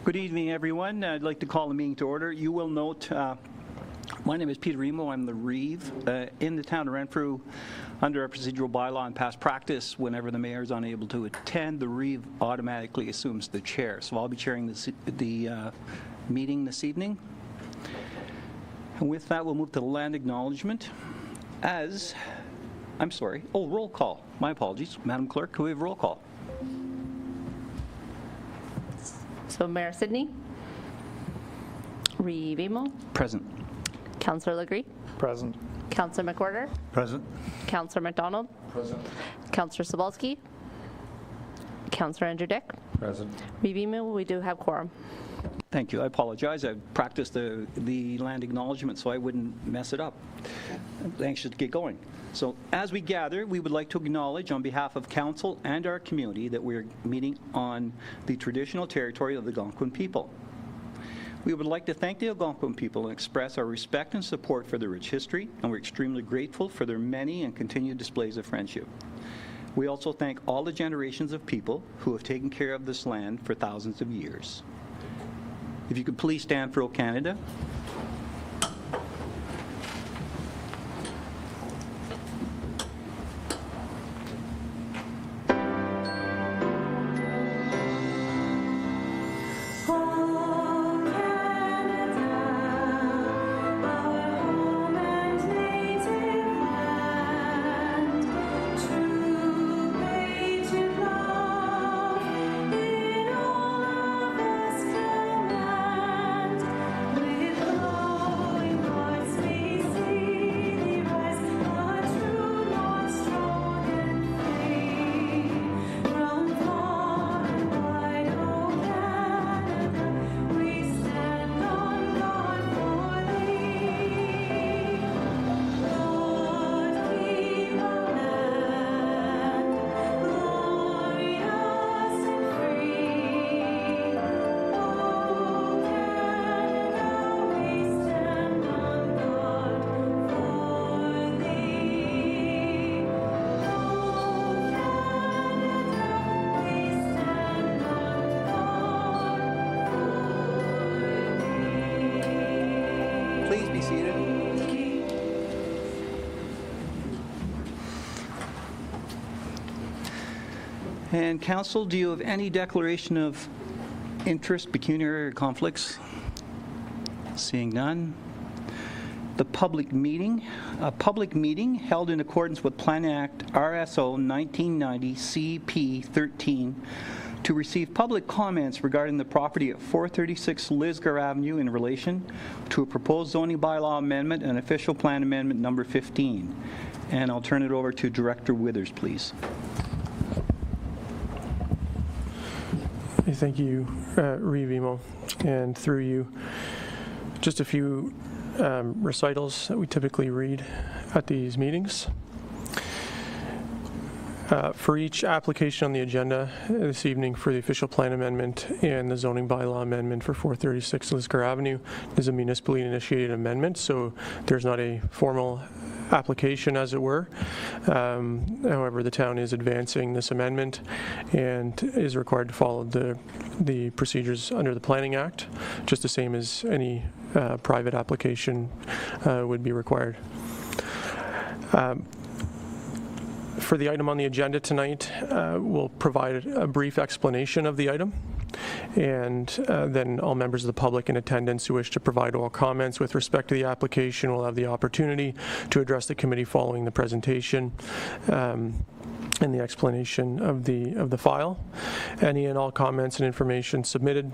Good evening, everyone. I'd like to call the meeting to order. You will note my name is Peter Remo. I'm the Reeve. In the town of Renfrew, under our procedural bylaw and past practice, whenever the mayor is unable to attend, the Reeve automatically assumes the chair. So I'll be chairing the meeting this evening. And with that, we'll move to the land acknowledgement. Roll call. My apologies. Madam Clerk, can we have roll call? So Mayor Sidney. Reeve Emo. Present. Councillor Legree. Present. Councillor McWhorter. Present. Councillor McDonald. Present. Councillor Sobalski. Councillor Andrew Dick. Present. Reeve Emo, we do have quorum. Thank you. I apologize. I've practiced the land acknowledgement so I wouldn't mess it up. I'm anxious to get going. So as we gather, we would like to acknowledge on behalf of Council and our community that we're meeting on the traditional territory of the Algonquin people. We would like to thank the Algonquin people and express our respect and support for their rich history, and we're extremely grateful for their many and continued displays of friendship. We also thank all the generations of people who have taken care of this land for thousands of years. If you could please stand for O Canada. Please be seated. And Council, do you have any declaration of interest, pecuniary conflicts? Seeing none. The public meeting. A public meeting held in accordance with Planning Act RSO 1990 CP 13 to receive public comments regarding the property at 436 Lisgar Avenue in relation to a proposed zoning bylaw amendment and official plan amendment number 15. And I'll turn it over to Director Withers, please. Thank you, Reeve Emo, and through you, just a few recitals that we typically read at these meetings. For each application on the agenda this evening for the official plan amendment and the zoning bylaw amendment for 436 Lisgar Avenue is a municipally initiated amendment, so there's not a formal application, as it were. However, the town is advancing this amendment and is required to follow the procedures under the Planning Act, just the same as any private application would be required. For the item on the agenda tonight, we'll provide a brief explanation of the item, and then all members of the public in attendance who wish to provide oral comments with respect to the application will have the opportunity to address the committee following the presentation and the explanation of the file. Any and all comments and information submitted,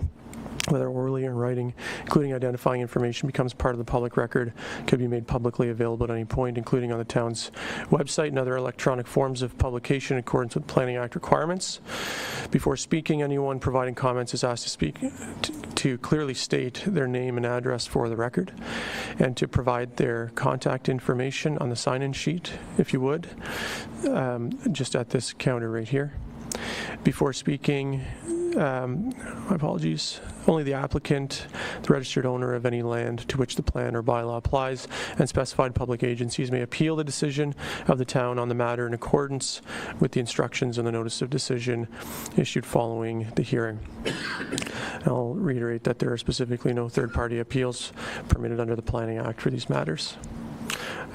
whether orally or in writing, including identifying information, becomes part of the public record, could be made publicly available at any point, including on the town's website and other electronic forms of publication in accordance with Planning Act requirements. Before speaking, anyone providing comments is asked to speak to clearly state their name and address for the record, and to provide their contact information on the sign-in sheet, if you would, just at this counter right here. Before speaking, my apologies, only the applicant, the registered owner of any land to which the plan or bylaw applies, and specified public agencies may appeal the decision of the town on the matter in accordance with the instructions in the notice of decision issued following the hearing. I'll reiterate that there are specifically no third-party appeals permitted under the Planning Act for these matters.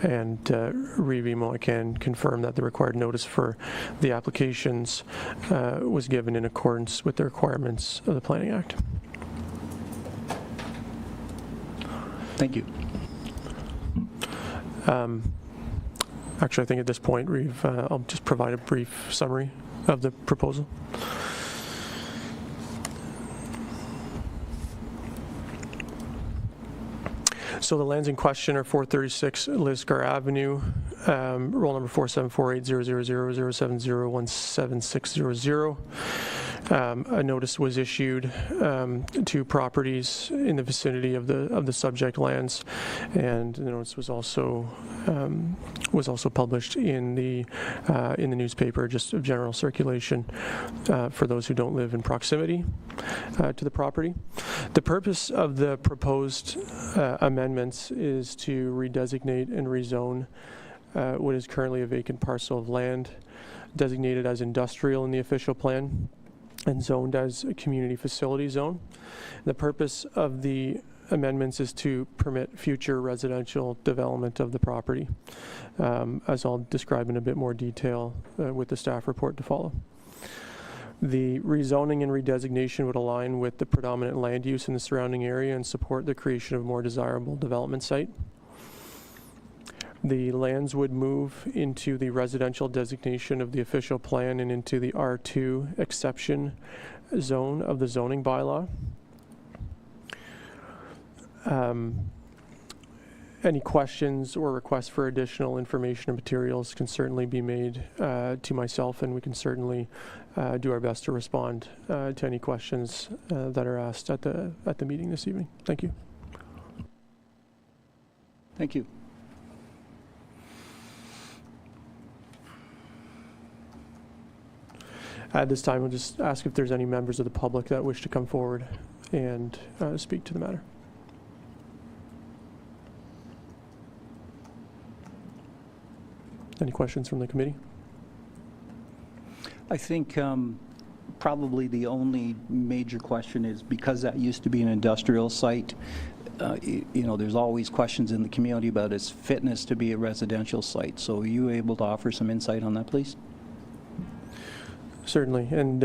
And REVMO, I can confirm that the required notice for the applications was given in accordance with the requirements of the Planning Act. Thank you. Actually, I think at this point, I'll just provide a brief summary of the proposal. So the lands in question are 436 Lisgar Avenue, roll number 4748000070176000. A notice was issued to properties in the vicinity of the subject lands, and the notice was also published in the newspaper, just of general circulation for those who don't live in proximity to the property. The purpose of the proposed amendments is to redesignate and rezone what is currently a vacant parcel of land designated as industrial in the official plan and zoned as a community facility zone. The purpose of the amendments is to permit future residential development of the property, as I'll describe in a bit more detail with the staff report to follow. The rezoning and redesignation would align with the predominant land use in the surrounding area and support the creation of a more desirable development site. The lands would move into the residential designation of the official plan and into the R2 exception zone of the zoning bylaw. Any questions or requests for additional information or materials can certainly be made to myself, and we can certainly do our best to respond to any questions that are asked at the meeting this evening. Thank you. Thank you. At this time, we'll just ask if there's any members of the public that wish to come forward and speak to the matter. Any questions from the committee? I think probably the only major question is, because that used to be an industrial site, there's always questions in the community about its fitness to be a residential site. So are you able to offer some insight on that, please? Certainly, and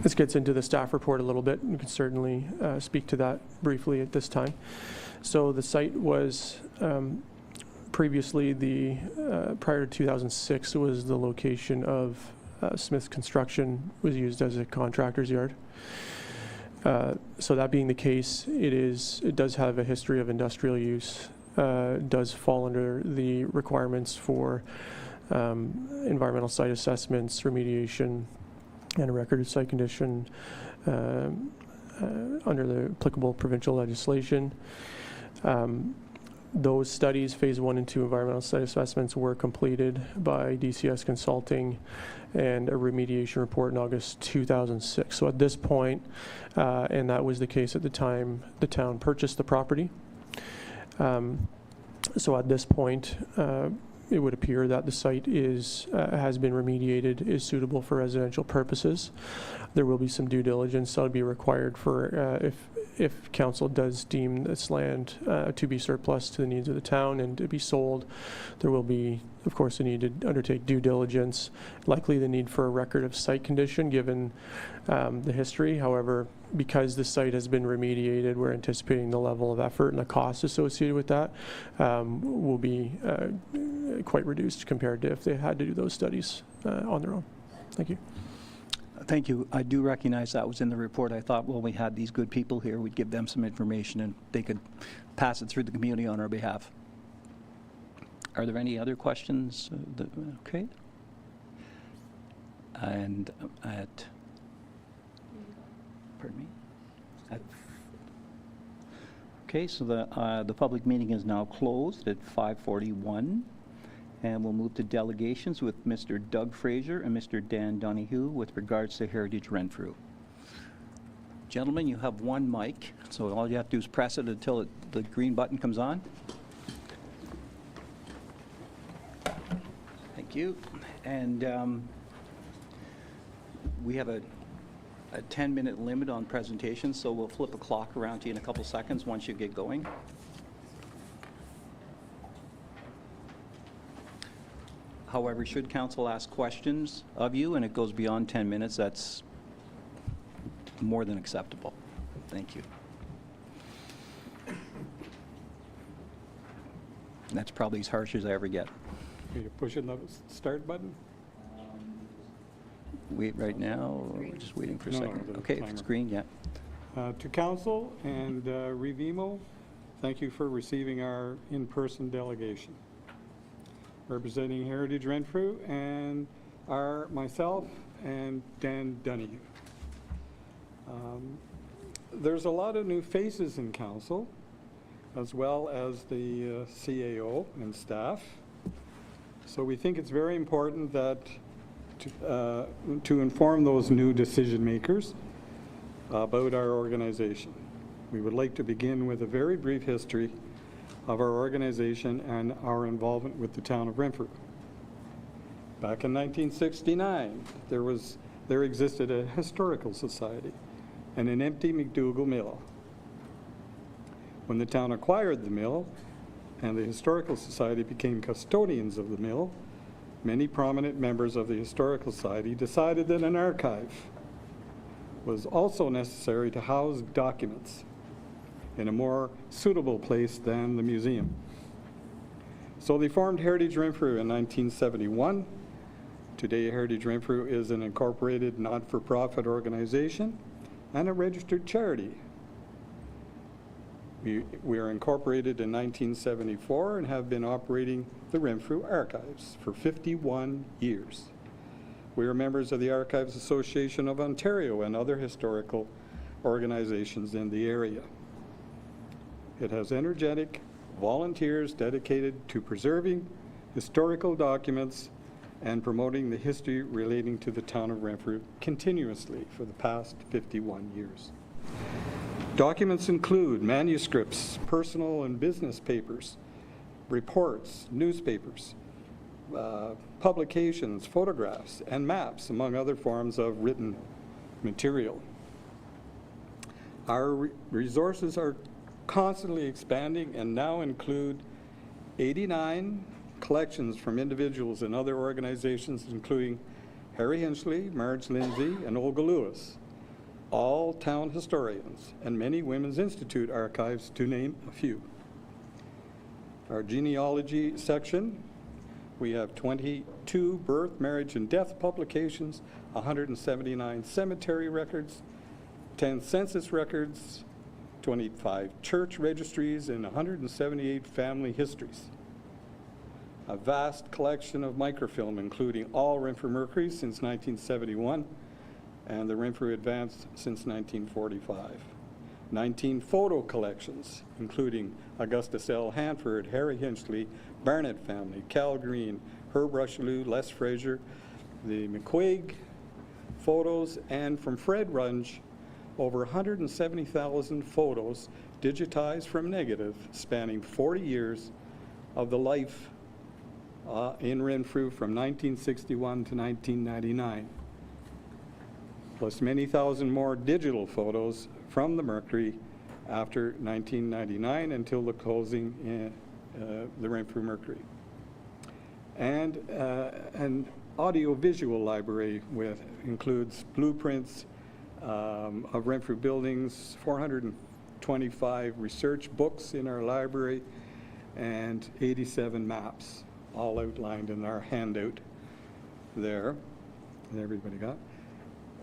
this gets into the staff report a little bit. We can certainly speak to that briefly at this time. So the site was previously, prior to 2006, was the location of Smith's Construction, was used as a contractor's yard. So that being the case, it does have a history of industrial use, does fall under the requirements for environmental site assessments, remediation, and a record of site condition under the applicable provincial legislation. Those studies, phase 1 and 2 environmental site assessments, were completed by DCS Consulting, and a remediation report in August 2006. So at this point, and that was the case at the time the town purchased the property. So at this point, it would appear that the site has been remediated, is suitable for residential purposes. There will be some due diligence that will be required for if council does deem this land to be surplus to the needs of the town and to be sold. There will be, of course, the need to undertake due diligence, likely the need for a record of site condition given the history. However, because the site has been remediated, we're anticipating the level of effort and the costs associated with that will be quite reduced compared to if they had to do those studies on their own. Thank you. Thank you. I do recognize that was in the report. I thought, well, we had these good people here, we'd give them some information and they could pass it through the community on our behalf. Are there any other questions? Okay. And pardon me? Okay, so the public meeting is now closed at 5:41. And we'll move to delegations with Mr. Doug Fraser and Mr. Dan Donahue with regards to Heritage Renfrew. Gentlemen, you have one mic, so all you have to do is press it until the green button comes on. Thank you. And we have a 10-minute limit on presentations, so we'll flip a clock around to you in a couple seconds once you get going. However, should council ask questions of you and it goes beyond 10 minutes, that's more than acceptable. Thank you. And that's probably as harsh as I ever get. Are you pushing the start button? Wait right now, or we're just waiting for a No, second. the Okay, if it's timer. green, yeah. To council and Revimo, thank you for receiving our in-person delegation. Representing Heritage Renfrew and myself and Dan Donahue. There's a lot of new faces in council, as well as the CAO and staff. So we think it's very important that to inform those new decision makers about our organization. We would like to begin with a very brief history of our organization and our involvement with the town of Renfrew. Back in 1969, there existed a historical society and an empty McDougall Mill. When the town acquired the mill and the Historical Society became custodians of the mill, many prominent members of the Historical Society decided that an archive was also necessary to house documents in a more suitable place than the museum. So they formed Heritage Renfrew in 1971. Today, Heritage Renfrew is an incorporated not-for-profit organization and a registered charity. We are incorporated in 1974 and have been operating the Renfrew Archives for 51 years. We are members of the Archives Association of Ontario and other historical organizations in the area. It has energetic volunteers dedicated to preserving historical documents and promoting the history relating to the town of Renfrew continuously for the past 51 years. Documents include manuscripts, personal and business papers, reports, newspapers, publications, photographs, and maps, among other forms of written material. Our resources are constantly expanding and now include 89 collections from individuals and other organizations, including Harry Hinchley, Marge Lindsay, and Olga Lewis, all town historians, and many Women's Institute archives, to name a few. Our genealogy section, we have 22 birth, marriage, and death publications, 179 cemetery records, 10 census records, 25 church registries, and 178 family histories. A vast collection of microfilm, including all Renfrew Mercury since 1971 and the Renfrew Advance since 1945. 19 photo collections, including Augustus L. Hanford, Harry Hinchley, Barnett family, Cal Green, Herb Rushelou, Les Fraser, the McQuaig photos, and from Fred Runge, over 170,000 photos digitized from negative, spanning 40 years of the life in Renfrew from 1961 to 1999, plus many thousand more digital photos from the Mercury after 1999 until the closing in the Renfrew Mercury. And an audio-visual library includes blueprints of Renfrew buildings, 425 research books in our library, and 87 maps, all outlined in our handout there. And everybody got?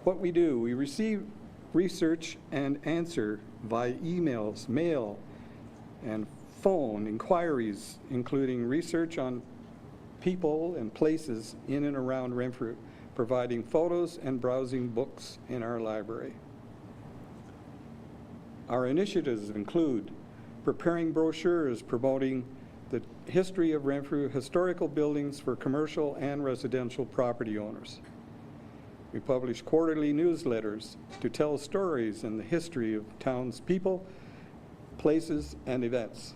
What we do, we receive research and answer via emails, mail, and phone inquiries, including research on people and places in and around Renfrew, providing photos and browsing books in our library. Our initiatives include preparing brochures promoting the History of Renfrew Historical Buildings for Commercial and Residential Property Owners. We publish quarterly newsletters to tell stories and the history of town's people, places, and events.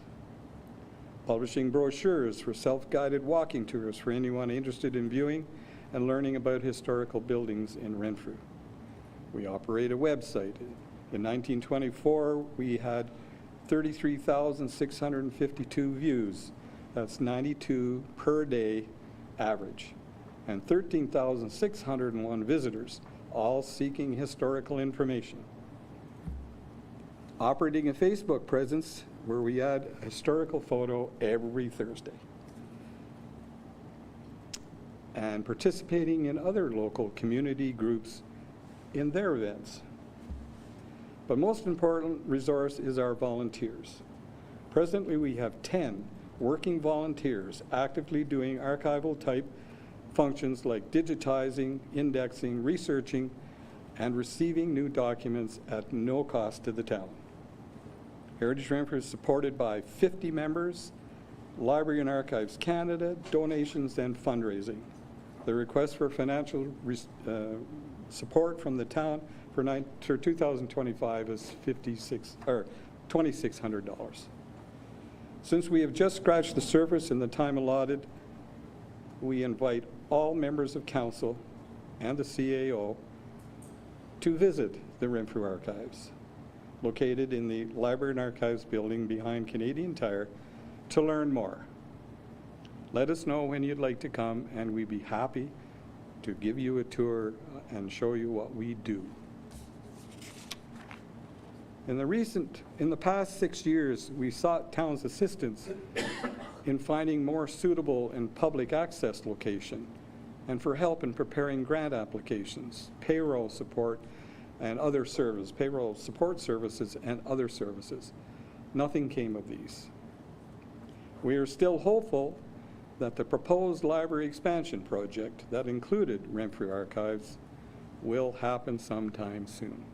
Publishing brochures for self-guided walking tours for anyone interested in viewing and learning about historical buildings in Renfrew. We operate a website. In 1924, we had 33,652 views. That's 92 per day average, and 13,601 visitors, all seeking historical information. Operating a Facebook presence where we add a historical photo every Thursday. And participating in other local community groups in their events. But most important resource is our volunteers. Presently, we have 10 working volunteers actively doing archival type functions like digitizing, indexing, researching, and receiving new documents at no cost to the town. Heritage Renfrew is supported by 50 members, Library and Archives Canada, donations, and fundraising. The request for financial support from the town for 2025 is $2,600. Since we have just scratched the surface in the time allotted, we invite all members of council and the CAO to visit the Renfrew Archives, located in the Library and Archives building behind Canadian Tire, to learn more. Let us know when you'd like to come, and we'd be happy to give you a tour and show you what we do. In the past 6 years, we sought town's assistance in finding more suitable and public access location, and for help in preparing grant applications, payroll support services and other services. Nothing came of these. We are still hopeful that the proposed library expansion project that included Renfrew Archives will happen sometime soon.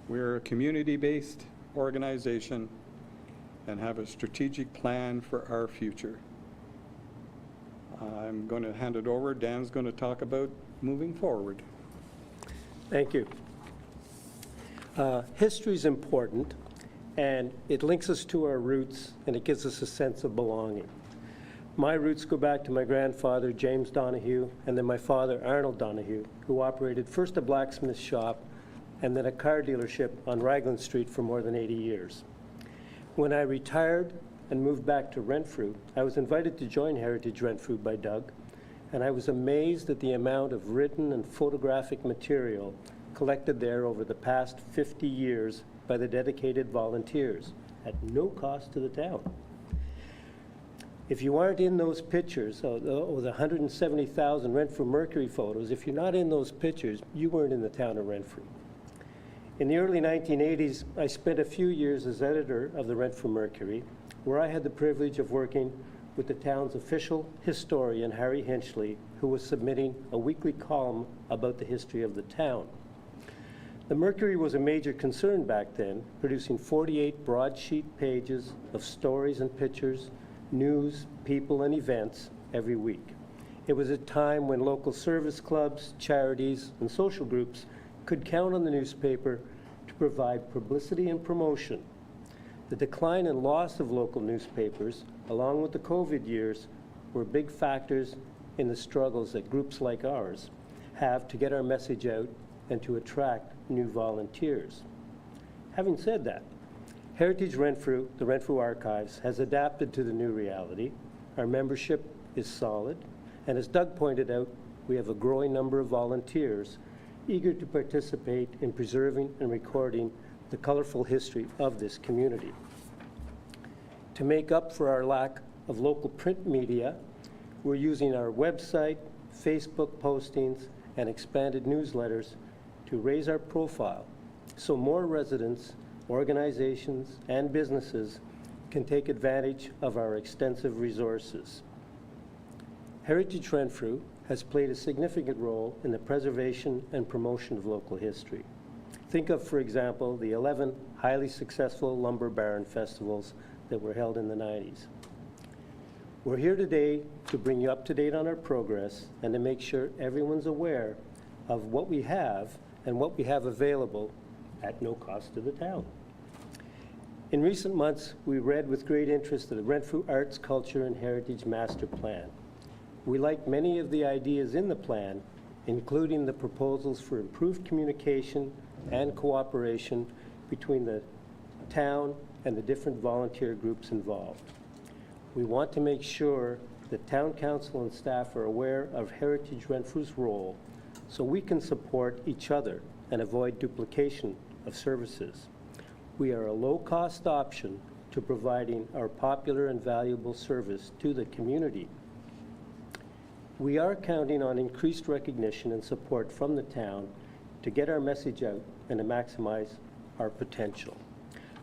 We're a community-based organization and have a strategic plan for our future. I'm going to hand it over. Dan's going to talk about moving forward. Thank you. History is important, and it links us to our roots, and it gives us a sense of belonging. My roots go back to my grandfather, James Donahue, and then my father, Arnold Donahue, who operated first a blacksmith shop and then a car dealership on Raglan Street for more than 80 years. When I retired and moved back to Renfrew, I was invited to join Heritage Renfrew by Doug, and I was amazed at the amount of written and photographic material collected there over the past 50 years by the dedicated volunteers at no cost to the town. If you aren't in those pictures, the 170,000 Renfrew Mercury photos, if you're not in those pictures, you weren't in the town of Renfrew. In the early 1980s, I spent a few years as editor of the Renfrew Mercury, where I had the privilege of working with the town's official historian, Harry Hinchley, who was submitting a weekly column about the history of the town. The Mercury was a major concern back then, producing 48 broadsheet pages of stories and pictures, news, people, and events every week. It was a time when local service clubs, charities, and social groups could count on the newspaper to provide publicity and promotion. The decline and loss of local newspapers, along with the COVID years, were big factors in the struggles that groups like ours have to get our message out and to attract new volunteers. Having said that, Heritage Renfrew, the Renfrew Archives, has adapted to the new reality. Our membership is solid, and as Doug pointed out, we have a growing number of volunteers eager to participate in preserving and recording the colorful history of this community. To make up for our lack of local print media, we're using our website, Facebook postings, and expanded newsletters to raise our profile so more residents, organizations, and businesses can take advantage of our extensive resources. Heritage Renfrew has played a significant role in the preservation and promotion of local history. Think of, for example, the 11 highly successful lumber baron festivals that were held in the 90s. We're here today to bring you up to date on our progress and to make sure everyone's aware of what we have and what we have available at no cost to the town. In recent months, we read with great interest the Renfrew Arts, Culture, and Heritage Master Plan. We like many of the ideas in the plan, including the proposals for improved communication and cooperation between the town and the different volunteer groups involved. We want to make sure that town council and staff are aware of Heritage Renfrew's role so we can support each other and avoid duplication of services. We are a low-cost option to providing our popular and valuable service to the community. We are counting on increased recognition and support from the town to get our message out and to maximize our potential.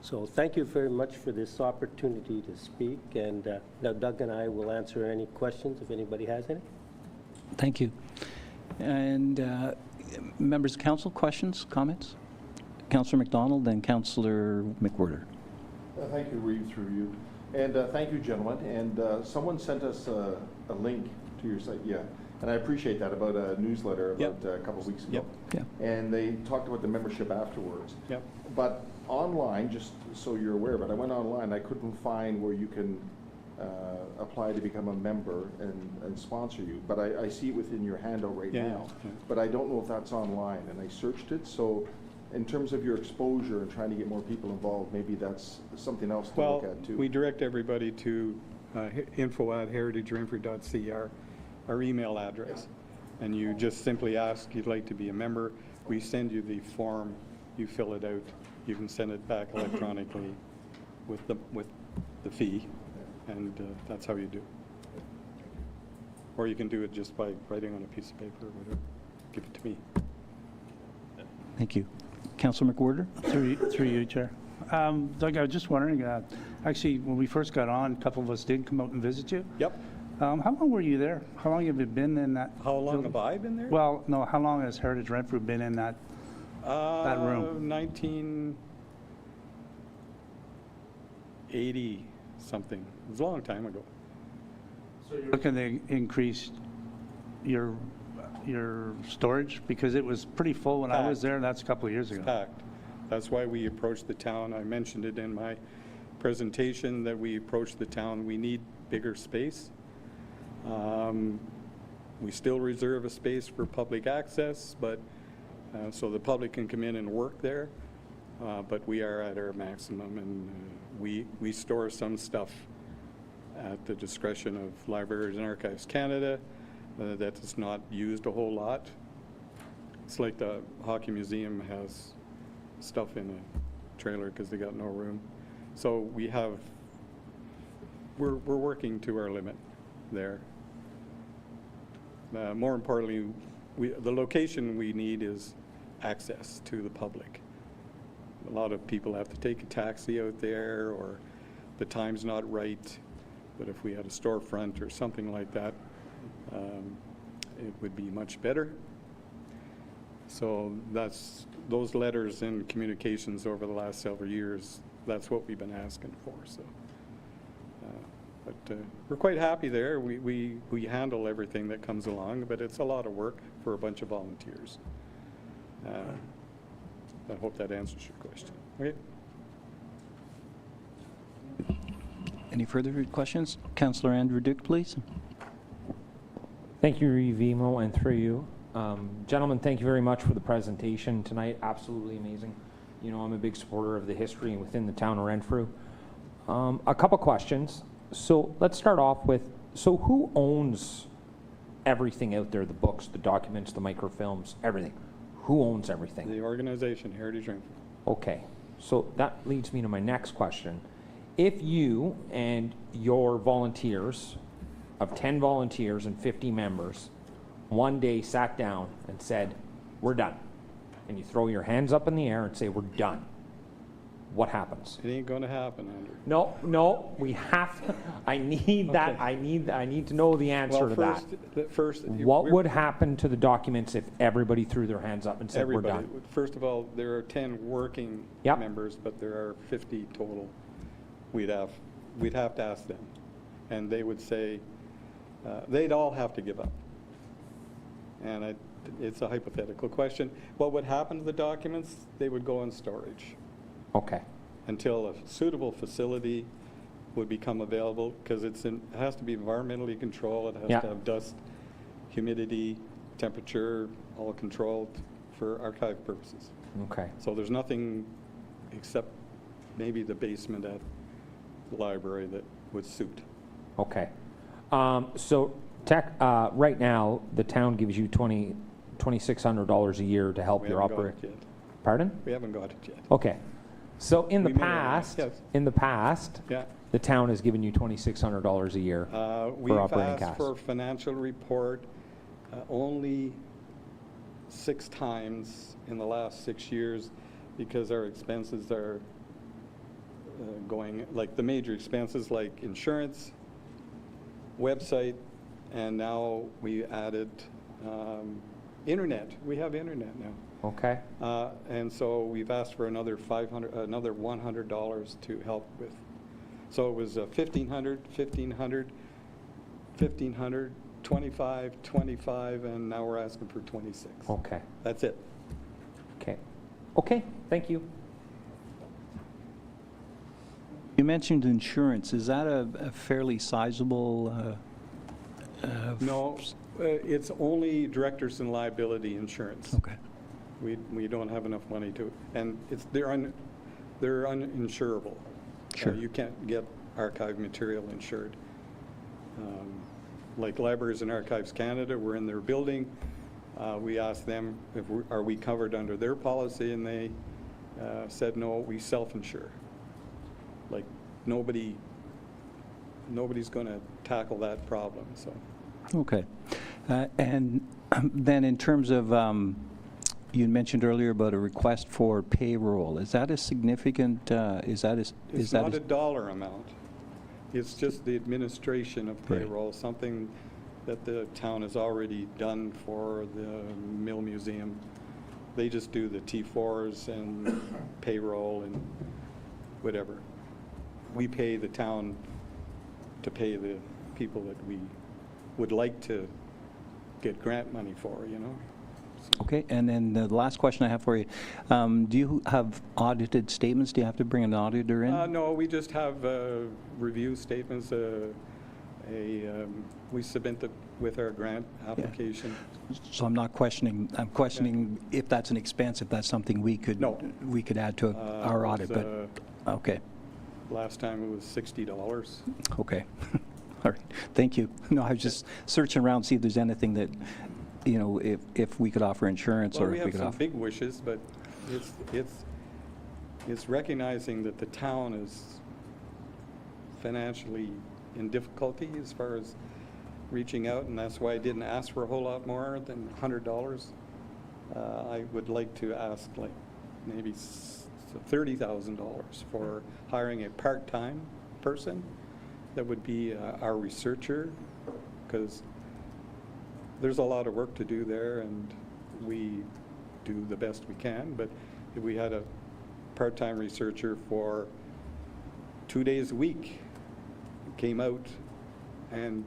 So thank you very much for this opportunity to speak, and now Doug and I will answer any questions if anybody has any. Thank you. And members of council, questions, comments? Councillor McDonald, then Councillor McWhirter. Thank you, Reeve, through you. And thank you, gentlemen. And someone sent us a link to your site, yeah. And I appreciate that, about a newsletter about a couple of weeks ago. Yep. And they talked about the membership afterwards. Yep. But online, just so you're aware of it, I went online, I couldn't find where you can apply to become a member and sponsor you. But I see it within your handout right now. Yeah. But I don't know if that's online, and I searched it. So in terms of your exposure and trying to get more people involved, maybe that's something else to look at too. We direct everybody to info@heritagerenfrew.ca, our email address. And you just simply ask you'd like to be a member. We send you the form, you fill it out. You can send it back electronically with the fee, and that's how you do it. Or you can do it just by writing on a piece of paper or whatever. Give it to me. Thank you. Councillor McWhirter? Through you, Chair. Doug, I was just wondering, actually, when we first got on, a couple of us did come out and visit you. Yep. How long were you there? How long have you been in that? How long building? have I been there? Well, no, how long has Heritage Renfrew been in that room? 1980 something. It was a long time ago. So you're looking to increase your storage? Because it was pretty full when I was there, and that's a couple of years ago. Packed. That's why we approached the town. I mentioned it in my presentation that we approached the town. We need bigger space. We still reserve a space for public access, but so the public can come in and work there. But we are at our maximum, and we store some stuff at the discretion of Libraries and Archives Canada that is not used a whole lot. It's like the Hockey Museum has stuff in a trailer because they got no room. So we're working to our limit there. More importantly, the location we need is access to the public. A lot of people have to take a taxi out there, or the time's not right. But if we had a storefront or something like that, it would be much better. So those letters and communications over the last several years, that's what we've been asking for. So, but we're quite happy there. We handle everything that comes along, but it's a lot of work for a bunch of volunteers. I hope that answers your question. Okay. Any further questions? Councillor Andrew Duke, please. Thank you, Revimo, and through you. Gentlemen, thank you very much for the presentation tonight. Absolutely amazing. You know, I'm a big supporter of the history within the town of Renfrew. A couple questions. So let's start off with, so who owns everything out there, the books, the documents, the microfilms, everything? Who owns everything? The organization, Heritage Renfrew. Okay, so that leads me to my next question. If you and your volunteers, of 10 volunteers and 50 members, one day sat down and said, we're done, and you throw your hands up in the air and say, we're done, what happens? It ain't going to happen, Andrew. No, we have to, I need that, I need to know the answer to that. What would happen to the documents if everybody threw their hands up and said, we're done? First of all, there are 10 working members, but there are 50 total. We'd have to ask them. and they would say, they'd all have to give up. And it's a hypothetical question. What would happen to the documents? They would go in storage Okay. until a suitable facility would become available, because it has to be environmentally controlled, it has Yeah. to have dust, humidity, temperature, all controlled for archive purposes. Okay. So there's nothing except maybe the basement at the library that would suit. Okay. So right now, the town gives you $2,600 a year to help We your haven't got operation. it yet. Pardon? We haven't got it yet. Okay. So in the We may or may not, past, yes. Yeah. the town has given you $2,600 a year We've for operating asked costs. for a financial report only 6 times in the last 6 years, because our expenses are going, like the major expenses like insurance, website, and now we added internet. We have internet now. Okay. And so we've asked for another $100 to help with. So it was $1,500, 25, 25, and now we're asking for 26. Okay. That's it. Okay. Okay. Thank you. You mentioned insurance. Is that a fairly sizable? No, it's only directors and liability insurance. Okay. We don't have enough money to, and they're uninsurable. Sure. You can't get archive material insured. Like Libraries and Archives Canada, we're in their building. We asked them if are we covered under their policy, and they said no, we self-insure. Like nobody's going to tackle that problem. So. Okay. And then in terms of, you mentioned earlier about a request for payroll. Is that a significant, It's not a dollar amount. It's just the administration of Right. payroll, something that the town has already done for the Mill Museum. They just do the T4s and payroll and whatever. We pay the town to pay the people that we would like to get grant money for, you know? Okay, and then the last question I have for you, do you have audited statements? Do you have to bring an auditor in? No, we just have review statements. We submit it with our grant application. So I'm not questioning, I'm questioning if that's an expense, if that's something we could, No. we could add to our audit, but, okay, Last time it was $60. okay. All right, thank you. No, I was just searching around, see if there's anything that, you know, if we could offer insurance Well, or we if we have could some offer. big wishes, but it's recognizing that the town is financially in difficulty as far as reaching out, and that's why I didn't ask for a whole lot more than $100. I would like to ask like maybe $30,000 for hiring a part-time person that would be our researcher, because there's a lot of work to do there, and we do the best we can. But if we had a part-time researcher for 2 days a week, came out and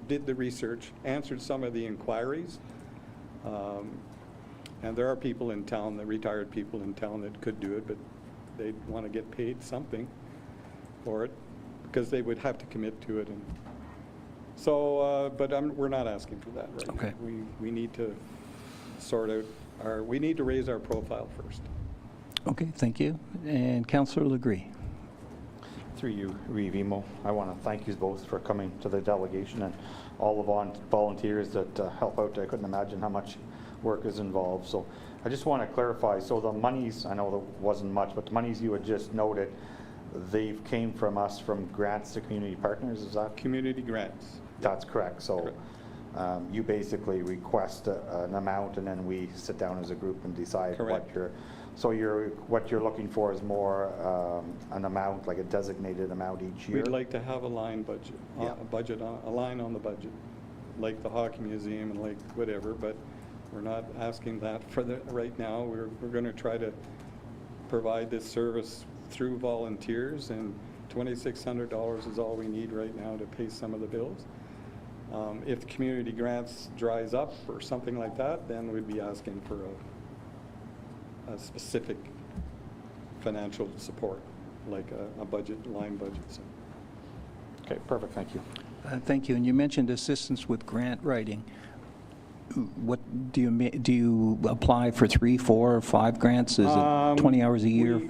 did the research, answered some of the inquiries, and there are people in town, the retired people in town that could do it, but they'd want to get paid something for it, because they would have to commit to it. And so, but we're not asking for that right Okay. now. We need to sort out we need to raise our profile first. Okay, thank you. And Councillor Legree. Through you, Revimo, I want to thank you both for coming to the delegation and all the volunteers that help out. I couldn't imagine how much work is involved. So I just want to clarify, so the monies, I know there wasn't much, but the monies you had just noted, they came from us from grants to community partners, is that? Community grants. That's correct. So you basically request an amount, and then we sit down as a group and decide Correct. what you're looking for is more an amount, like a designated amount each year. We'd like to have a line budget, Yeah. a line on the budget, like the Hockey Museum and like whatever, but we're not asking that for right now. We're going to try to provide this service through volunteers and $2,600 is all we need right now to pay some of the bills. If the community grants dries up or something like that, then we'd be asking for a specific financial support, like a budget, line budget. So. Okay, perfect, thank you. Thank you. And you mentioned assistance with grant writing. What do you apply for 3, 4, or 5 grants? Is it 20 hours a year?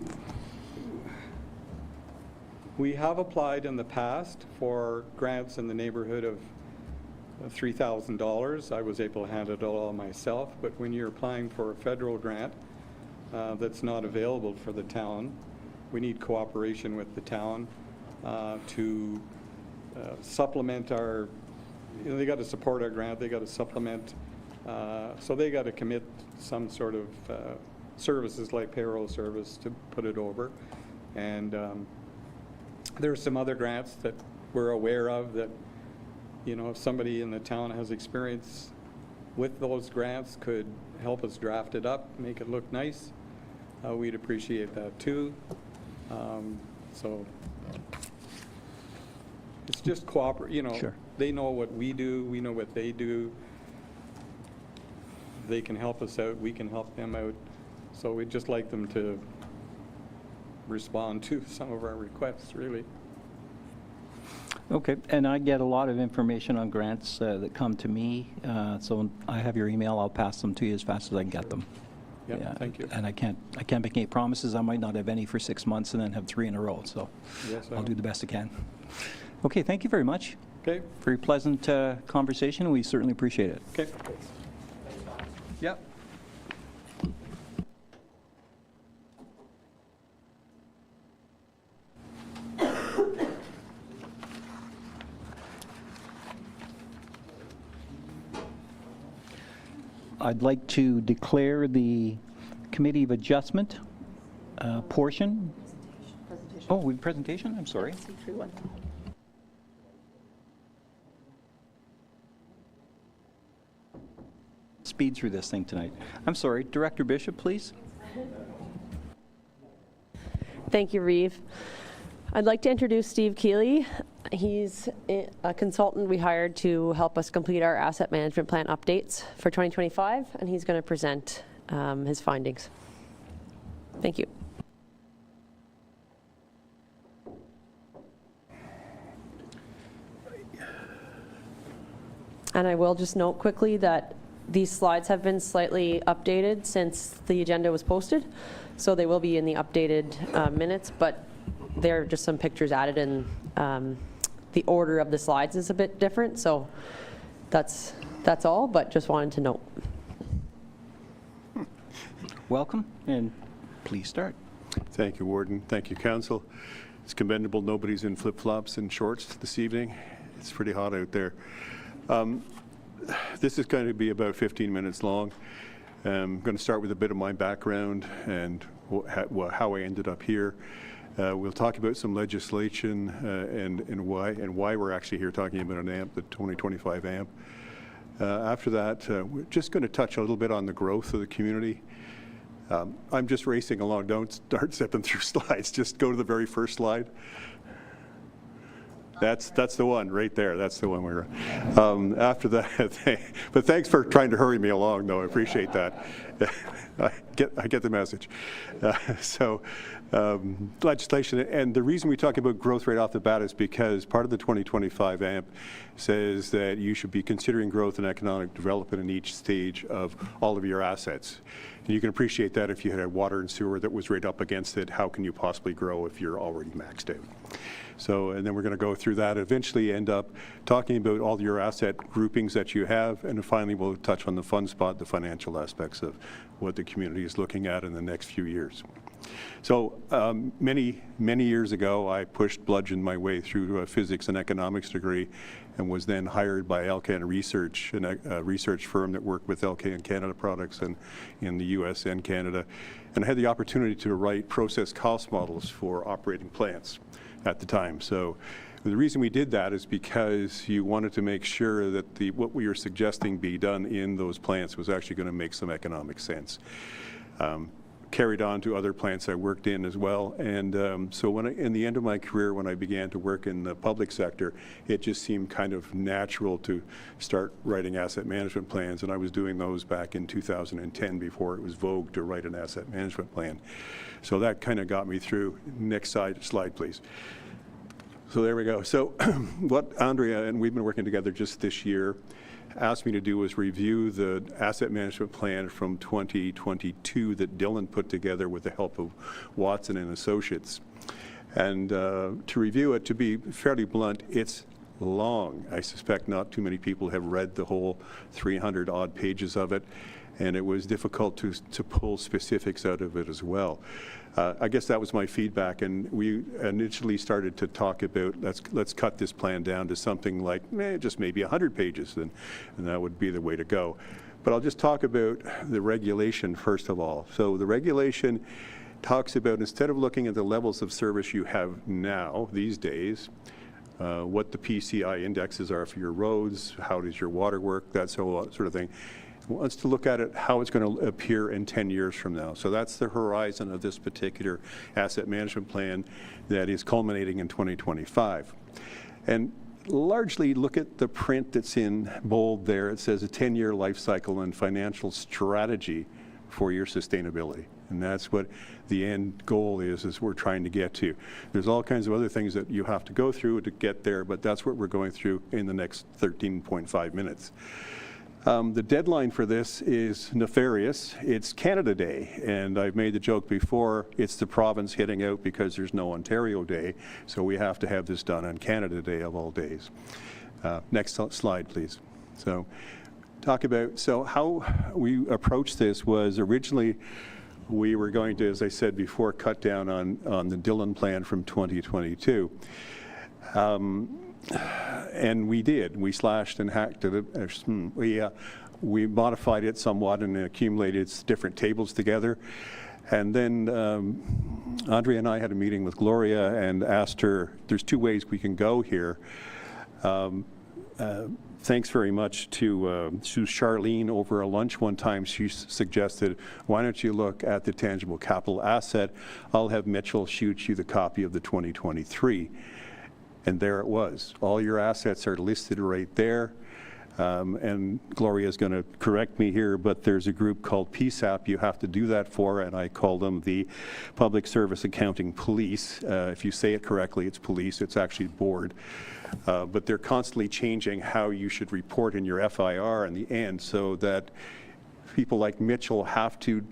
We have applied in the past for grants in the neighborhood of $3,000. I was able to handle it all myself, but when you're applying for a federal grant that's not available for the town, we need cooperation with the town to supplement our, they got to support our grant, they got to supplement, so they got to commit some sort of services like payroll service to put it over. And there are some other grants that we're aware of that, you know, if somebody in the town has experience with those grants, could help us draft it up, make it look nice, we'd appreciate that too. So it's just cooperate, you know, Sure. They know what we do, we know what they do. They can help us out, we can help them out. So we'd just like them to respond to some of our requests, really. Okay, and I get a lot of information on grants that come to me, so I have your email. I'll pass them to you as fast as I can get them. Yeah, thank you. And I can't make any promises. I might not have any for 6 months and then have 3 in a row, so Yes, I'll do the best I can. Okay, thank you very much. Okay, Very pleasant conversation. We certainly appreciate it. okay. Yeah. I'd like to declare the Committee of Adjustment portion. Oh, we have presentation? I'm sorry. Speed through this thing tonight. I'm sorry. Director Bishop, please. Thank you, Reeve. I'd like to introduce Steve Keeley. He's a consultant we hired to help us complete our asset management plan updates for 2025, and he's going to present his findings. Thank you. And I will just note quickly that these slides have been slightly updated since the agenda was posted, so they will be in the updated minutes, but there are just some pictures added, and the order of the slides is a bit different, so that's all, but just wanted to note. Welcome, and please start. Thank you, Warden. Thank you, Council. It's commendable nobody's in flip-flops and shorts this evening. It's pretty hot out there. This is going to be about 15 minutes long. I'm going to start with a bit of my background and how I ended up here. We'll talk about some legislation and why we're actually here talking about an AMP, the 2025 AMP. After that, we're just going to touch a little bit on the growth of the community. I'm just racing along. Don't start zipping through slides. Just go to the very first slide. That's the one right there. That's the one we're after that. But thanks for trying to hurry me along, though. I appreciate that. I get the message. Legislation, and the reason we talk about growth right off the bat is because part of the 2025 AMP says that you should be considering growth and economic development in each stage of all of your assets. And you can appreciate that if you had a water and sewer that was right up against it. How can you possibly grow if you're already maxed out? So, and then we're going to go through that, eventually end up talking about all your asset groupings that you have, and finally we'll touch on the fun spot, the financial aspects of what the community is looking at in the next few years. So many years ago, I bludgeoned my way through a physics and economics degree and was then hired by Alcan Research, a research firm that worked with LK and Canada products in the US and Canada. And I had the opportunity to write process cost models for operating plants at the time. So the reason we did that is because you wanted to make sure that what we were suggesting be done in those plants was actually going to make some economic sense. carried on to other plants I worked in as well. And so in the end of my career, when I began to work in the public sector, it just seemed kind of natural to start writing asset management plans. And I was doing those back in 2010 before it was vogue to write an asset management plan. So that kind of got me through. Next slide, please. So there we go. So what Andrea, and we've been working together just this year, asked me to do was review the asset management plan from 2022 that Dylan put together with the help of Watson and Associates. And to review it, to be fairly blunt, it's long. I suspect not too many people have read the whole 300 odd pages of it, and it was difficult to pull specifics out of it as well. I guess that was my feedback, and we initially started to talk about let's cut this plan down to something like just maybe 100 pages, and that would be the way to go. But I'll just talk about the regulation first of all. So the regulation talks about, instead of looking at the levels of service you have now, these days, what the PCI indexes are for your roads, how does your water work, that sort of thing. Wants to look at it, how it's going to appear in 10 years from now. So that's the horizon of this particular asset management plan that is culminating in 2025. And largely look at the print that's in bold there. It says a 10-year life cycle and financial strategy for your sustainability. And that's what the end goal is we're trying to get to. There's all kinds of other things that you have to go through to get there, but that's what we're going through in the next 13.5 minutes. The deadline for this is nefarious. It's Canada Day, and I've made the joke before, it's the province hitting out because there's no Ontario Day, so we have to have this done on Canada Day of all days. Next slide, please. So how we approached this was originally we were going to, as I said before, cut down on the Dillon plan from 2022. And we did. We slashed and hacked it. We modified it somewhat and accumulated different tables together. And then Andrea and I had a meeting with Gloria and asked her, there's two ways we can go here. Thanks very much to Charlene over a lunch one time. She suggested, why don't you look at the tangible capital asset? I'll have Mitchell shoot you the copy of the 2023. And there it was. All your assets are listed right there. And Gloria is going to correct me here, but there's a group called PSAP you have to do that for, and I call them the Public Service Accounting Police. If you say it correctly, it's police. It's actually board. But they're constantly changing how you should report in your FIR in the end, so that people like Mitchell have to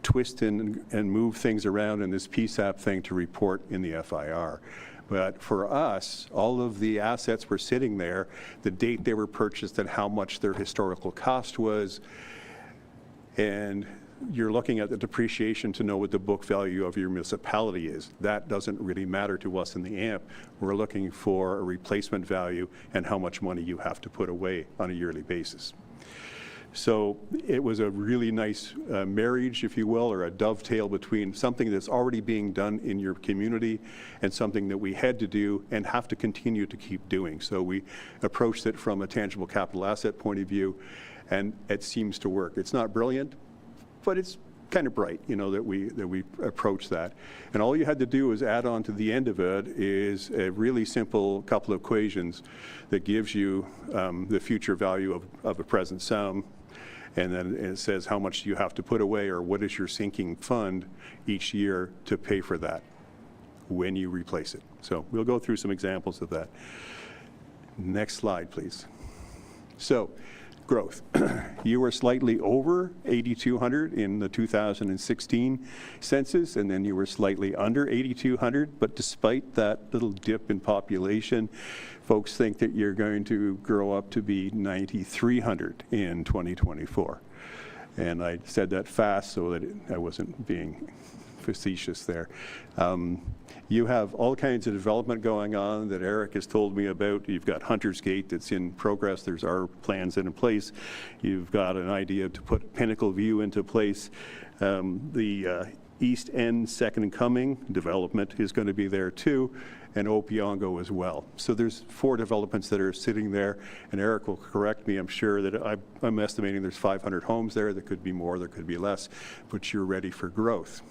twist and move things around in this PSAP thing to report in the FIR. But for us, all of the assets were sitting there, the date they were purchased and how much their historical cost was. And you're looking at the depreciation to know what the book value of your municipality is. That doesn't really matter to us in the AMP. We're looking for a replacement value and how much money you have to put away on a yearly basis. So it was a really nice marriage, if you will, or a dovetail between something that's already being done in your community and something that we had to do and have to continue to keep doing. So we approached it from a tangible capital asset point of view, and it seems to work. It's not brilliant, but it's kind of bright, you know, that we approach that. And all you had to do is add on to the end of it is a really simple couple of equations that gives you the future value of a present sum. And then it says how much you have to put away, or what is your sinking fund each year to pay for that when you replace it. So we'll go through some examples of that. Next slide, please. So growth. You were slightly over 8,200 in the 2016 census, and then you were slightly under 8,200. But despite that little dip in population, folks think that you're going to grow up to be 9,300 in 2024. And I said that fast so that I wasn't being facetious there. You have all kinds of development going on that Eric has told me about. You've got Hunter's Gate that's in progress. There's our plans in place. You've got an idea to put Pinnacle View into place. The East End Second and Coming development is going to be there too, and Opiongo as well. So there's 4 developments that are sitting there, and Eric will correct me, I'm sure, that I'm estimating there's 500 homes there. There could be more, there could be less, but you're ready for growth.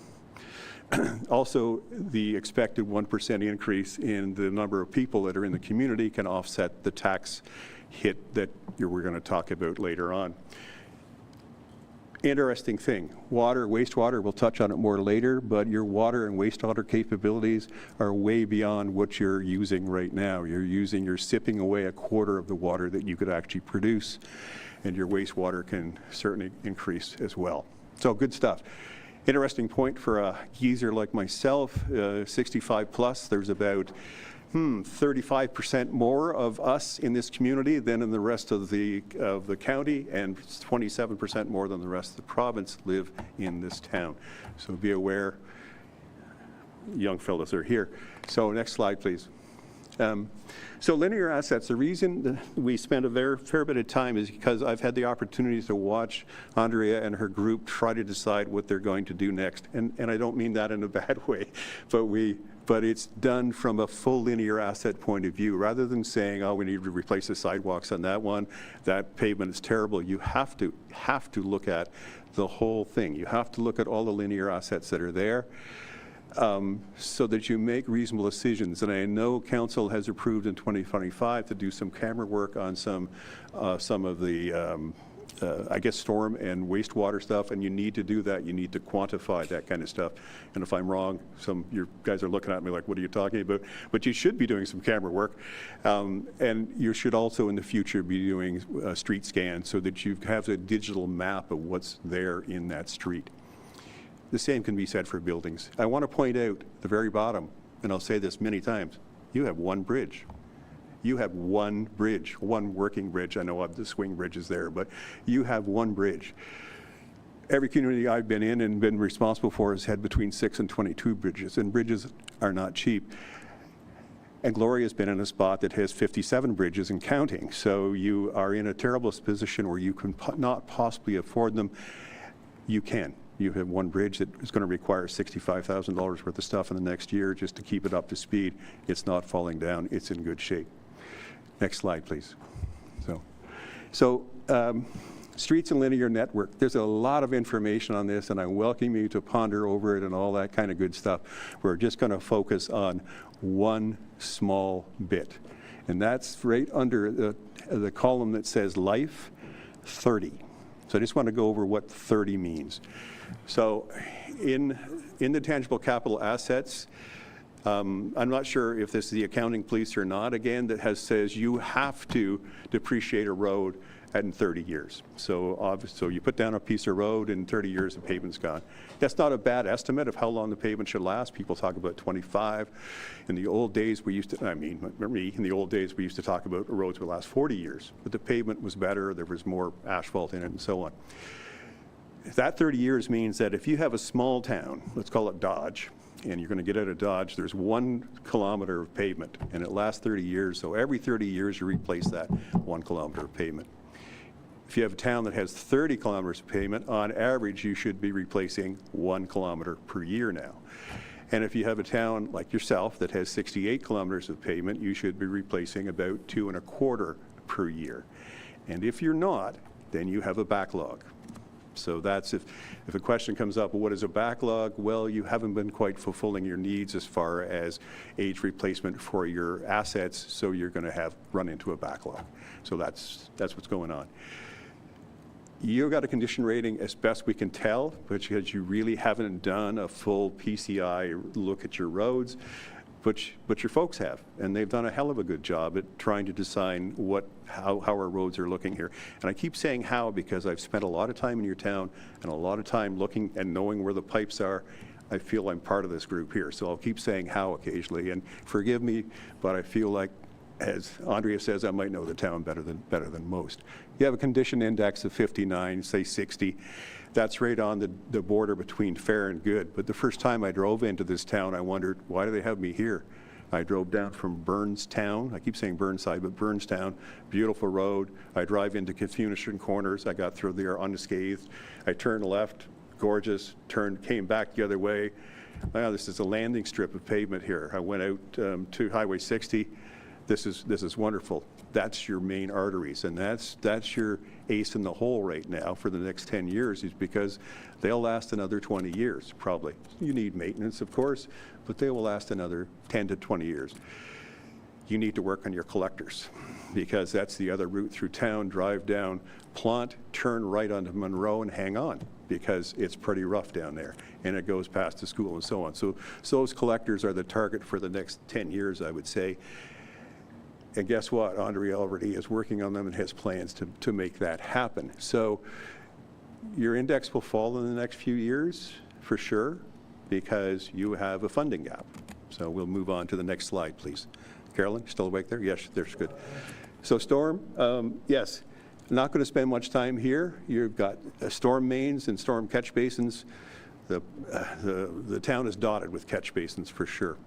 Also, the expected 1% increase in the number of people that are in the community can offset the tax hit that we're going to talk about later on. Interesting thing, water, wastewater, we'll touch on it more later, but your water and wastewater capabilities are way beyond what you're using right now. You're sipping away a quarter of the water that you could actually produce, and your wastewater can certainly increase as well. So good stuff. Interesting point for a geezer like myself, 65 plus, there's about 35% more of us in this community than in the rest of the county, and 27% more than the rest of the province live in this town. So be aware, young fellows are here. So next slide, please. So linear assets, the reason that we spend a fair bit of time is because I've had the opportunity to watch Andrea and her group try to decide what they're going to do next. And I don't mean that in a bad way, but it's done from a full linear asset point of view. Rather than saying, oh, we need to replace the sidewalks on that one, that pavement is terrible, you have to look at the whole thing. You have to look at all the linear assets that are there. So that you make reasonable decisions. And I know council has approved in 2025 to do some camera work on some of the, I guess, storm and wastewater stuff, and you need to do that. You need to quantify that kind of stuff. And if I'm wrong, you guys are looking at me like, what are you talking about? But you should be doing some camera work. And you should also in the future be doing street scans so that you have a digital map of what's there in that street. The same can be said for buildings. I want to point out the very bottom, and I'll say this many times, you have one bridge. You have one bridge, one working bridge. I know the swing bridge is there, but you have one bridge. Every community I've been in and been responsible for has had between 6 and 22 bridges, and bridges are not cheap. And Gloria's been in a spot that has 57 bridges and counting. So you are in a terrible position where you can not possibly afford them. You can. You have one bridge that is going to require $65,000 worth of stuff in the next year just to keep it up to speed. It's not falling down. It's in good shape. Next slide, please. So streets and linear network. There's a lot of information on this, and I welcome you to ponder over it and all that kind of good stuff. We're just going to focus on one small bit, and that's right under the column that says life 30. So I just want to go over what 30 means. So in the tangible capital assets, I'm not sure if this is the accounting police or not, again, that says you have to depreciate a road in 30 years. So you put down a piece of road, in 30 years the pavement's gone. That's not a bad estimate of how long the pavement should last. People talk about 25. In the old days, in the old days, we used to talk about roads would last 40 years, but the pavement was better, there was more asphalt in it and so on. That 30 years means that if you have a small town, let's call it Dodge, and you're going to get out of Dodge, there's 1 kilometer of pavement, and it lasts 30 years, so every 30 years you replace that 1 kilometer of pavement. If you have a town that has 30 kilometers of pavement, on average you should be replacing 1 kilometer per year now. And if you have a town like yourself that has 68 kilometers of pavement, you should be replacing about 2 1/4 per year. And if you're not, then you have a backlog. So that's if a question comes up, well, what is a backlog? Well, you haven't been quite fulfilling your needs as far as age replacement for your assets, so you're going to run into a backlog. So that's what's going on. You got a condition rating as best we can tell, because you really haven't done a full PCI look at your roads, but your folks have, and they've done a hell of a good job at trying to design how our roads are looking here. And I keep saying how because I've spent a lot of time in your town and a lot of time looking and knowing where the pipes are. I feel I'm part of this group here, so I'll keep saying how occasionally. And forgive me, but I feel like, as Andrea says, I might know the town better than most. You have a condition index of 59, say 60. That's right on the border between fair and good. But the first time I drove into this town, I wondered, why do they have me here? I drove down from Burnstown. I keep saying Burnside, but Burnstown, beautiful road. I drive into Confucian Corners. I got through there unscathed. I turned left. gorgeous, came back the other way. Wow, this is a landing strip of pavement here. I went out to Highway 60. This is wonderful. That's your main arteries, and that's your ace in the hole right now for the next 10 years, is because they'll last another 20 years, probably. You need maintenance, of course, but they will last another 10 to 20 years. You need to work on your collectors, because that's the other route through town. Drive down Plant, turn right onto Monroe, and hang on, because it's pretty rough down there, and it goes past the school and so on. So those collectors are the target for the next 10 years, I would say. And guess what? Andre already is working on them and has plans to make that happen. So your index will fall in the next few years, for sure, because you have a funding gap. So we'll move on to the next slide, please. Carolyn, you still awake there? Yes, there's good. So storm, yes, not going to spend much time here. You've got storm mains and storm catch basins. The town is dotted with catch basins, for sure.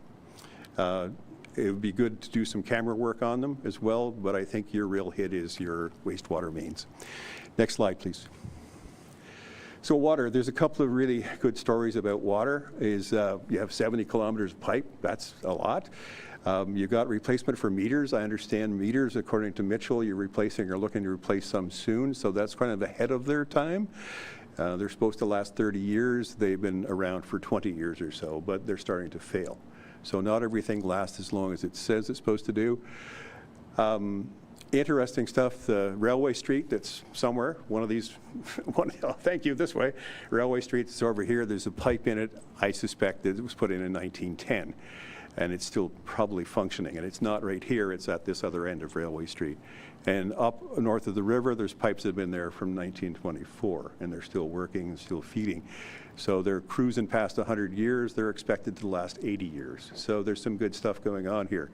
It would be good to do some camera work on them as well, but I think your real hit is your wastewater mains. Next slide, please. So water, there's a couple of really good stories about water. You have 70 kilometers of pipe. That's a lot. You've got replacement for meters. I understand meters, according to Mitchell, you're replacing or looking to replace some soon, so that's kind of ahead of their time. They're supposed to last 30 years. They've been around for 20 years or so, but they're starting to fail. So not everything lasts as long as it says it's supposed to do. Interesting stuff, the railway street that's somewhere, one of these, thank you, this way. Railway street is over here. There's a pipe in it. I suspect that it was put in 1910, and it's still probably functioning. And it's not right here. It's at this other end of Railway Street. And up north of the river, there's pipes that have been there from 1924, and they're still working and still feeding. So they're cruising past 100 years. They're expected to last 80 years. So there's some good stuff going on here.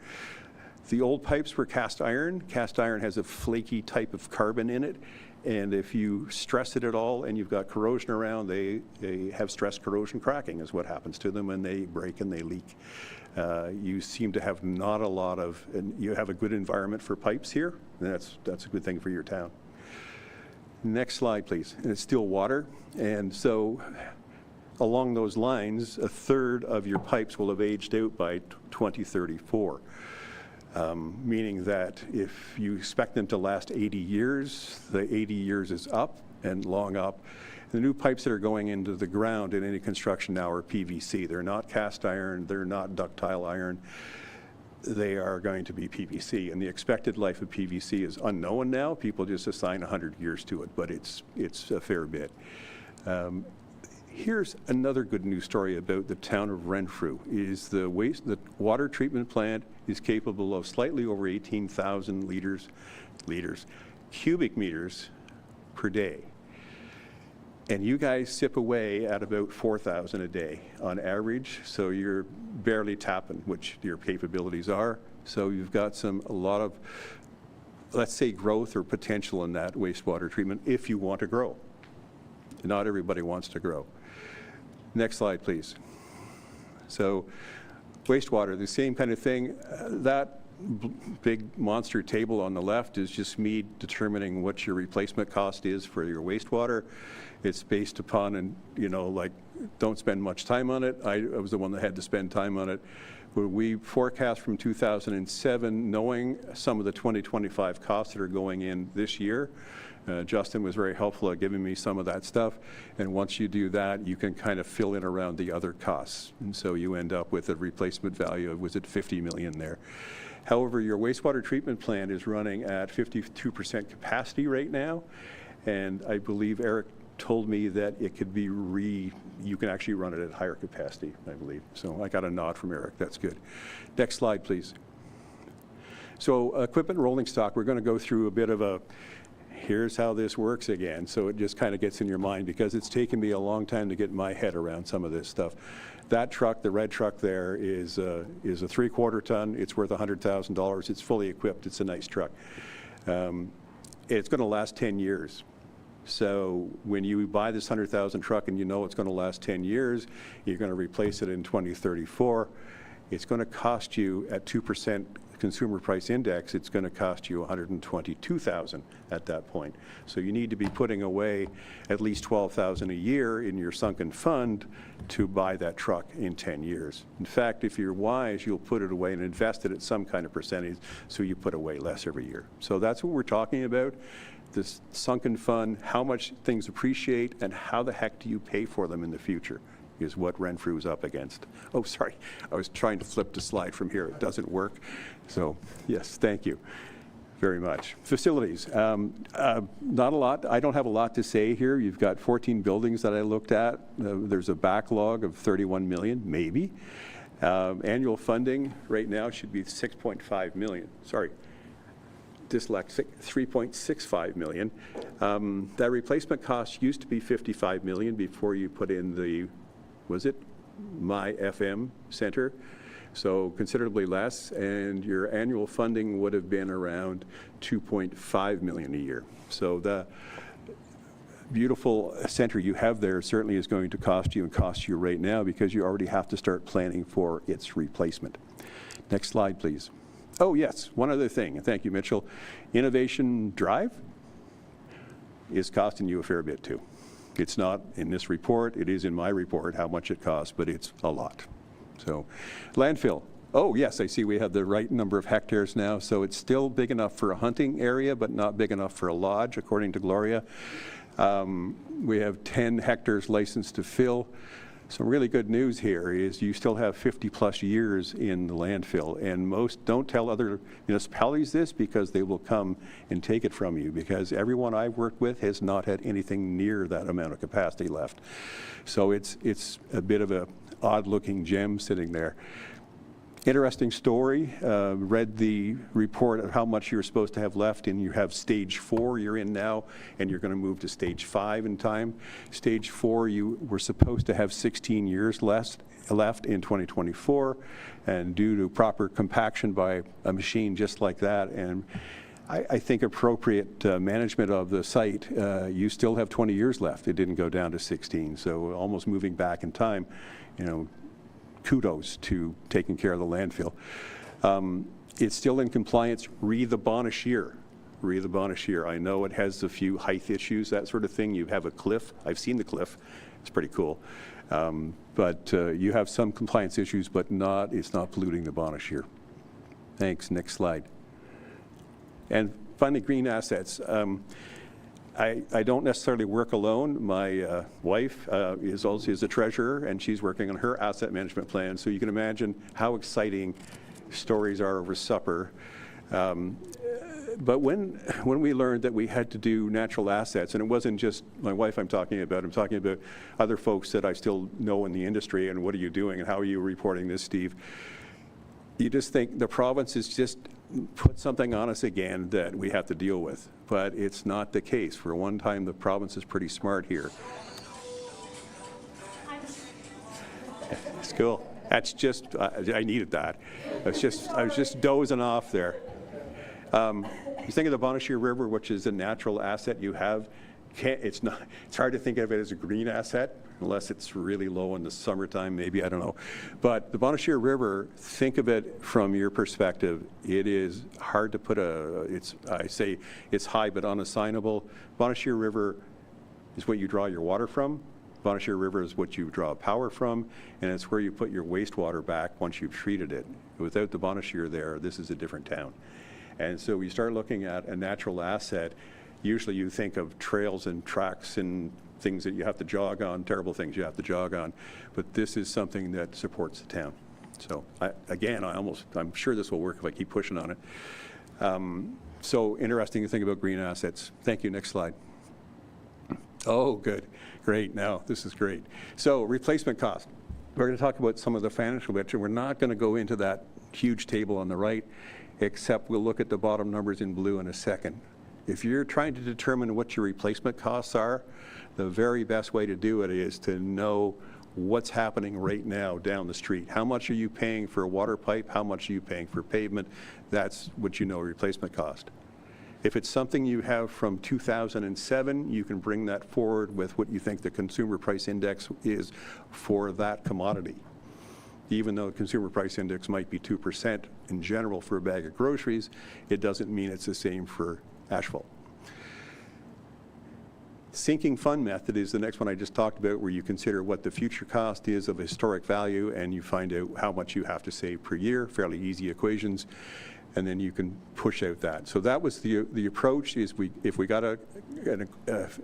The old pipes were cast iron. Cast iron has a flaky type of carbon in it, and if you stress it at all and you've got corrosion around, they have stress corrosion cracking is what happens to them, and they break and they leak. You seem to have not a lot of, and you have a good environment for pipes here, and that's a good thing for your town. Next slide, please. And it's still water, and so along those lines, a third of your pipes will have aged out by 2034. Meaning that if you expect them to last 80 years, the 80 years is up and long up. The new pipes that are going into the ground in any construction now are PVC. They're not cast iron, they're not ductile iron. They are going to be PVC, and the expected life of PVC is unknown now. People just assign 100 years to it, but it's a fair bit. Here's another good news story about the town of Renfrew. Is the water treatment plant is capable of slightly over 18,000 cubic meters per day. And you guys sip away at about 4,000 a day on average, so you're barely tapping what your capabilities are. So you've got a lot of, let's say, growth or potential in that wastewater treatment if you want to grow. Not everybody wants to grow. Next slide, please. So wastewater, the same kind of thing. That big monster table on the left is just me determining what your replacement cost is for your wastewater. It's based upon, and don't spend much time on it. I was the one that had to spend time on it. But we forecast from 2007, knowing some of the 2025 costs that are going in this year. Justin was very helpful at giving me some of that stuff. And once you do that, you can kind of fill in around the other costs. And so you end up with a replacement value of, was it 50 million there? However, your wastewater treatment plant is running at 52% capacity right now. And I believe Eric told me that it could be you can actually run it at higher capacity, I believe. So I got a nod from Eric. That's good. Next slide, please. So equipment rolling stock, we're going to go through a bit of a, here's how this works again. So it just kind of gets in your mind, because it's taken me a long time to get my head around some of this stuff. That truck, the red truck there, is a 3/4 ton. It's worth $100,000. It's fully equipped. It's a nice truck. It's going to last 10 years. So when you buy this 100,000 truck and you know it's going to last 10 years, you're going to replace it in 2034. It's going to cost you at 2% consumer price index, it's going to cost you $122,000 at that point. So you need to be putting away at least $12,000 a year in your sunken fund to buy that truck in 10 years. In fact, if you're wise, you'll put it away and invest it at some kind of percentage, so you put away less every year. So that's what we're talking about. This sunken fund, how much things appreciate, and how the heck do you pay for them in the future is what Renfrew is up against. Oh, sorry, I was trying to flip the slide from here. It doesn't work. So, yes, thank you very much. Facilities, not a lot. I don't have a lot to say here. You've got 14 buildings that I looked at. There's a backlog of 31 million, maybe. Annual funding right now should be 6.5 million. Sorry. Dyslexic, 3.65 million. That replacement cost used to be 55 million before you put in the, was it My FM Center? So considerably less, and your annual funding would have been around 2.5 million a year. So the beautiful center you have there certainly is going to cost you, and cost you right now, because you already have to start planning for its replacement. Next slide, please. Oh, yes, one other thing. Thank you, Mitchell. Innovation Drive is costing you a fair bit, too. It's not in this report. It is in my report how much it costs, but it's a lot. So, landfill. Oh, yes, I see we have the right number of hectares now. So it's still big enough for a hunting area, but not big enough for a lodge, according to Gloria. We have 10 hectares licensed to fill. Some really good news here is you still have 50-plus years in the landfill, and most don't tell other municipalities this, because they will come and take it from you, because everyone I've worked with has not had anything near that amount of capacity left. So it's a bit of a odd-looking gem sitting there. Interesting story. Read the report of how much you're supposed to have left, and you have stage 4 you're in now, and you're going to move to stage 5 in time. Stage 4, you were supposed to have 16 years left in 2024, and due to proper compaction by a machine just like that, and I think appropriate management of the site, you still have 20 years left. It didn't go down to 16, so almost moving back in time, kudos to taking care of the landfill. It's still in compliance. Re the Bonasheer. I know it has a few height issues, that sort of thing. You have a cliff. I've seen the cliff. It's pretty cool. But you have some compliance issues, but it's not polluting the Bonasheer. Thanks. Next slide. And finally, green assets. I don't necessarily work alone. My wife is a treasurer, and she's working on her asset management plan. So you can imagine how exciting stories are over supper. But when we learned that we had to do natural assets, and it wasn't just my wife I'm talking about other folks that I still know in the industry, and what are you doing, and how are you reporting this, Steve? You just think the province is just put something on us again that we have to deal with. But it's not the case. For one time, the province is pretty smart here. It's cool. That's just, I needed that. I was just dozing off there. You think of the Bonasheer River, which is a natural asset you have. It's hard to think of it as a green asset, unless it's really low in the summertime, maybe, I don't know. But the Bonasheer River, think of it from your perspective. It is hard to put I say it's high but unassignable. Bonasheer River is what you draw your water from. Bonasheer River is what you draw power from, and it's where you put your wastewater back once you've treated it. Without the Bonasheer there, this is a different town. And so we start looking at a natural asset. Usually you think of trails and tracks and things that you have to jog on, terrible things you have to jog on, but this is something that supports the town. So I'm sure this will work if I keep pushing on it. So interesting to think about green assets. Thank you. Next slide. Oh, good. Great. Now, this is great. So replacement cost. We're going to talk about some of the financial bits, and we're not going to go into that huge table on the right, except we'll look at the bottom numbers in blue in a second. If you're trying to determine what your replacement costs are, the very best way to do it is to know what's happening right now down the street. How much are you paying for a water pipe? How much are you paying for pavement? That's what you know replacement cost. If it's something you have from 2007, you can bring that forward with what you think the consumer price index is for that commodity. even though the consumer price index might be 2% in general for a bag of groceries, it doesn't mean it's the same for asphalt. Sinking fund method is the next one I just talked about, where you consider what the future cost is of historic value and you find out how much you have to save per year, fairly easy equations, and then you can push out that. So that was the approach. Is if we got a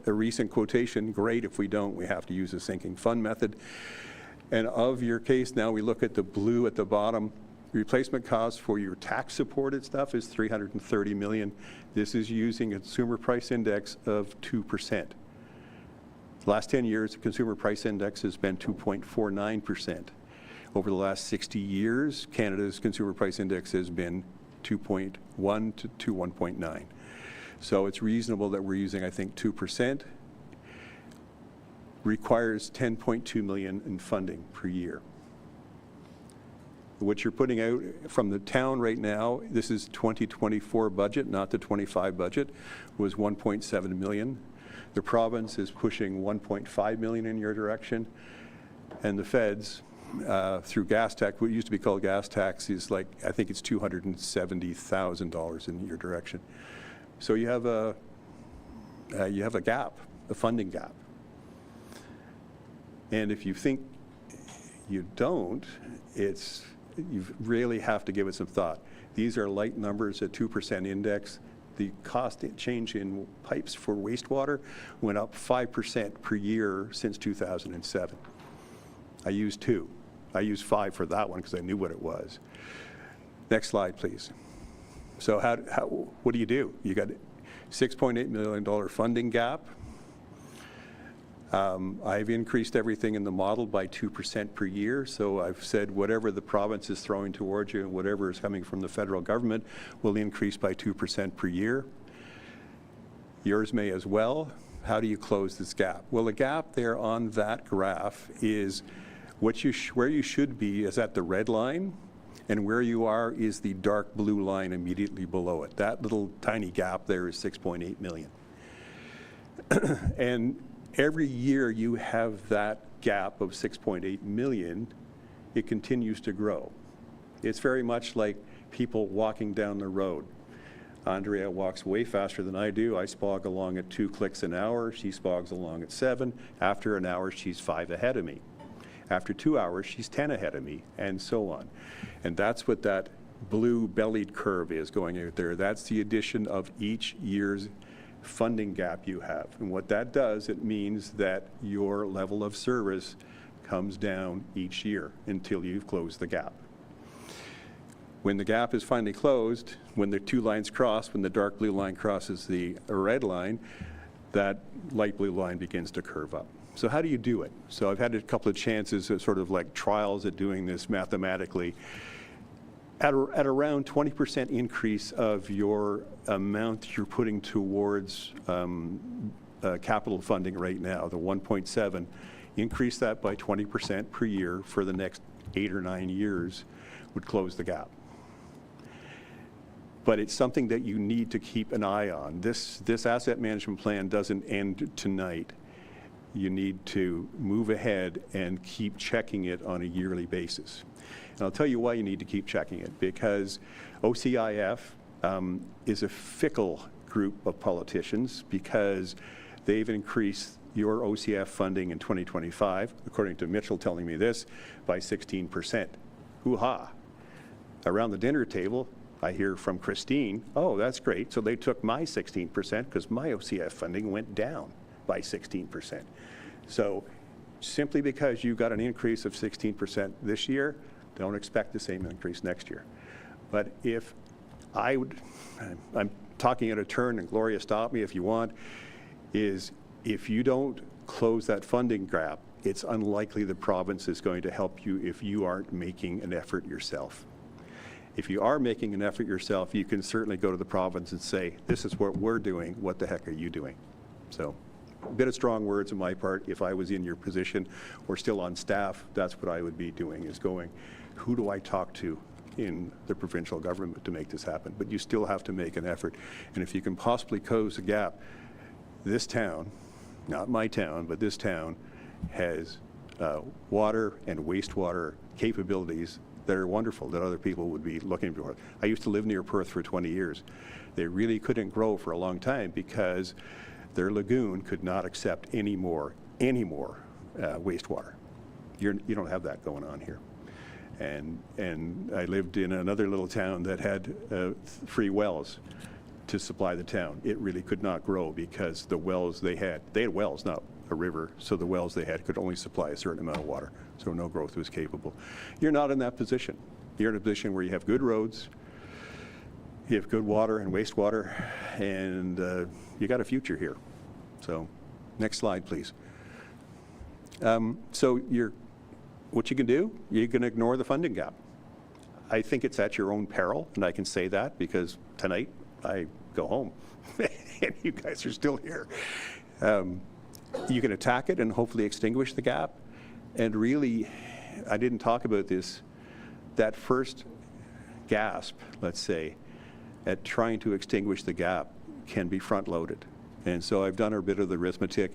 recent quotation, great. If we don't, we have to use the sinking fund method. And of your case, now we look at the blue at the bottom. Replacement cost for your tax-supported stuff is $330 million. This is using a consumer price index of 2%. The last 10 years, the consumer price index has been 2.49%. Over the last 60 years, Canada's consumer price index has been 2.1 to 1.9. So it's reasonable that we're using, I think, 2%. Requires $10.2 million in funding per year. What you're putting out from the town right now, this is 2024 budget, not the 25 budget, was 1.7 million. The province is pushing 1.5 million in your direction, and the feds, through gas tax, what used to be called gas tax, is like, I think it's $270,000 in your direction. So you have a gap, a funding gap. And if you think you don't, you really have to give it some thought. These are light numbers at 2% index. The cost change in pipes for wastewater went up 5% per year since 2007. I used 2. I used 5 for that one because I knew what it was. Next slide, please. So what do? You got $6.8 million funding gap. I've increased everything in the model by 2% per year. So I've said whatever the province is throwing towards you and whatever is coming from the federal government will increase by 2% per year. Yours may as well. How do you close this gap? Well, the gap there on that graph is where you should be is at the red line, and where you are is the dark blue line immediately below it. That little tiny gap there is 6.8 million. And every year you have that gap of 6.8 million, it continues to grow. It's very much like people walking down the road. Andrea walks way faster than I do. I spog along at 2 clicks an hour. She spogs along at 7. After an hour, she's 5 ahead of me. After 2 hours, she's 10 ahead of me, and so on. And that's what that blue bellied curve is going out there. That's the addition of each year's funding gap you have. And what that does, it means that your level of service comes down each year until you've closed the gap. When the gap is finally closed, when the 2 lines cross, when the dark blue line crosses the red line, that light blue line begins to curve up. So how do you do it? So I've had a couple of chances of sort of like trials at doing this mathematically. At around 20% increase of your amount you're putting towards capital funding right now, the 1.7, increase that by 20% per year for the next 8 or 9 years would close the gap. But it's something that you need to keep an eye on. This asset management plan doesn't end tonight. You need to move ahead and keep checking it on a yearly basis. And I'll tell you why you need to keep checking it, because OCIF is a fickle group of politicians, because they've increased your OCF funding in 2025, according to Mitchell telling me this, by 16%. Hoo-ha. Around the dinner table, I hear from Christine, oh, that's great. So they took my 16% because my OCF funding went down by 16%. So simply because you got an increase of 16% this year, don't expect the same increase next year. But if I'm talking at a turn, and Gloria, stop me if you want, is if you don't close that funding gap, it's unlikely the province is going to help you if you aren't making an effort yourself. If you are making an effort yourself, you can certainly go to the province and say, this is what we're doing, what the heck are you doing? So a bit of strong words on my part. If I was in your position or still on staff, that's what I would be doing, is going, who do I talk to in the provincial government to make this happen? But you still have to make an effort. And if you can possibly close the gap, this town, not my town, but this town has water and wastewater capabilities that are wonderful, that other people would be looking for. I used to live near Perth for 20 years. They really couldn't grow for a long time because their lagoon could not accept any more wastewater. You don't have that going on here. And I lived in another little town that had 3 wells to supply the town. It really could not grow because the wells they had wells, not a river, so the wells they had could only supply a certain amount of water, so no growth was capable. You're not in that position. You're in a position where you have good roads, you have good water and wastewater, and you got a future here. So, next slide, please. What you can do, you can ignore the funding gap. I think it's at your own peril, and I can say that because tonight I go home, and you guys are still here. You can attack it and hopefully extinguish the gap. And really, I didn't talk about this, that first gasp, let's say, at trying to extinguish the gap can be front-loaded. And so I've done a bit of the arithmetic.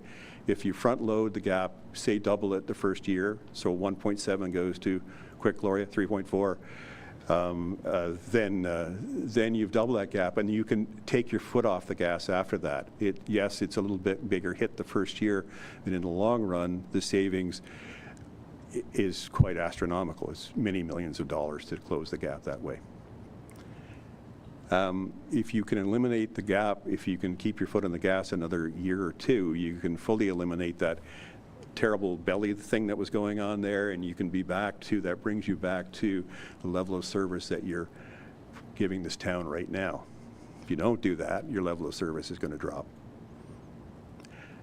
If you front-load the gap, say double it the first year, so 1.7 goes to, quick Gloria, 3.4, then you've doubled that gap, and you can take your foot off the gas after that. Yes, it's a little bit bigger hit the first year, but in the long run, the savings is quite astronomical. It's many millions of dollars to close the gap that way. If you can eliminate the gap, if you can keep your foot on the gas another year or two, you can fully eliminate that terrible belly thing that was going on there, and you can be back to, that brings you back to the level of service that you're giving this town right now. If you don't do that, your level of service is going to drop.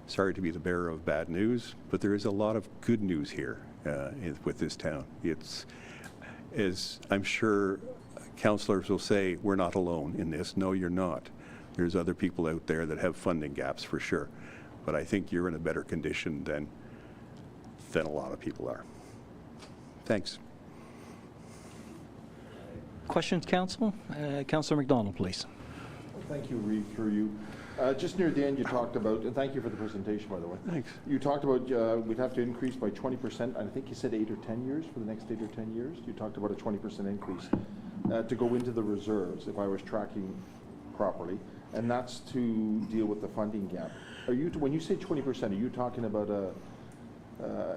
Sorry to be the bearer of bad news, but there is a lot of good news here with this town. It's, as I'm sure councillors will say, we're not alone in this. No, you're not. There's other people out there that have funding gaps for sure. But I think you're in a better condition than a lot of people are. Thanks. Questions, Council? Councillor McDougall, please. Thank you, Reeve, through you. Just near the end, you talked about, and thank you for the presentation, by the way. Thanks. You talked about we'd have to increase by 20%. I think you said 8 or 10 years, for the next 8 or 10 years. You talked about a 20% increase to go into the reserves, if I was tracking properly, and that's to deal with the funding gap. Are you, when you say 20%, are you talking about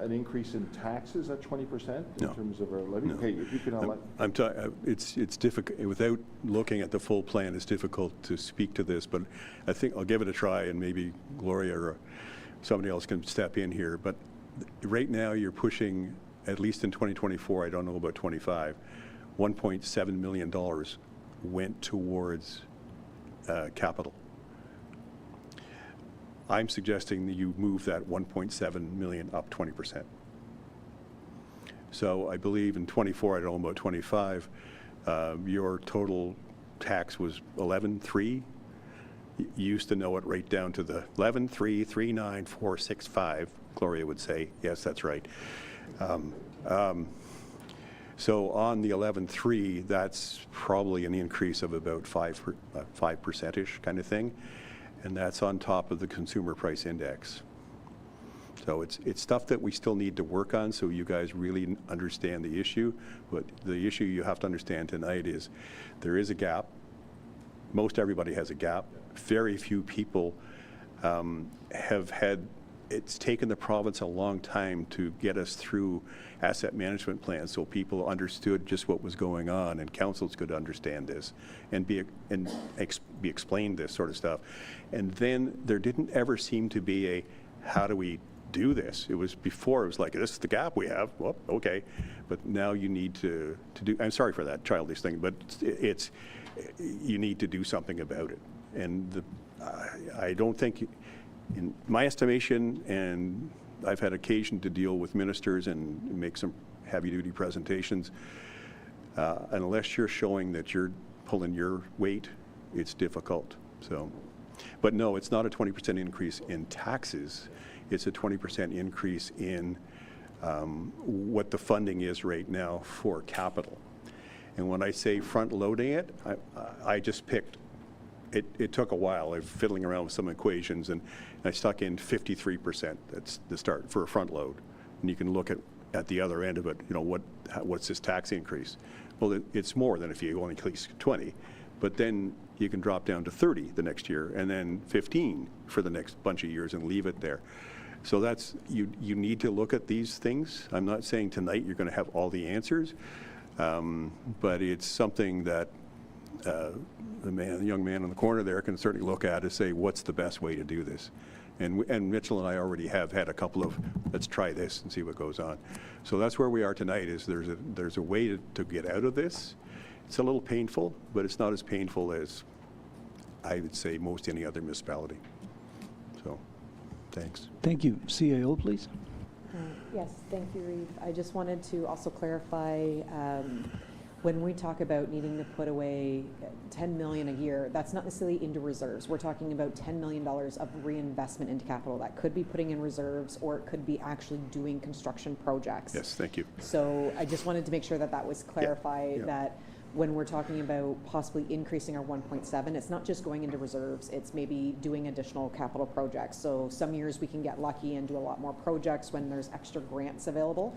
an increase in taxes at 20% in terms of our levy? No. Okay, if you can it's difficult, without looking at the full plan, it's difficult to speak to this, but I think I'll give it a try, and maybe Gloria or somebody else can step in here. But right now you're pushing, at least in 2024, I don't know about 25, $1.7 million went towards capital. I'm suggesting that you move that 1.7 million up 20%. So I believe in 24, I don't know about 25, your total tax was 11.3. You used to know it right down to the 11.3, 39465. Gloria would say, yes, that's right. So on the 11.3, that's probably an increase of about 5%-ish kind of thing. And that's on top of the consumer price index. So it's stuff that we still need to work on, so you guys really understand the issue. But the issue you have to understand tonight is there is a gap. Most everybody has a gap. Very few people have had, it's taken the province a long time to get us through asset management plans so people understood just what was going on, and councils could understand this and be explained this sort of stuff. And then there didn't ever seem to be a, how do we do this? It was before, it was like, this is the gap we have. Well, okay. But now you need to do, I'm sorry for that childish thing, but it's you need to do something about it. And I don't think, in my estimation, and I've had occasion to deal with ministers and make some heavy-duty presentations, unless you're showing that you're pulling your weight, it's difficult. So, but no, it's not a 20% increase in taxes. It's a 20% increase in what the funding is right now for capital. And when I say front-loading it, I just picked, it took a while of fiddling around with some equations, and I stuck in 53%. That's the start for a front load. And you can look at the other end of it, what's this tax increase? Well, it's more than if you only increase 20, but then you can drop down to 30 the next year, and then 15 for the next bunch of years and leave it there. So that's, you need to look at these things. I'm not saying tonight you're going to have all the answers, but it's something that the young man in the corner there can certainly look at and say, what's the best way to do this? And Mitchell and I already have had a couple of, let's try this and see what goes on. So that's where we are tonight, is there's a way to get out of this. It's a little painful, but it's not as painful as, I would say, most any other municipality. So, thanks. Thank you. CAO, please. Yes, thank you, Reeve. I just wanted to also clarify, when we talk about needing to put away $10 million a year, that's not necessarily into reserves. We're talking about $10 million of reinvestment into capital. That could be putting in reserves, or it could be actually doing construction projects. Yes, thank you. So I just wanted to make sure that that was clarified, that when we're talking about possibly increasing our 1.7, it's not just going into reserves, it's maybe doing additional capital projects. So some years we can get lucky and do a lot more projects when there's extra grants available,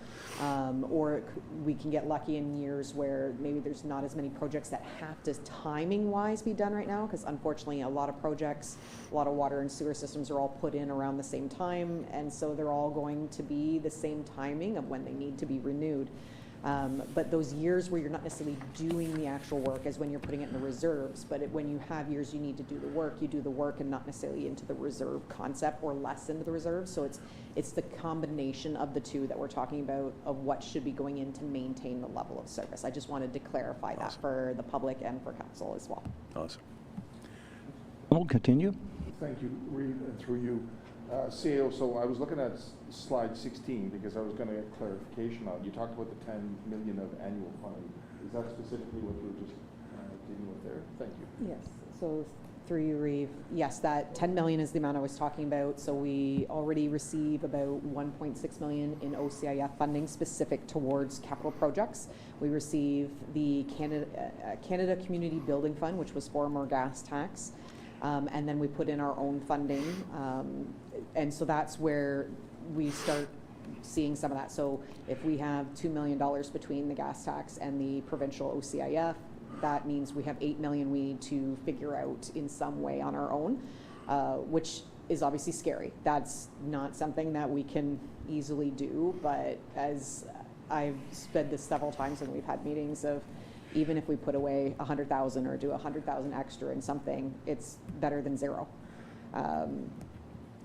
or we can get lucky in years where maybe there's not as many projects that have to timing-wise be done right now, because unfortunately a lot of projects, a lot of water and sewer systems are all put in around the same time, and so they're all going to be the same timing of when they need to be renewed. But those years where you're not necessarily doing the actual work is when you're putting it in the reserves. But when you have years you need to do the work, you do the work and not necessarily into the reserve concept, or less into the reserves. So it's the combination of the two that we're talking about, of what should be going in to maintain the level of service. I just wanted to clarify that for the public and for council as well. Awesome. We'll continue. Thank you, Reeve, and through you. CAO, so I was looking at slide 16 because I was going to get clarification on it. You talked about the 10 million of annual funding. Is that specifically what you were just dealing with there? Thank you. Yes, so through you, Reeve, yes, that 10 million is the amount I was talking about. So we already receive about 1.6 million in OCIF funding specific towards capital projects. We receive the Canada Community Building Fund, which was for more gas tax. And then we put in our own funding. And so that's where we start seeing some of that. So if we have $2 million between the gas tax and the provincial OCIF, that means we have $8 million we need to figure out in some way on our own, which is obviously scary. That's not something that we can easily do, but as I've said this several times when we've had meetings of, even if we put away 100,000 or do 100,000 extra in something, it's better than zero.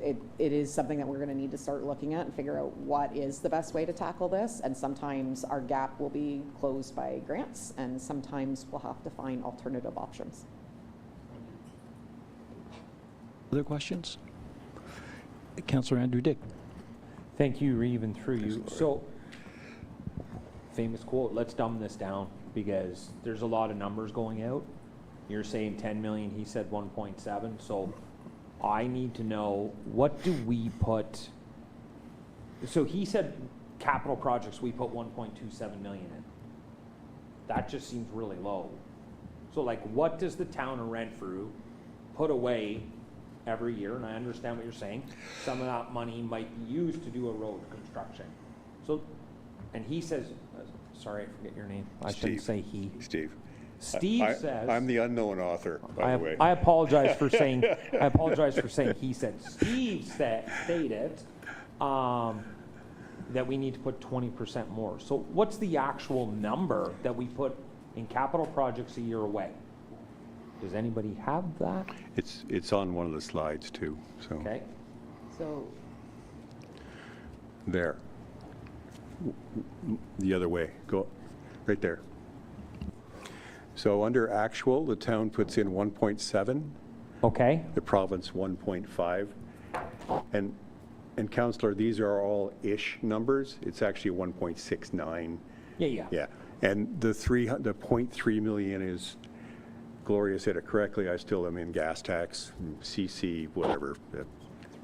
It is something that we're going to need to start looking at and figure out what is the best way to tackle this. And sometimes our gap will be closed by grants, and sometimes we'll have to find alternative options. Other questions? Councillor Andrew Dick. Thank you, Reeve, and through you. So, famous quote, let's dumb this down, because there's a lot of numbers going out. You're saying 10 million, he said 1.7, so I need to know, what do we put, so he said capital projects, we put 1.27 million in. That just seems really low. So like, what does the town of Renfrew put away every year? And I understand what you're saying. Some of that money might be used to do a road construction. So, and he says, sorry, I forget your name. I shouldn't say he. Steve. Steve says. I'm the unknown author, by the way. I apologize for saying. I apologize for saying he said. Steve stated that we need to put 20% more. So what's the actual number that we put in capital projects a year away? Does anybody have that? It's on one of the slides too. So. Okay. So There. The other way. Go right there. So under actual, the town puts in 1.7. Okay. The province 1.5. And Councillor, these are all ish numbers. It's actually 1.69. Yeah. Yeah. And the 0.3 million is, Gloria said it correctly, I still am in gas tax, CC, whatever,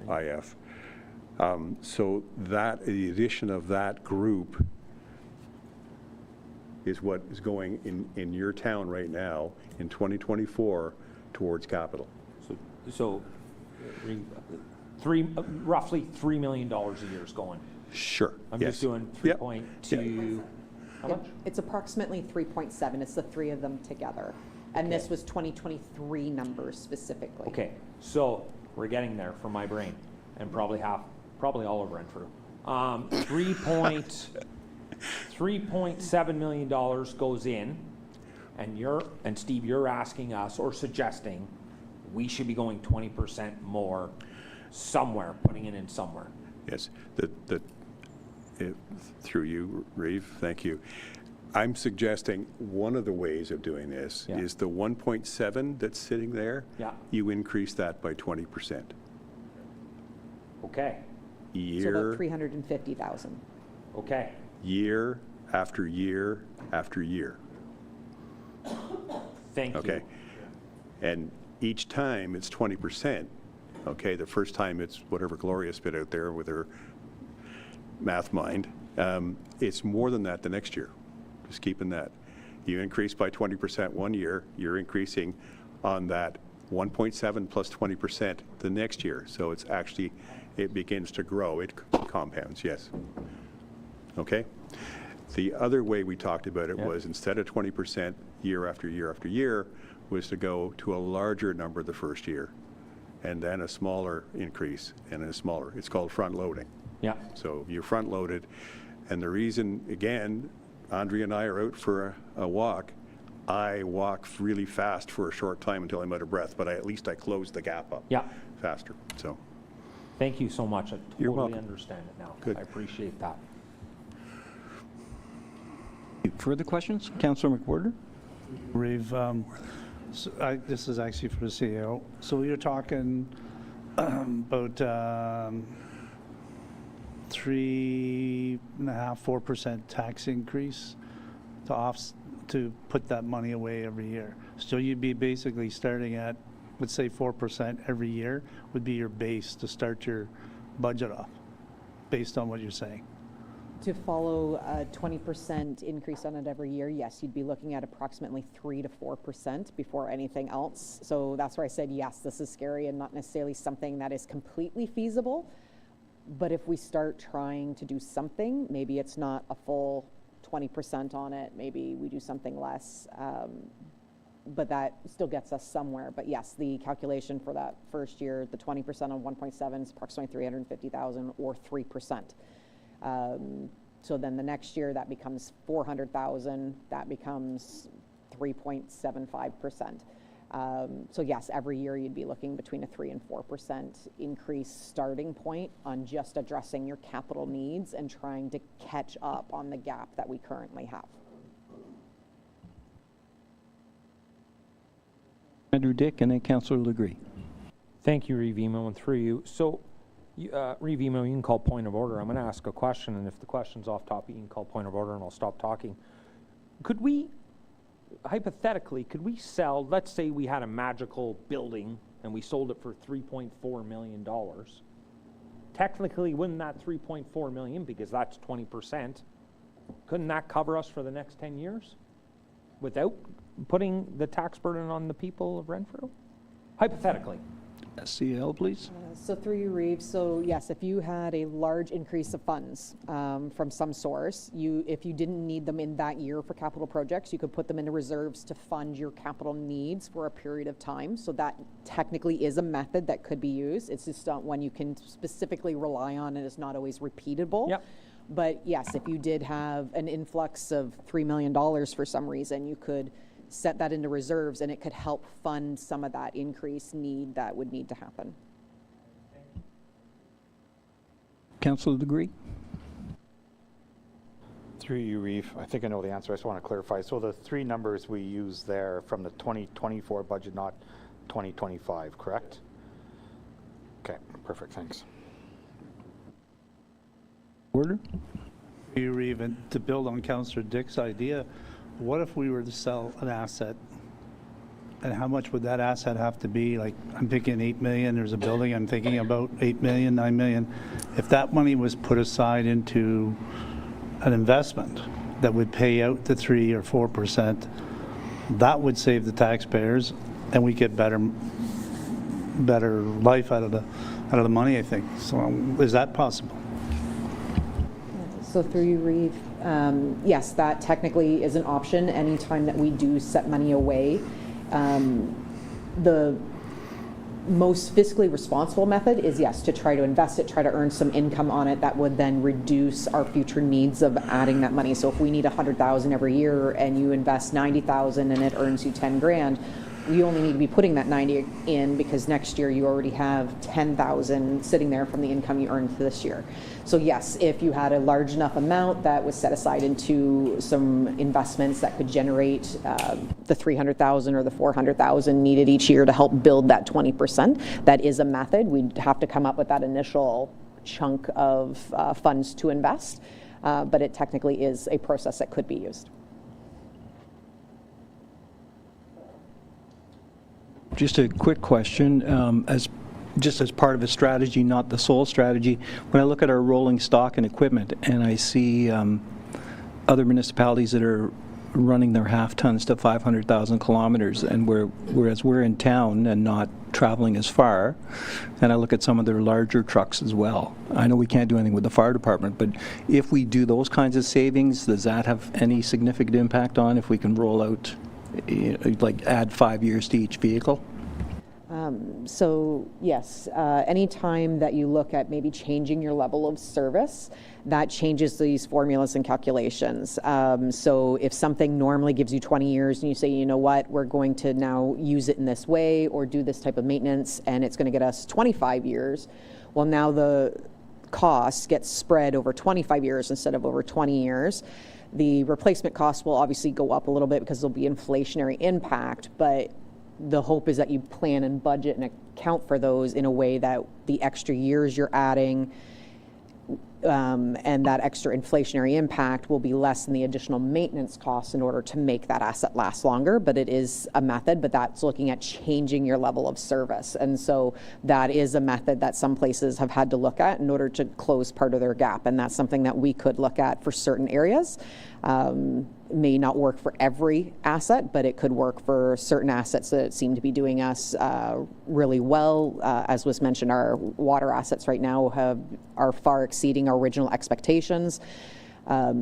IF. So that, the addition of that group is what is going in your town right now in 2024 towards capital. So roughly $3 million a year is going Sure, I'm yes. just doing Yep. 3.2. How much? It's approximately 3.7. It's the three of them together. And this was 2023 numbers specifically. Okay, so we're getting there for my brain, and probably all of Renfrew. $3.7 million goes in, and Steve, you're asking us or suggesting we should be going 20% more somewhere, putting it in somewhere. Yes, through you, Reeve, thank you. I'm suggesting one of the ways of doing this Yeah. is the 1.7 that's sitting there. Yeah. You increase that by 20%. Okay, So about Year, 350,000. okay. year after year after year. Thank you. Okay. And each time it's 20%. Okay, the first time it's whatever Gloria spit out there with her math mind. It's more than that the next year. Just keeping that. You increase by 20% one year, you're increasing on that 1.7 plus 20% the next year. So it's actually, it begins to grow. It compounds, yes. Okay? The other way we talked about it was instead of 20% year after year after year, was to go to a larger number the first year and then a smaller increase and a smaller. It's called front loading. Yeah. So you're front loaded. And the reason, again, Andrea and I are out for a walk. I walk really fast for a short time until I'm out of breath, but at least I close the gap up faster. So Thank you so much. I You're totally welcome. understand it now. Good. I appreciate that. Further questions? Councillor McWhorter? Reeve, this is actually for the CEO. So you're talking about 3.5–4% tax increase to put that money away every year. So you'd be basically starting at, let's say 4% every year would be your base to start your budget off, based on what you're saying. To follow a 20% increase on it every year, yes, you'd be looking at approximately 3 to 4% before anything else. So that's where I said, yes, this is scary and not necessarily something that is completely feasible. But if we start trying to do something, maybe it's not a full 20% on it, maybe we do something less, but that still gets us somewhere. But yes, the calculation for that first year, the 20% on 1.7 is approximately 350,000 or 3%. So then the next year that becomes 400,000, that becomes 3.75%. So yes, every year you'd be looking between a 3 and 4% increase starting point on just addressing your capital needs and trying to catch up on the gap that we currently have. Andrew Dick and then Councillor Legree. Thank you, Reeve Emo, and through you. So, Reeve Emo, you can call point of order. I'm going to ask a question, and if the question's off topic, you can call point of order, and I'll stop talking. Could we, hypothetically, sell, let's say we had a magical building, and we sold it for $3.4 million. Technically, wouldn't that $3.4 million, because that's 20%, couldn't that cover us for the next 10 years without putting the tax burden on the people of Renfrew? Hypothetically. SCL, please. So through you, Reeve, so yes, if you had a large increase of funds from some source, if you didn't need them in that year for capital projects, you could put them into reserves to fund your capital needs for a period of time. So that technically is a method that could be used. It's just not one you can specifically rely on, and it's not always repeatable. Yep. But yes, if you did have an influx of $3 million for some reason, you could set that into reserves, and it could help fund some of that increased need that would need to happen. Councillor Legree. Through you, Reeve, I think I know the answer. I just want to clarify. So the three numbers we use there from the 2024 budget, not 2025, correct? Okay, perfect, thanks. Order. You, Reeve, and to build on Councillor Dick's idea, what if we were to sell an asset, and how much would that asset have to be? Like, I'm thinking 8 million, there's a building, I'm thinking about 8 million, 9 million. If that money was put aside into an investment that would pay out the 3 or 4%, that would save the taxpayers, and we get better life out of the money, I think. So is that possible? So through you, Reeve, yes, that technically is an option anytime that we do set money away. The most fiscally responsible method is, yes, to try to invest it, try to earn some income on it that would then reduce our future needs of adding that money. So if we need 100,000 every year and you invest 90,000 and it earns you 10 grand, you only need to be putting that 90 in because next year you already have 10,000 sitting there from the income you earned this year. So yes, if you had a large enough amount that was set aside into some investments that could generate the 300,000 or the 400,000 needed each year to help build that 20%, that is a method. We'd have to come up with that initial chunk of funds to invest, but it technically is a process that could be used. Just a quick question, just as part of a strategy, not the sole strategy. When I look at our rolling stock and equipment, and I see other municipalities that are running their half tons to 500,000 kilometers, and whereas we're in town and not traveling as far, and I look at some of their larger trucks as well. I know we can't do anything with the fire department, but if we do those kinds of savings, does that have any significant impact on if we can roll out, like add 5 years to each vehicle? So yes, anytime that you look at maybe changing your level of service, that changes these formulas and calculations. So if something normally gives you 20 years and you say, you know what, we're going to now use it in this way or do this type of maintenance and it's going to get us 25 years, well, now the cost gets spread over 25 years instead of over 20 years. The replacement cost will obviously go up a little bit because there'll be inflationary impact, but the hope is that you plan and budget and account for those in a way that the extra years you're adding and that extra inflationary impact will be less than the additional maintenance costs in order to make that asset last longer. But it is a method, but that's looking at changing your level of service. And so that is a method that some places have had to look at in order to close part of their gap. And that's something that we could look at for certain areas. May not work for every asset, but it could work for certain assets that seem to be doing us really well. As was mentioned, our water assets right now are far exceeding our original expectations.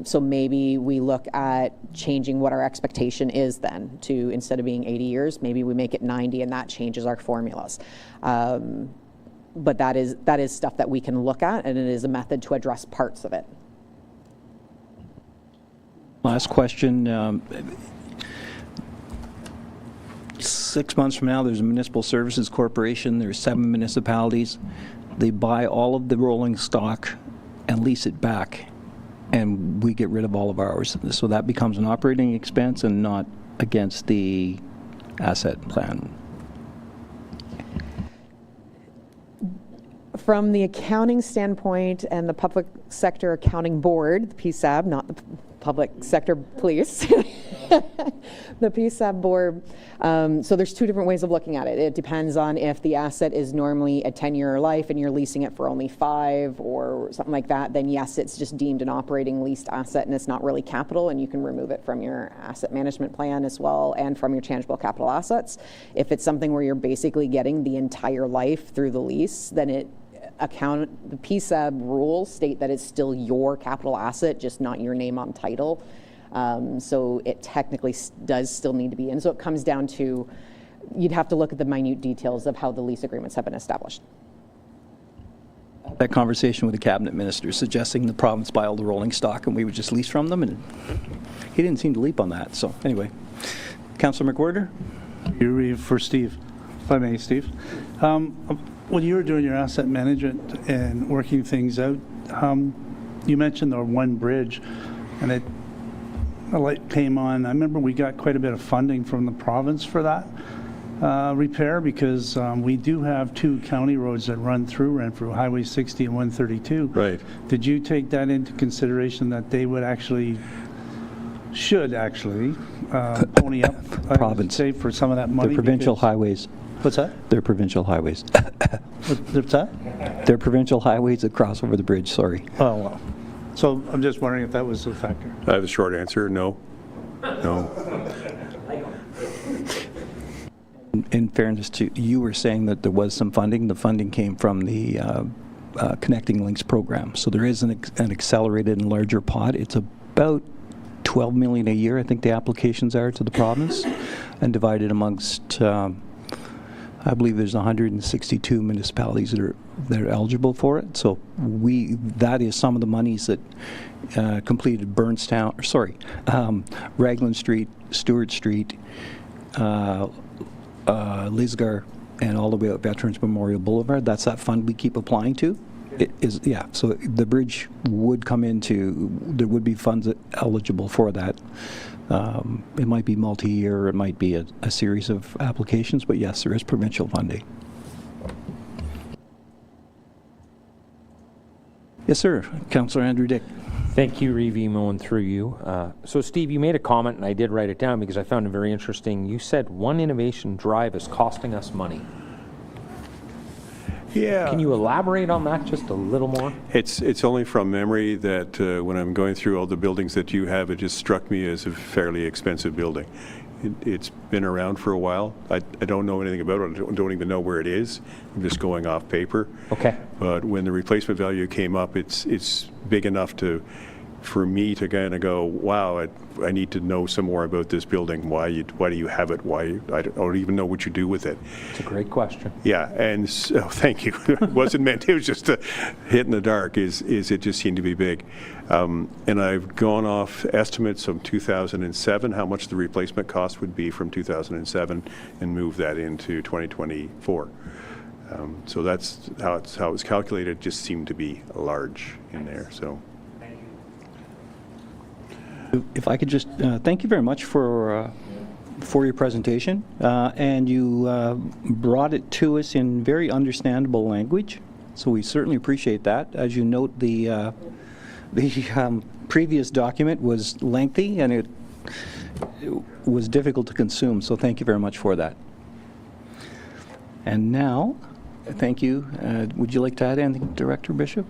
So maybe we look at changing what our expectation is then to, instead of being 80 years, maybe we make it 90 and that changes our formulas. But that is stuff that we can look at, and it is a method to address parts of it. Last question. 6 months from now, there's a Municipal Services Corporation. There's 7 municipalities. They buy all of the rolling stock and lease it back, and we get rid of all of ours. So that becomes an operating expense and not against the asset plan. From the accounting standpoint and the Public Sector Accounting Board, the PSAB, not the Public Sector Police, the PSAB board. So there's 2 different ways of looking at it. It depends on if the asset is normally a 10-year life and you're leasing it for only 5 or something like that, then yes, it's just deemed an operating leased asset and it's not really capital, and you can remove it from your asset management plan as well and from your tangible capital assets. If it's something where you're basically getting the entire life through the lease, then the PSAB rules state that it's still your capital asset, just not your name on title. So it technically does still need to be in. So it comes down to, you'd have to look at the minute details of how the lease agreements have been established. That conversation with the cabinet minister suggesting the province buy all the rolling stock and we would just lease from them, and he didn't seem to leap on that. So anyway, Councillor McWhorter? You read for Steve, if I may, Steve. When you were doing your asset management and working things out, you mentioned the one bridge, and the light came on. I remember we got quite a bit of funding from the province for that repair, because we do have 2 county roads that run through Renfrew, Highway 60 and 132. Right. Did you take that into consideration, that they would should actually pony up, Province. say, for some of that money? They're provincial highways. What's that? They're provincial highways. What's that? They're provincial highways that cross over the bridge, sorry. Oh, well. So I'm just wondering if that was a factor. I have a short answer, no. No. In fairness to you, were saying that there was some funding. The funding came from the Connecting Links program. So there is an accelerated and larger pot. It's about 12 million a year, I think the applications are to the province, and divided amongst, I believe there's 162 municipalities that are eligible for it. So that is some of the monies that completed Raglan Street, Stewart Street, Lisgar, and all the way up Veterans Memorial Boulevard. That's that fund we keep applying to. So the bridge would come into, there would be funds eligible for that. It might be multi-year, it might be a series of applications, but yes, there is provincial funding. Yes, sir. Councillor Andrew Dick. Thank you, Reeve Emo, and through you. So, Steve, you made a comment, and I did write it down because I found it very interesting. You said one innovation drive is costing us money. Yeah. Can you elaborate on that just a little more? It's only from memory that when I'm going through all the buildings that you have, it just struck me as a fairly expensive building. It's been around for a while. I don't know anything about it. I don't even know where it is. I'm just going off paper. Okay. But when the replacement value came up, it's big enough for me to kind of go, wow, I need to know some more about this building. Why do you have it? I don't even know what you do with it. It's a great question. Yeah, and so, thank you. It wasn't meant, it was just a hit in the dark, is it just seemed to be big. And I've gone off estimates from 2007, how much the replacement cost would be from 2007, and moved that into 2024. So that's how it was calculated. It just seemed to be large in there, so. If I could just thank you very much for your presentation, and you brought it to us in very understandable language. So we certainly appreciate that. As you note, the previous document was lengthy and it was difficult to consume. So thank you very much for that. And now, thank you. Would you like to add anything, Director Bishop?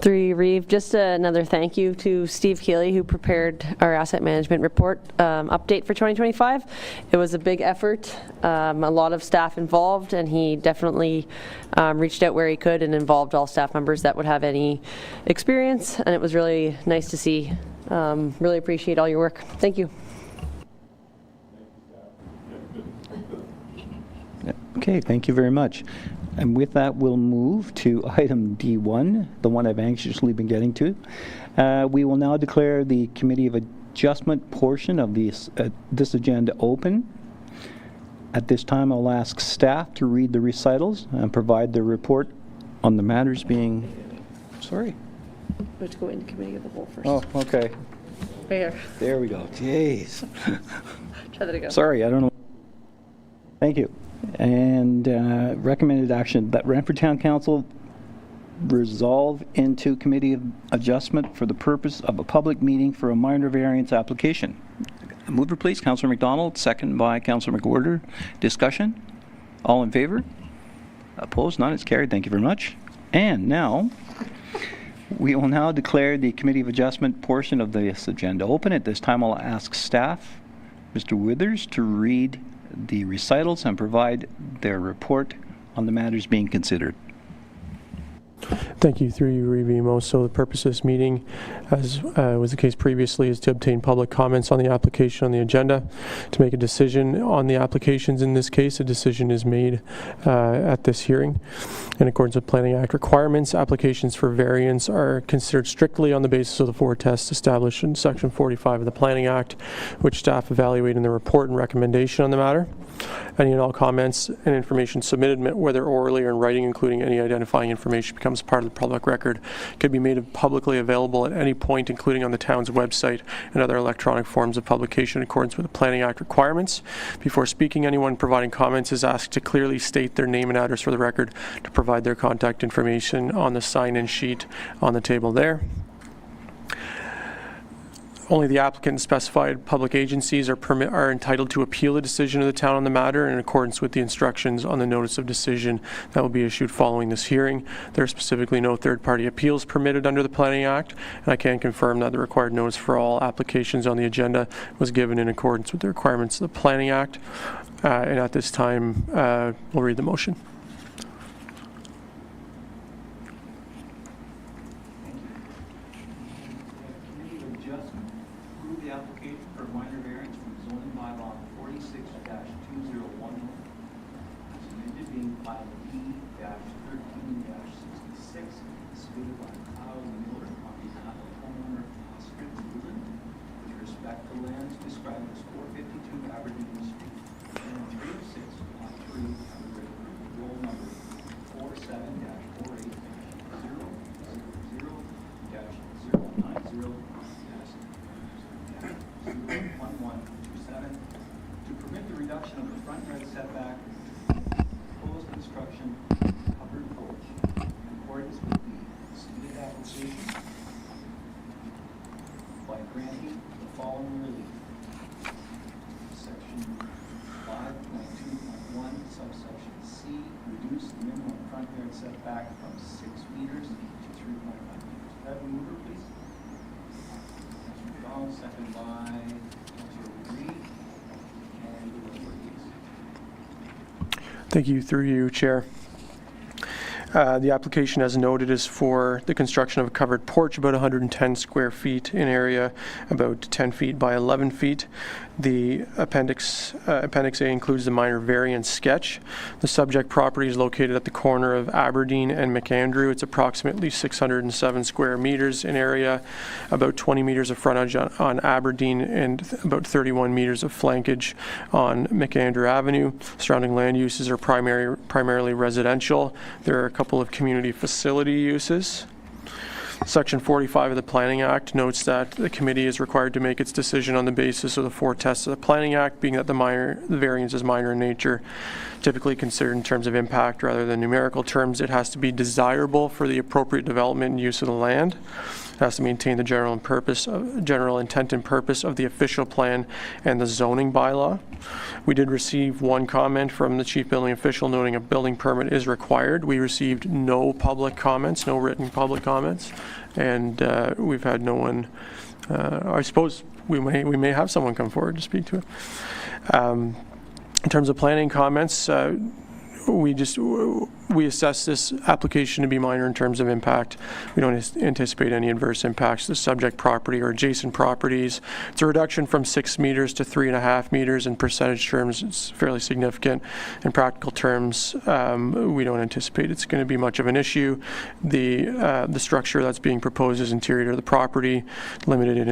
Through Reeve, just another thank you to Steve Keeley, who prepared our asset management report update for 2025. It was a big effort, a lot of staff involved, and he definitely reached out where he could and involved all staff members that would have any experience, and it was really nice to see. Really appreciate all your work. Thank you. Okay, thank you very much. And with that, we'll move to item D1, the one I've anxiously been getting to. We will now declare the Committee of Adjustment portion of this agenda open. At this time, I'll ask staff to read the recitals and provide their report on the matters being... Sorry. We have to go into Committee of the Whole first. Oh, okay. Right here. There we go. Jeez. Try that again. Sorry, I don't know. Thank you. And recommended action that Renfrew Town Council resolve into Committee of Adjustment for the purpose of a public meeting for a minor variance application. Mover, please. Councillor McDonald, second by Councillor McWhorter. Discussion? All in favor? Opposed? None. It's carried. Thank you very much. And now, we will now declare the Committee of Adjustment portion of this agenda open. At this time, I'll ask staff, Mr. Withers, to read the recitals and provide their report on the matters being considered. Thank you, through you, Revimo. So the purpose of this meeting, as was the case previously, is to obtain public comments on the application on the agenda. To make a decision on the applications in this case, a decision is made at this hearing. In accordance with Planning Act requirements, applications for variance are considered strictly on the basis of the 4 tests established in Section 45 of the Planning Act, which staff evaluate in their report and recommendation on the matter. Any and all comments and information submitted, whether orally or in writing, including any identifying information, becomes part of the public record, could be made publicly available at any point, including on the town's website and other electronic forms of publication in accordance with the Planning Act requirements. Before speaking, anyone providing comments is asked to clearly state their name and address for the record, to provide their contact information on the sign-in sheet on the table there. Only the applicant and specified public agencies are entitled to appeal the decision of the town on the matter in accordance with the instructions on the notice of decision that will be issued following this hearing. There are specifically no third-party appeals permitted under the Planning Act, and I can confirm that the required notice for all applications on the agenda was given in accordance with the requirements of the Planning Act. And at this time, we'll read the motion. Adjustment. Approve the application for minor variance from zoning bylaw 46-2011. Submitted being file B-13-66, submitted by Kyle Miller on behalf of homeowner Oscar Newland with respect to lands described as 452 Aberdeen Street and 306 Lot 3 on the river, roll number 47-48-090-090-1127 to permit the reduction of the front yard setback, proposed construction, covered porch, in accordance with the submitted application by granting the following relief. Section 5.2.1, subsection C, reduce the minimum front yard setback from 6 meters to 3.5 meters. Have a mover, please. Councilor McDougall, second by Councilor Reed. And the mover, please. Thank you, through you, Chair. The application, as noted, is for the construction of a covered porch, about 110 square feet in area, about 10 feet by 11 feet. The Appendix A includes the minor variance sketch. The subject property is located at the corner of Aberdeen and McAndrew. It's approximately 607 square meters in area, about 20 meters of frontage on Aberdeen and about 31 meters of flankage on McAndrew Avenue. Surrounding land uses are primarily residential. There are a couple of community facility uses. Section 45 of the Planning Act notes that the committee is required to make its decision on the basis of the 4 tests of the Planning Act, being that the variance is minor in nature, typically considered in terms of impact rather than numerical terms. It has to be desirable for the appropriate development and use of the land. It has to maintain the general intent and purpose of the official plan and the zoning bylaw. We did receive one comment from the chief building official noting a building permit is required. We received no public comments, no written public comments, and we've had no one. I suppose we may have someone come forward to speak to it. In terms of planning comments, we assess this application to be minor in terms of impact. We don't anticipate any adverse impacts to the subject property or adjacent properties. It's a reduction from 6 meters to 3.5 meters. In percentage terms, it's fairly significant. In practical terms, we don't anticipate it's going to be much of an issue. The structure that's being proposed is interior to the property, limited in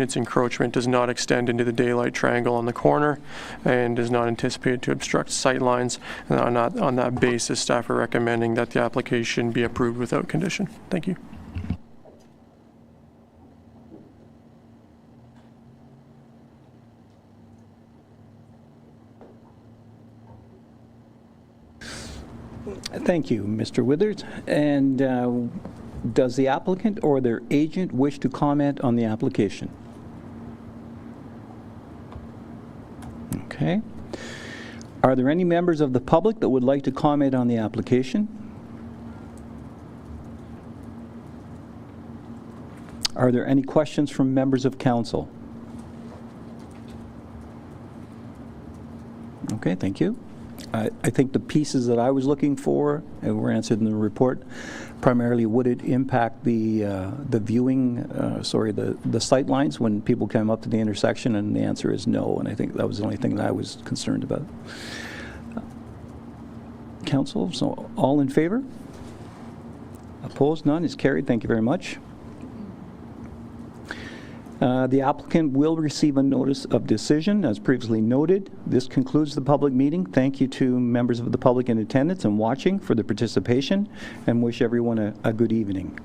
its encroachment, does not extend into the daylight triangle on the corner, and is not anticipated to obstruct sight lines. And on that basis, staff are recommending that the application be approved without condition. Thank you. Thank you, Mr. Withers. And does the applicant or their agent wish to comment on the application? Okay. Are there any members of the public that would like to comment on the application? Are there any questions from members of council? Okay, thank you. I think the pieces that I was looking for were answered in the report. Primarily, would it impact the viewing, the sight lines when people come up to the intersection? And the answer is no, and I think that was the only thing that I was concerned about. Council, so all in favor? Opposed? None is carried. Thank you very much. The applicant will receive a notice of decision, as previously noted. This concludes the public meeting. Thank you to members of the public in attendance and watching for their participation, and wish everyone a good evening.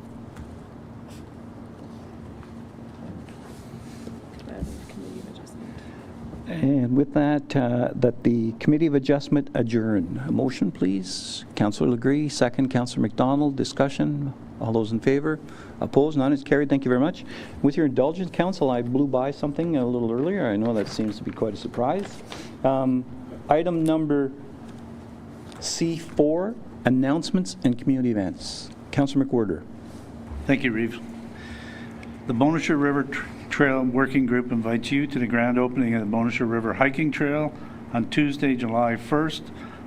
And with that, that the Committee of Adjustment adjourn. A motion, please. Councillor Legree, second. Councillor McDonald, discussion. All those in favor? Opposed? None is carried. Thank you very much. With your indulgence, Council, I blew by something a little earlier. I know that seems to be quite a surprise. Item number C4, announcements and community events. Councillor McWhirter. Thank you, Reeve. The Bonacieux River Trail Working Group invites you to the grand opening of the Bonacieux River Hiking Trail on Tuesday, July 1st.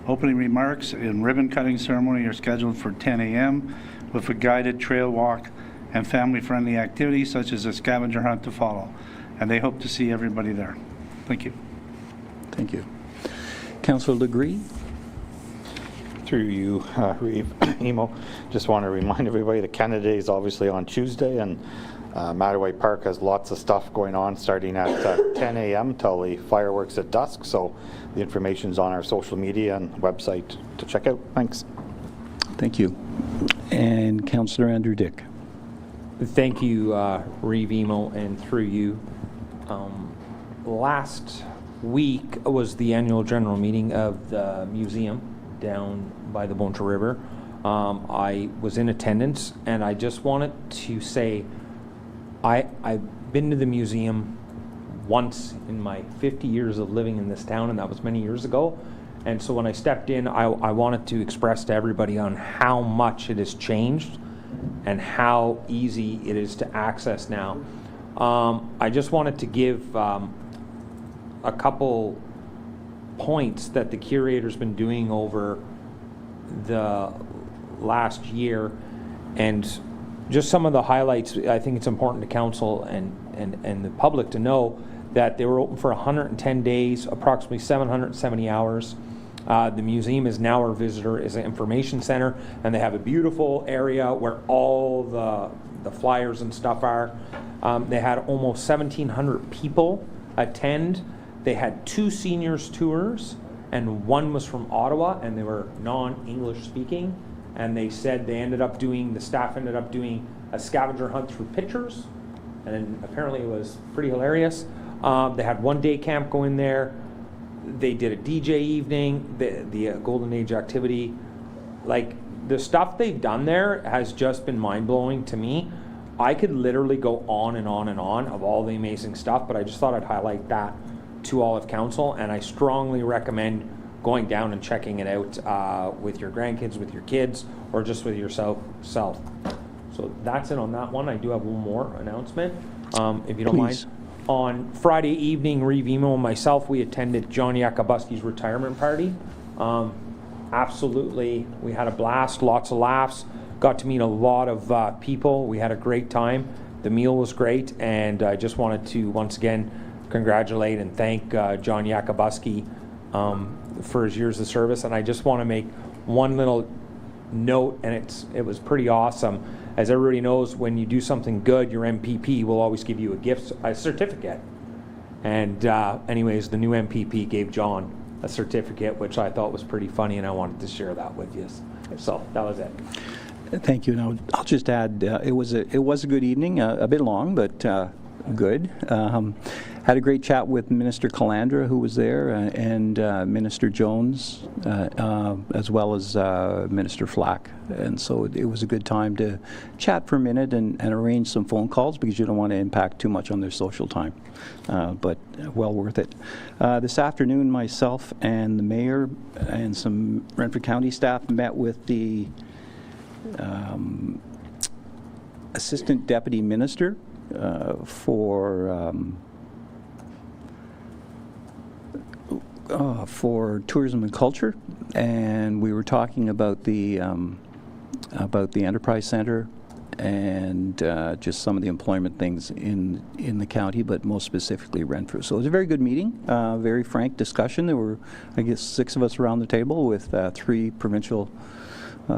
Opening remarks and ribbon cutting ceremony are scheduled for 10 a.m. with a guided trail walk and family-friendly activities such as a scavenger hunt to follow. And they hope to see everybody there. Thank you. Thank you. Councillor Legree? Through you, Reeve, Emo, just want to remind everybody that Canada Day is obviously on Tuesday, and Mattaway Park has lots of stuff going on starting at 10 a.m. till the fireworks at dusk, so the information's on our social media and website to check out. Thanks. Thank you. And Councillor Andrew Dick? Thank you, Reeve, Emo, and through you. Last week was the annual general meeting of the museum down by the Boncha River. I was in attendance, and I just wanted to say I've been to the museum once in my 50 years of living in this town, and that was many years ago. And so when I stepped in, I wanted to express to everybody on how much it has changed and how easy it is to access now. I just wanted to give a couple points that the curator's been doing over the last year, and just some of the highlights. I think it's important to council and the public to know that they were open for 110 days, approximately 770 hours. The museum is now our visitor is an information center, and they have a beautiful area where all the flyers and stuff are. They had almost 1,700 people attend. They had 2 seniors tours, and one was from Ottawa, and they were non-English speaking. And they said the staff ended up doing a scavenger hunt through pictures, and apparently it was pretty hilarious. They had one day camp go in there. They did a DJ evening, the Golden Age activity. Like, the stuff they've done there has just been mind-blowing to me. I could literally go on and on and on of all the amazing stuff, but I just thought I'd highlight that to all of council, and I strongly recommend going down and checking it out with your grandkids, with your kids, or just with yourself. So that's it on that one. I do have one more announcement, if you don't mind. On Friday evening, Reeve, Emo, and myself, we attended John Yakubuski's retirement party. Absolutely, we had a blast, lots of laughs, got to meet a lot of people. We had a great time. The meal was great, and I just wanted to once again congratulate and thank John Yakubuski for his years of service. And I just want to make one little note, and it was pretty awesome. As everybody knows, when you do something good, your MPP will always give you a certificate. And anyways, the new MPP gave John a certificate, which I thought was pretty funny, and I wanted to share that with you. So that was it. Thank you. Now, I'll just add, it was a good evening, a bit long, but good. Had a great chat with Minister Calandra, who was there, and Minister Jones, as well as Minister Flack. And so it was a good time to chat for a minute and arrange some phone calls, because you don't want to impact too much on their social time, but well worth it. This afternoon, myself and the mayor and some Renfrew County staff met with the Assistant Deputy Minister for tourism and culture, and we were talking about the Enterprise Center and just some of the employment things in the county, but most specifically Renfrew. So it was a very good meeting, very frank discussion. There were, I guess, 6 of us around the table with 3 provincial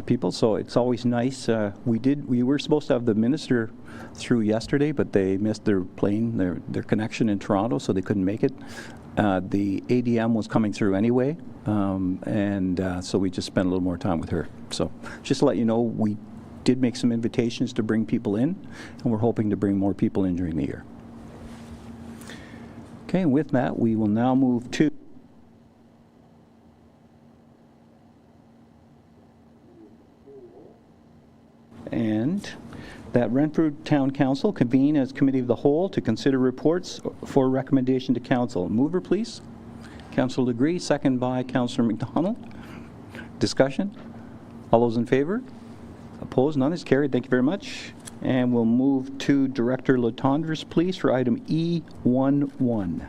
people, so it's always nice. We were supposed to have the minister through yesterday, but they missed their plane, their connection in Toronto, so they couldn't make it. The ADM was coming through anyway, and so we just spent a little more time with her. So just to let you know, we did make some invitations to bring people in, and we're hoping to bring more people in during the year. Okay, and with that, we will now move to and that Renfrew Town Council convene as Committee of the Whole to consider reports for recommendation to Council. Mover, please. Councillor Legree, second by Councillor McDonald. Discussion? All those in favor? Opposed? None is carried. Thank you very much. And we'll move to Director Latondres, please, for item E11.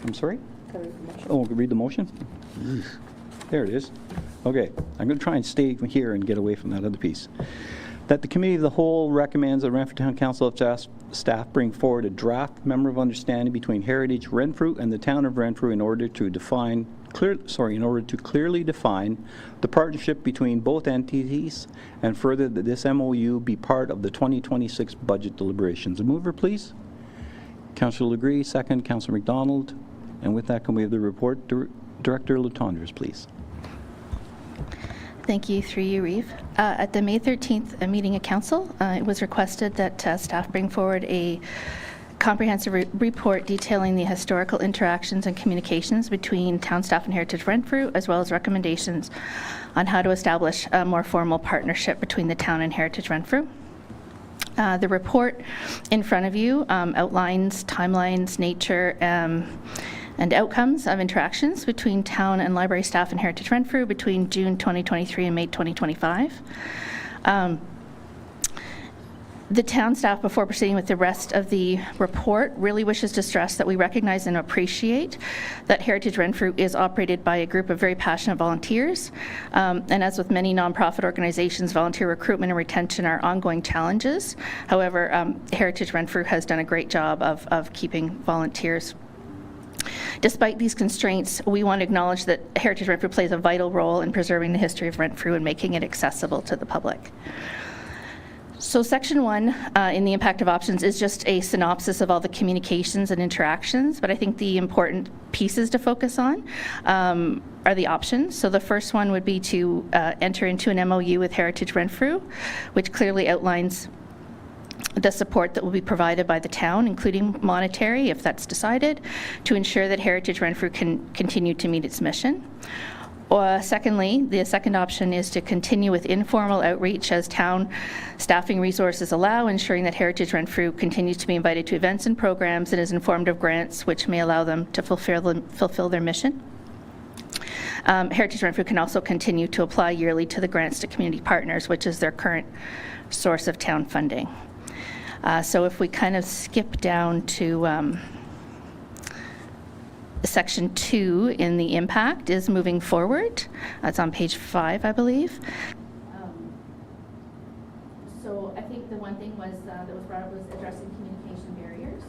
I'm sorry? Oh, read the motion? There it is. Okay, I'm going to try and stay here and get away from that other piece. That the Committee of the Whole recommends that Renfrew Town Council staff bring forward a draft memorandum of understanding between Heritage Renfrew and the Town of Renfrew in order to clearly define the partnership between both entities, and further that this MOU be part of the 2026 budget deliberations. A mover, please. Councillor Legree, second. Councillor McDonald. And with that, can we have the report? Director Latondres, please. Thank you, through you, Reeve. At the May 13th meeting of Council, it was requested that staff bring forward a comprehensive report detailing the historical interactions and communications between town staff and Heritage Renfrew, as well as recommendations on how to establish a more formal partnership between the town and Heritage Renfrew. The report in front of you outlines timelines, nature, and outcomes of interactions between town and library staff and Heritage Renfrew between June 2023 and May 2025. The town staff, before proceeding with the rest of the report, really wishes to stress that we recognize and appreciate that Heritage Renfrew is operated by a group of very passionate volunteers. And as with many nonprofit organizations, volunteer recruitment and retention are ongoing challenges. However, Heritage Renfrew has done a great job of keeping volunteers. Despite these constraints, we want to acknowledge that Heritage Renfrew plays a vital role in preserving the history of Renfrew and making it accessible to the public. So Section 1 in the impact of options is just a synopsis of all the communications and interactions, but I think the important pieces to focus on are the options. So the first one would be to enter into an MOU with Heritage Renfrew, which clearly outlines the support that will be provided by the town, including monetary, if that's decided, to ensure that Heritage Renfrew can continue to meet its mission. Secondly, the second option is to continue with informal outreach as town staffing resources allow, ensuring that Heritage Renfrew continues to be invited to events and programs and is informed of grants which may allow them to fulfill their mission. Heritage Renfrew can also continue to apply yearly to the grants to community partners, which is their current source of town funding. So if we kind of skip down to Section 2 in the impact is moving forward. That's on page 5, I believe. So I think the one thing was that was brought up was addressing communication barriers.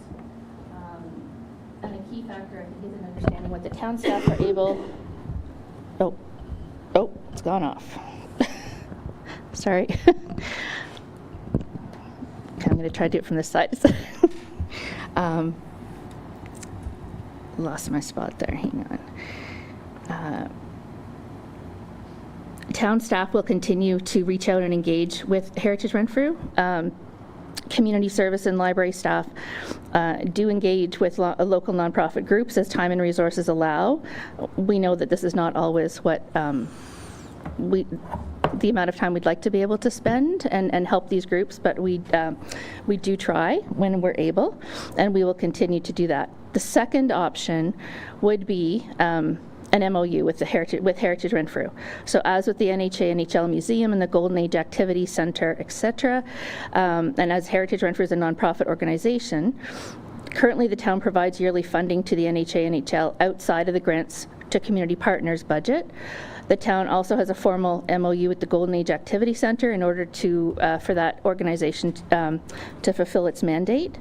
And a key factor, I think, is in understanding what the town staff are able... Oh, it's gone off. Sorry. Okay, I'm going to try to do it from this side. Lost my spot there, hang on. Town staff will continue to reach out and engage with Heritage Renfrew. Community service and library staff do engage with local nonprofit groups as time and resources allow. We know that this is not always what the amount of time we'd like to be able to spend and help these groups, but we do try when we're able, and we will continue to do that. The second option would be an MOU with Heritage Renfrew. So as with the NHA, NHL Museum and the Golden Age Activity Center, etc., and as Heritage Renfrew is a nonprofit organization, currently the town provides yearly funding to the NHA, NHL outside of the grants to community partners budget. The town also has a formal MOU with the Golden Age Activity Center in order to for that organization to fulfill its mandate.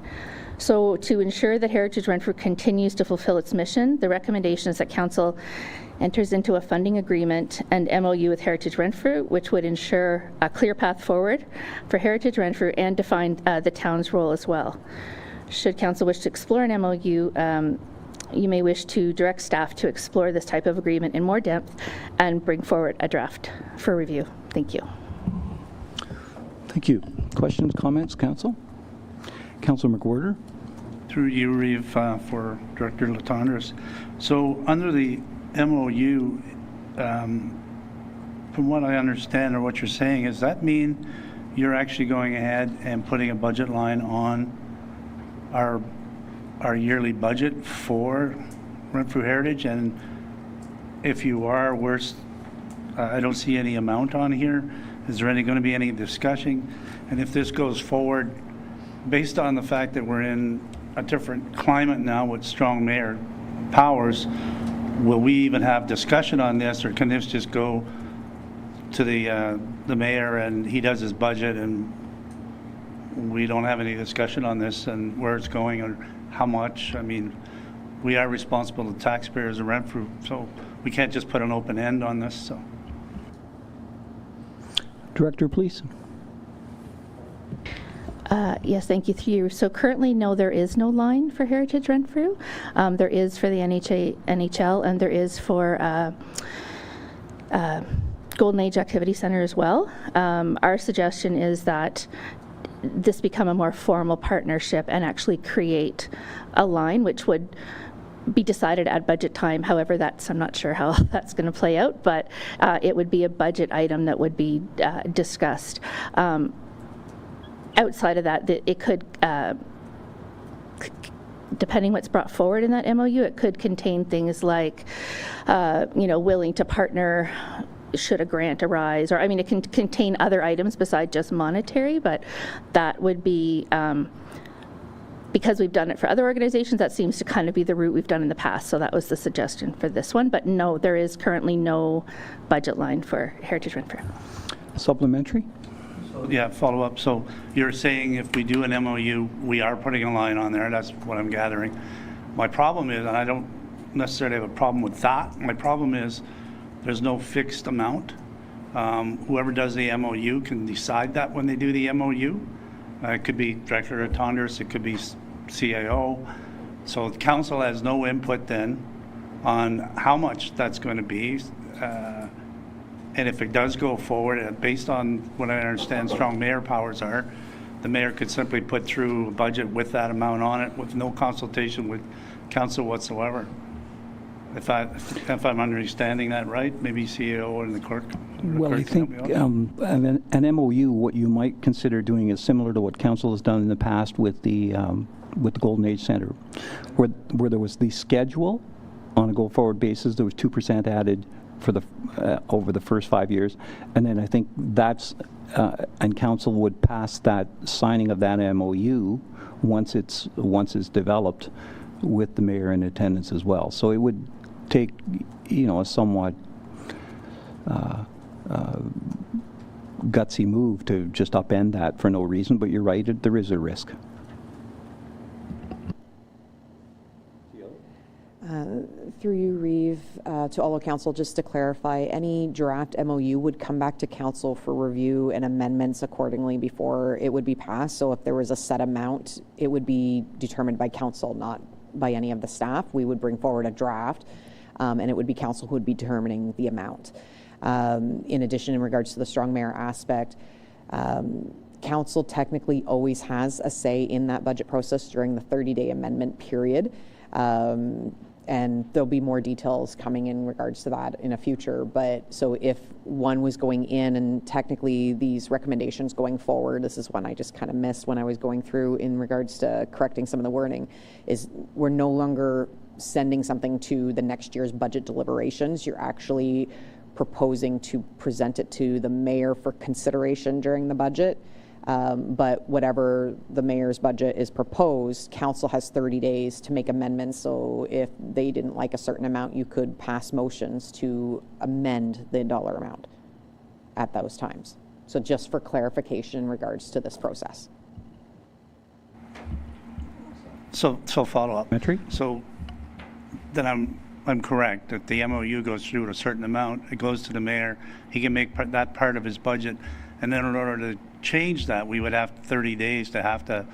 So to ensure that Heritage Renfrew continues to fulfill its mission, the recommendation is that Council enters into a funding agreement and MOU with Heritage Renfrew, which would ensure a clear path forward for Heritage Renfrew and define the town's role as well. Should Council wish to explore an MOU, you may wish to direct staff to explore this type of agreement in more depth and bring forward a draft for review. Thank you. Thank you. Questions, comments, Council? Councillor McWhorter. Through you, Reeve, for Director Latondres. So under the MOU, from what I understand or what you're saying, does that mean you're actually going ahead and putting a budget line on our yearly budget for Renfrew Heritage? And if you are, I don't see any amount on here. Is there going to be any discussion? And if this goes forward, based on the fact that we're in a different climate now with strong mayor powers, will we even have discussion on this, or can this just go to the mayor and he does his budget and we don't have any discussion on this and where it's going or how much. I mean, we are responsible to taxpayers of Renfrew, so we can't just put an open end on this. So, Director, please. Yes, thank you through you. So currently, no, there is no line for Heritage Renfrew. There is for the NHL, and there is for Golden Age Activity Center as well. Our suggestion is that this become a more formal partnership and actually create a line which would be decided at budget time. However, I'm not sure how that's going to play out, but it would be a budget item that would be discussed. Outside of that, it could, depending what's brought forward in that MOU, it could contain things like, willing to partner should a grant arise, or I mean, it can contain other items besides just monetary, but that would be, because we've done it for other organizations, that seems to kind of be the route we've done in the past, so that was the suggestion for this one, but no, there is currently no budget line for Heritage Renfrew. Supplementary? yeah, follow up. So you're saying if we do an MOU, we are putting a line on there. That's what I'm gathering. My problem is, and I don't necessarily have a problem with that. My problem is there's no fixed amount. Whoever does the MOU can decide that when they do the MOU. It could be Director Tonders, it could be CAO. So the council has no input then on how much that's going to be. And if it does go forward, based on what I understand strong mayor powers are, the mayor could simply put through a budget with that amount on it with no consultation with council whatsoever. If I'm understanding that right, maybe CEO and the clerk. Well, I think an MOU, what you might consider doing is similar to what council has done in the past with the Golden Age Center, where there was the schedule on a go-forward basis. There was 2% added for the over the first 5 years, and then I think that's and council would pass that signing of that MOU once it's developed with the mayor in attendance as well. So it would take, a somewhat gutsy move to just upend that for no reason, but you're right, there is a risk. Through you, Reeve, to all of council, just to clarify, any draft MOU would come back to council for review and amendments accordingly before it would be passed. So if there was a set amount, it would be determined by council, not by any of the staff. We would bring forward a draft, and it would be council who would be determining the amount. In addition, in regards to the strong mayor aspect, council technically always has a say in that budget process during the 30-day amendment period. And there'll be more details coming in regards to that in a future. But so if one was going in and technically these recommendations going forward, this is one I just kind of missed when I was going through in regards to correcting some of the wording, is we're no longer sending something to the next year's budget deliberations. You're actually proposing to present it to the mayor for consideration during the budget. But whatever the mayor's budget is proposed, council has 30 days to make amendments. So if they didn't like a certain amount, you could pass motions to amend the dollar amount at those times. So just for clarification in regards to this process. So follow up. Metri? So then I'm correct that the MOU goes through at a certain amount. It goes to the mayor. He can make that part of his budget. And then in order to change that, we would have 30 days to have to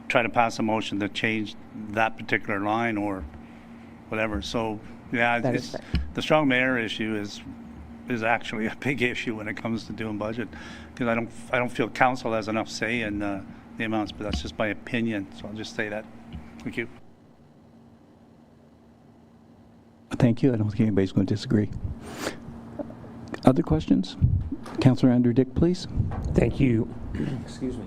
try to pass a motion to change that particular line or whatever. So yeah, the strong mayor issue is actually a big issue when it comes to doing budget, because I don't feel council has enough say in the amounts, but that's just my opinion. So I'll just say that. Thank you. Thank you. I don't think anybody's going to disagree. Other questions? Councillor Andrew Dick, please. Thank you. Excuse me.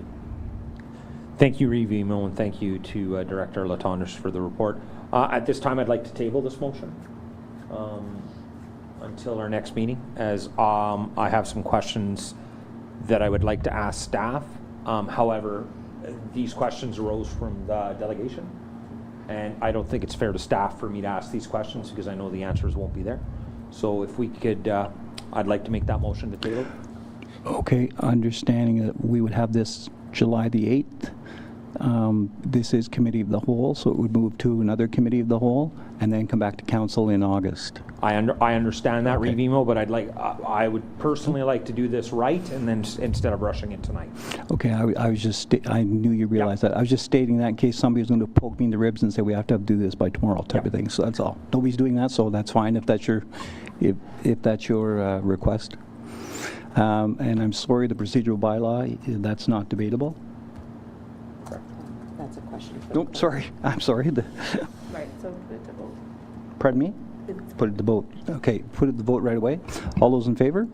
Thank you, Reeve Emo, and thank you to Director Latonders for the report. At this time, I'd like to table this motion until our next meeting, as I have some questions that I would like to ask staff. However, these questions arose from the delegation, and I don't think it's fair to staff for me to ask these questions because I know the answers won't be there. So if we could I'd like to make that motion to table. Okay, understanding that we would have this July the 8th. This is committee of the whole, so it would move to another committee of the whole and then come back to council in August. I understand that, Okay. Revimo, but I would personally like to do this right, and then instead of rushing it tonight. Okay, I was just, I knew you realized that. I was just stating that in case somebody was going to poke me in the ribs and say we have to do this by tomorrow type of thing. So that's all. Nobody's doing that, so that's fine if that's your, if that's your request. And I'm sorry, the procedural bylaw, that's not debatable. That's a question. Nope, sorry. I'm sorry. Right, so put it to vote. Pardon me? Put it to vote. Okay, put it to vote right away. All those in favor?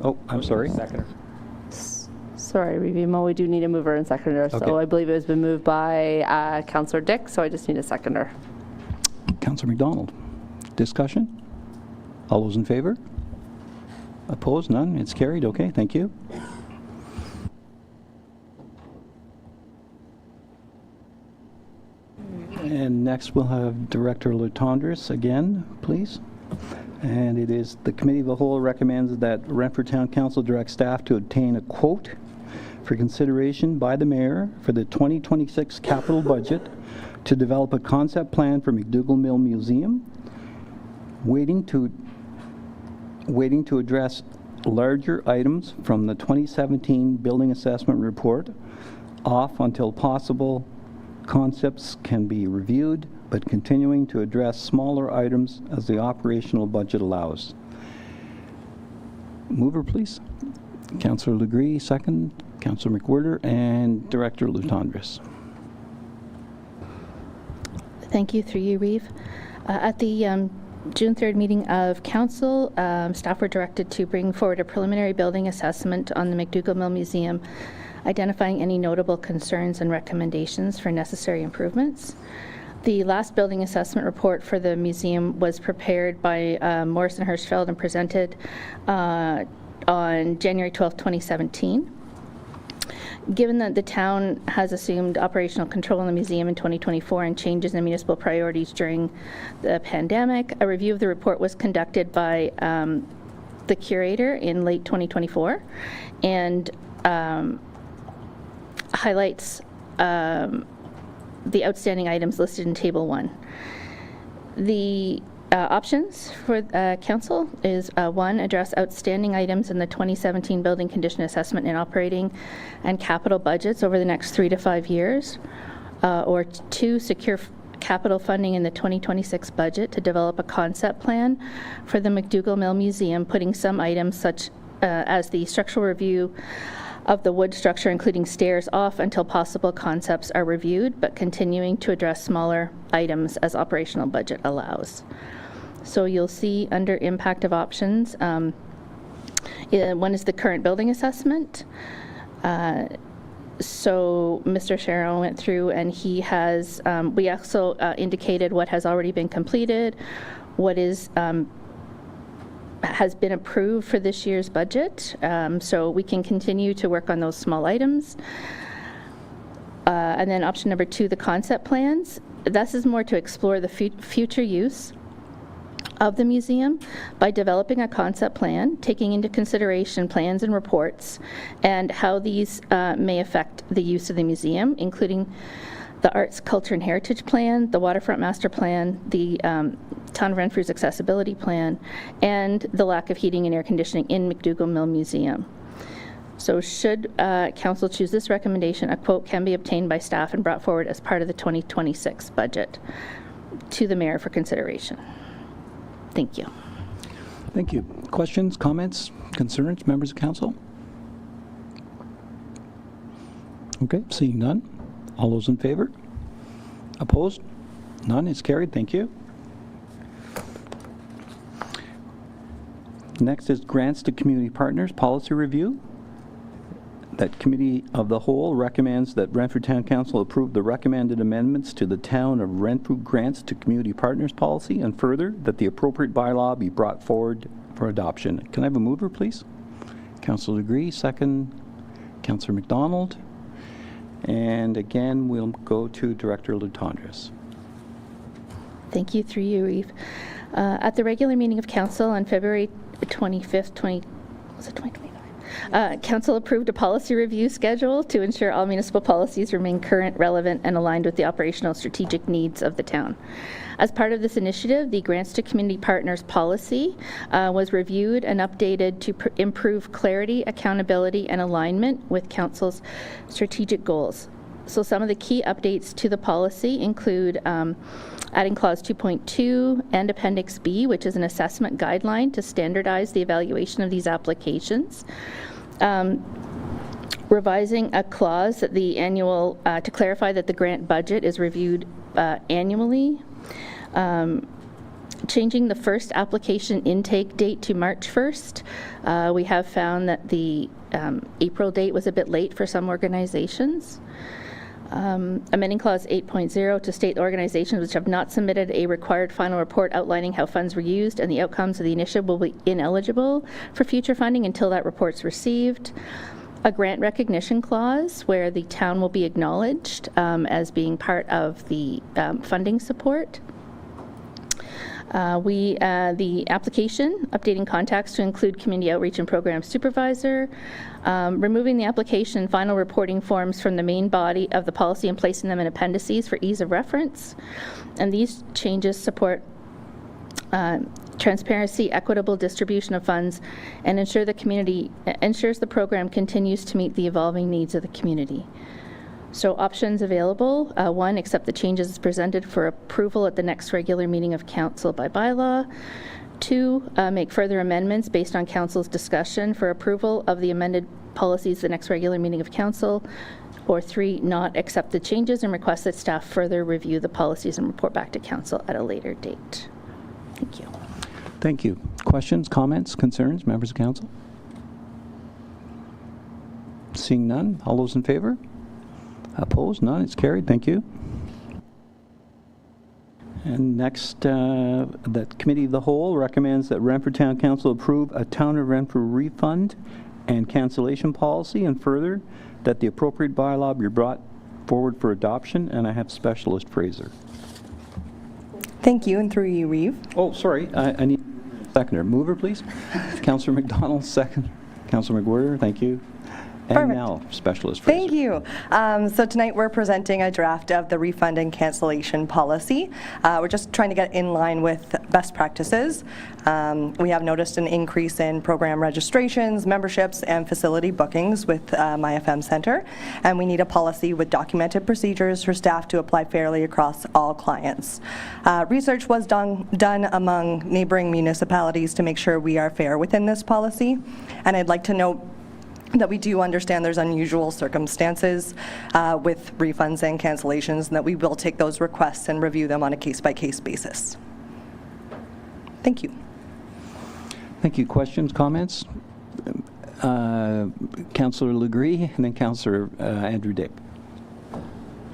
Oh, I'm sorry. Seconder. Sorry, Revimo, we do need a mover and seconder. Okay. So I believe it has been moved by Councillor Dick, so I just need a seconder. Councillor McDonald. Discussion? All those in favor? Opposed? None? It's carried. Okay, thank you. And next we'll have Director Latondras again, please. And it is the Committee of the Whole recommends that Renfrew Town Council direct staff to obtain a quote for consideration by the Mayor for the 2026 capital budget to develop a concept plan for McDougall Mill Museum, waiting to address larger items from the 2017 Building Assessment Report off until possible concepts can be reviewed, but continuing to address smaller items as the operational budget allows. Mover, please. Councillor Legree, second. Councillor McWhirter, and Director Latondras. Thank you, through you, Reeve. At the June 3rd meeting of Council, staff were directed to bring forward a preliminary building assessment on the McDougall Mill Museum, identifying any notable concerns and recommendations for necessary improvements. The last building assessment report for the museum was prepared by Morrison Hirschfeld and presented on January 12, 2017. Given that the town has assumed operational control in the museum in 2024 and changes in municipal priorities during the pandemic, a review of the report was conducted by the curator in late 2024 and highlights the outstanding items listed in Table 1. The options for council is 1, address outstanding items in the 2017 building condition assessment and operating and capital budgets over the next 3 to 5 years, or 2, secure capital funding in the 2026 budget to develop a concept plan for the McDougall Mill Museum, putting some items such as the structural review of the wood structure, including stairs, off until possible concepts are reviewed, but continuing to address smaller items as operational budget allows. So you'll see under impact of options, one is the current building assessment. So Mr. Sharon went through and he has, we also indicated what has already been completed, what is has been approved for this year's budget, so we can continue to work on those small items. And then option number 2, the concept plans. This is more to explore the future use of the museum by developing a concept plan, taking into consideration plans and reports, and how these may affect the use of the museum, including the Arts, Culture and Heritage Plan, the Waterfront Master Plan, the Town of Renfrew's Accessibility Plan, and the lack of heating and air conditioning in McDougall Mill Museum. So should council choose this recommendation, a quote can be obtained by staff and brought forward as part of the 2026 budget to the mayor for consideration. Thank you. Thank you. Questions, comments, concerns, members of council? Okay, seeing none. All those in favor? Opposed? None. It's carried. Thank you. Next is grants to community partners policy review. That Committee of the Whole recommends that Renfrew Town Council approve the recommended amendments to the Town of Renfrew grants to community partners policy, and further, that the appropriate bylaw be brought forward for adoption. Can I have a mover, please? Councillor Legree, second. Councillor McDonald. And again, we'll go to Director Latondras. Thank you, through you, Reeve. At the regular meeting of Council on February 25th, was it 2025? Council approved a policy review schedule to ensure all municipal policies remain current, relevant, and aligned with the operational strategic needs of the town. As part of this initiative, the Grants to Community Partners policy was reviewed and updated to improve clarity, accountability, and alignment with Council's strategic goals. So some of the key updates to the policy include adding Clause 2.2 and Appendix B, which is an assessment guideline to standardize the evaluation of these applications. Revising a clause that the annual, to clarify that the grant budget is reviewed annually. Changing the first application intake date to March 1st. We have found that the April date was a bit late for some organizations. Amending Clause 8.0 to state organizations which have not submitted a required final report outlining how funds were used and the outcomes of the initiative will be ineligible for future funding until that report's received. A grant recognition clause where the town will be acknowledged as being part of the funding support. The application, updating contacts to include community outreach and program supervisor, removing the application final reporting forms from the main body of the policy and placing them in appendices for ease of reference. And these changes support transparency, equitable distribution of funds, and ensures the program continues to meet the evolving needs of the community. So options available, 1, accept the changes as presented for approval at the next regular meeting of council by bylaw. 2, make further amendments based on council's discussion for approval of the amended policies at the next regular meeting of council. Or 3, not accept the changes and request that staff further review the policies and report back to council at a later date. Thank you. Thank you. Questions, comments, concerns, members of council? Seeing none, all those in favor? Opposed? None. It's carried. Thank you. And next, the Committee of the Whole recommends that Renfrew Town Council approve a Town of Renfrew refund and cancellation policy, and further, that the appropriate bylaw be brought forward for adoption. And I have Specialist Fraser. Thank you, and through you, Reeve. Oh, sorry. I need a seconder. Mover, please. Councillor McDonald, second. Councillor McWhirter, thank you. And Perfect. now, Specialist Fraser. Thank you. So tonight we're presenting a draft of the refund and cancellation policy. We're just trying to get in line with best practices. We have noticed an increase in program registrations, memberships, and facility bookings with My FM Center, and we need a policy with documented procedures for staff to apply fairly across all clients. Research was done among neighboring municipalities to make sure we are fair within this policy, and I'd like to note that we do understand there's unusual circumstances with refunds and cancellations, and that we will take those requests and review them on a case-by-case basis. Thank you. Thank you. Questions, comments? Councillor Legree, and then Councillor Andrew Dick.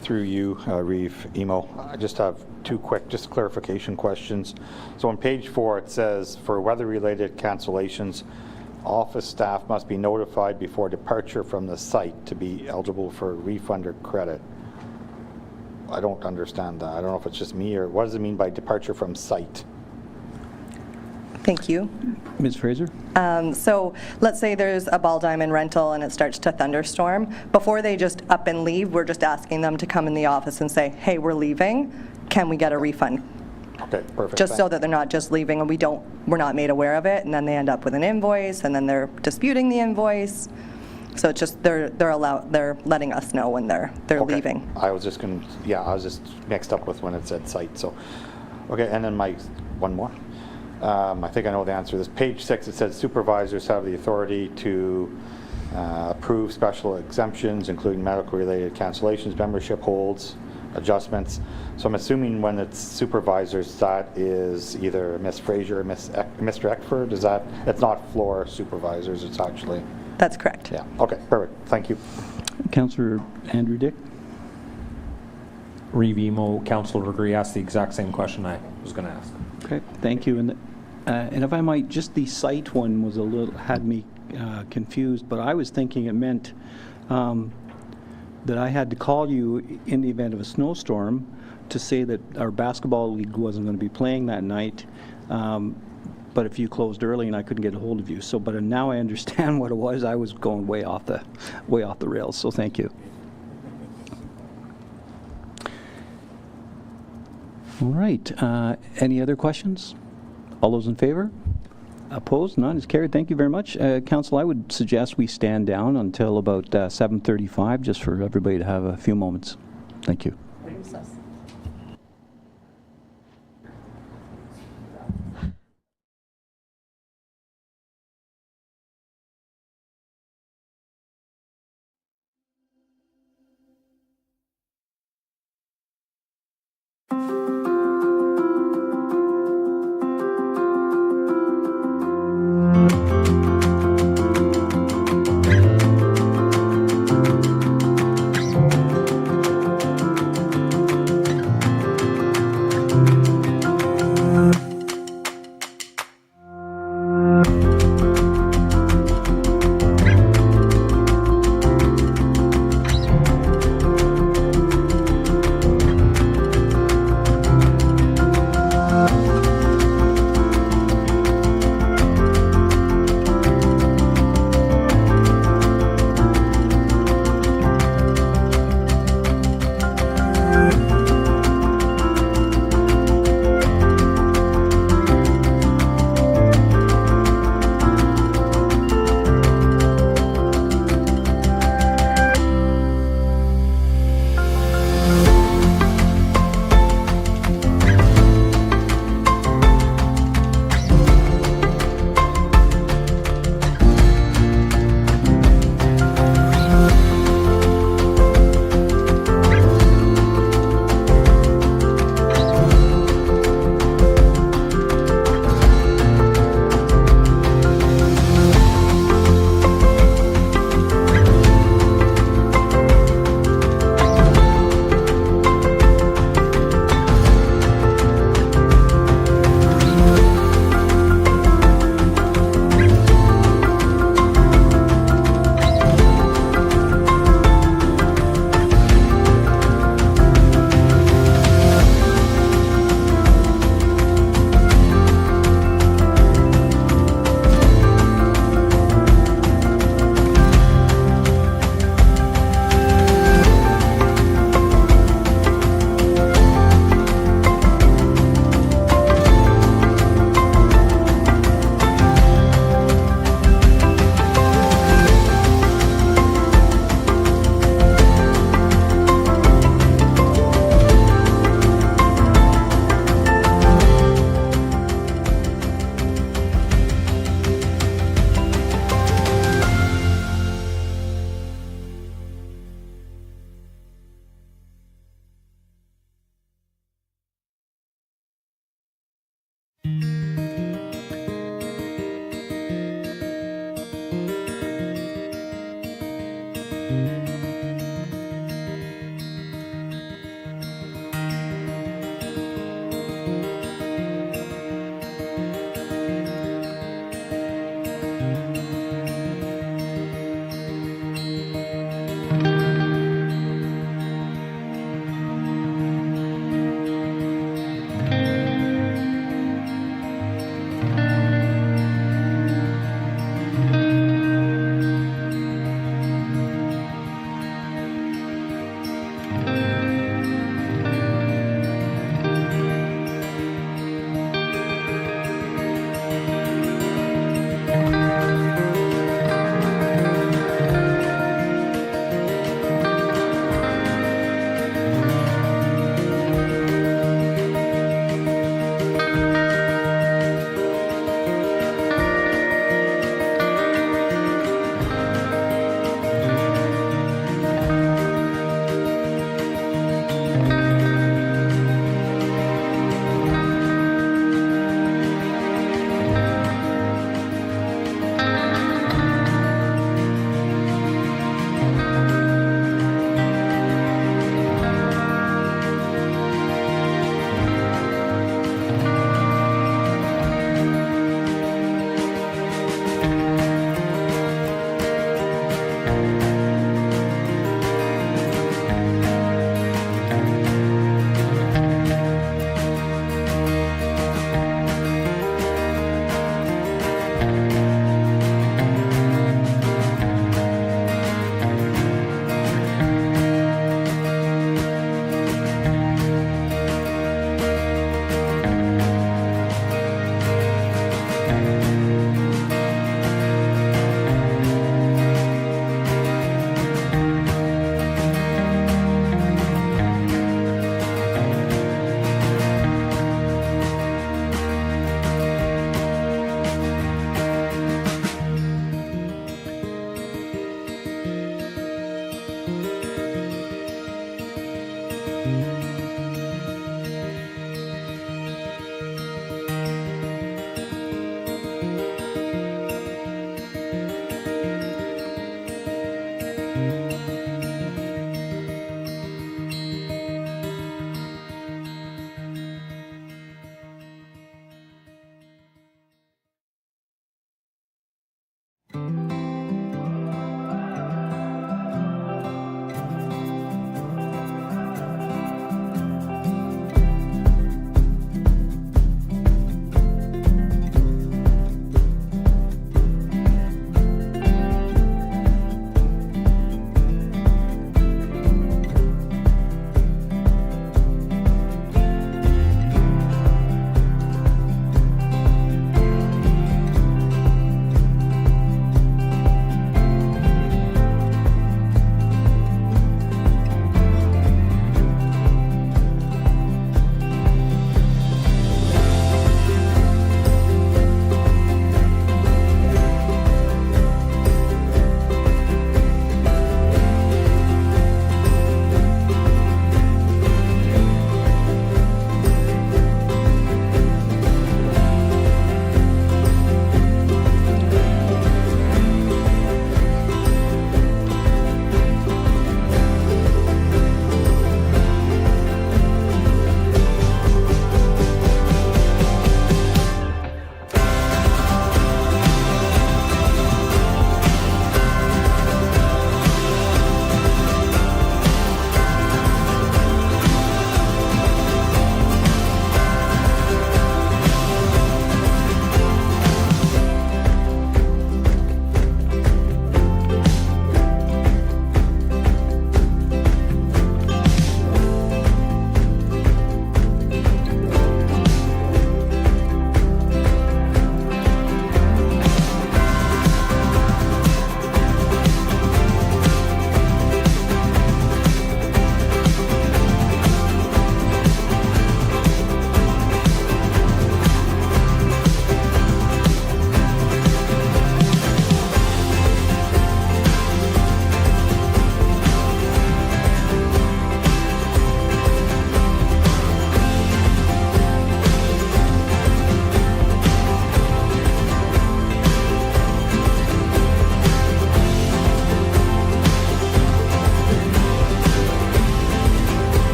Through you, Reeve, Emo. I just have 2 quick, just clarification questions. So on page 4, it says, for weather-related cancellations, office staff must be notified before departure from the site to be eligible for a refund or credit. I don't understand that. I don't know if it's just me, or what does it mean by departure from site? Thank you. Ms. Fraser? So let's say there's a ball diamond rental and it starts to thunderstorm. Before they just up and leave, we're just asking them to come in the office and say, hey, we're leaving. Can we get a refund? Okay, perfect. Just so that they're not just leaving and we're not made aware of it, and then they end up with an invoice, and then they're disputing the invoice. So it's just they're letting us know when they're okay. leaving. I was just mixed up with when it said site. So, okay, and then my one more. I think I know the answer to this. Page 6, it says supervisors have the authority to approve special exemptions, including medical-related cancellations, membership holds, adjustments. So I'm assuming when it's supervisors, that is either Ms. Fraser or Mr. Eckford. It's not floor supervisors, it's actually... That's correct. Yeah, okay, perfect. Thank you. Councillor Andrew Dick. Reeve, Emo, Councillor Legree asked the exact same question I was going to ask. Okay, thank you. And if I might, just the site one was had me confused, but I was thinking it meant that I had to call you in the event of a snowstorm to say that our basketball league wasn't going to be playing that night. but if you closed early and I couldn't get a hold of you. So, but now I understand what it was. I was going way off the rails, so thank you. All right, any other questions? All those in favor? Opposed? None. It's carried. Thank you very much. Council, I would suggest we stand down until about 7:35, just for everybody to have a few moments. Thank you.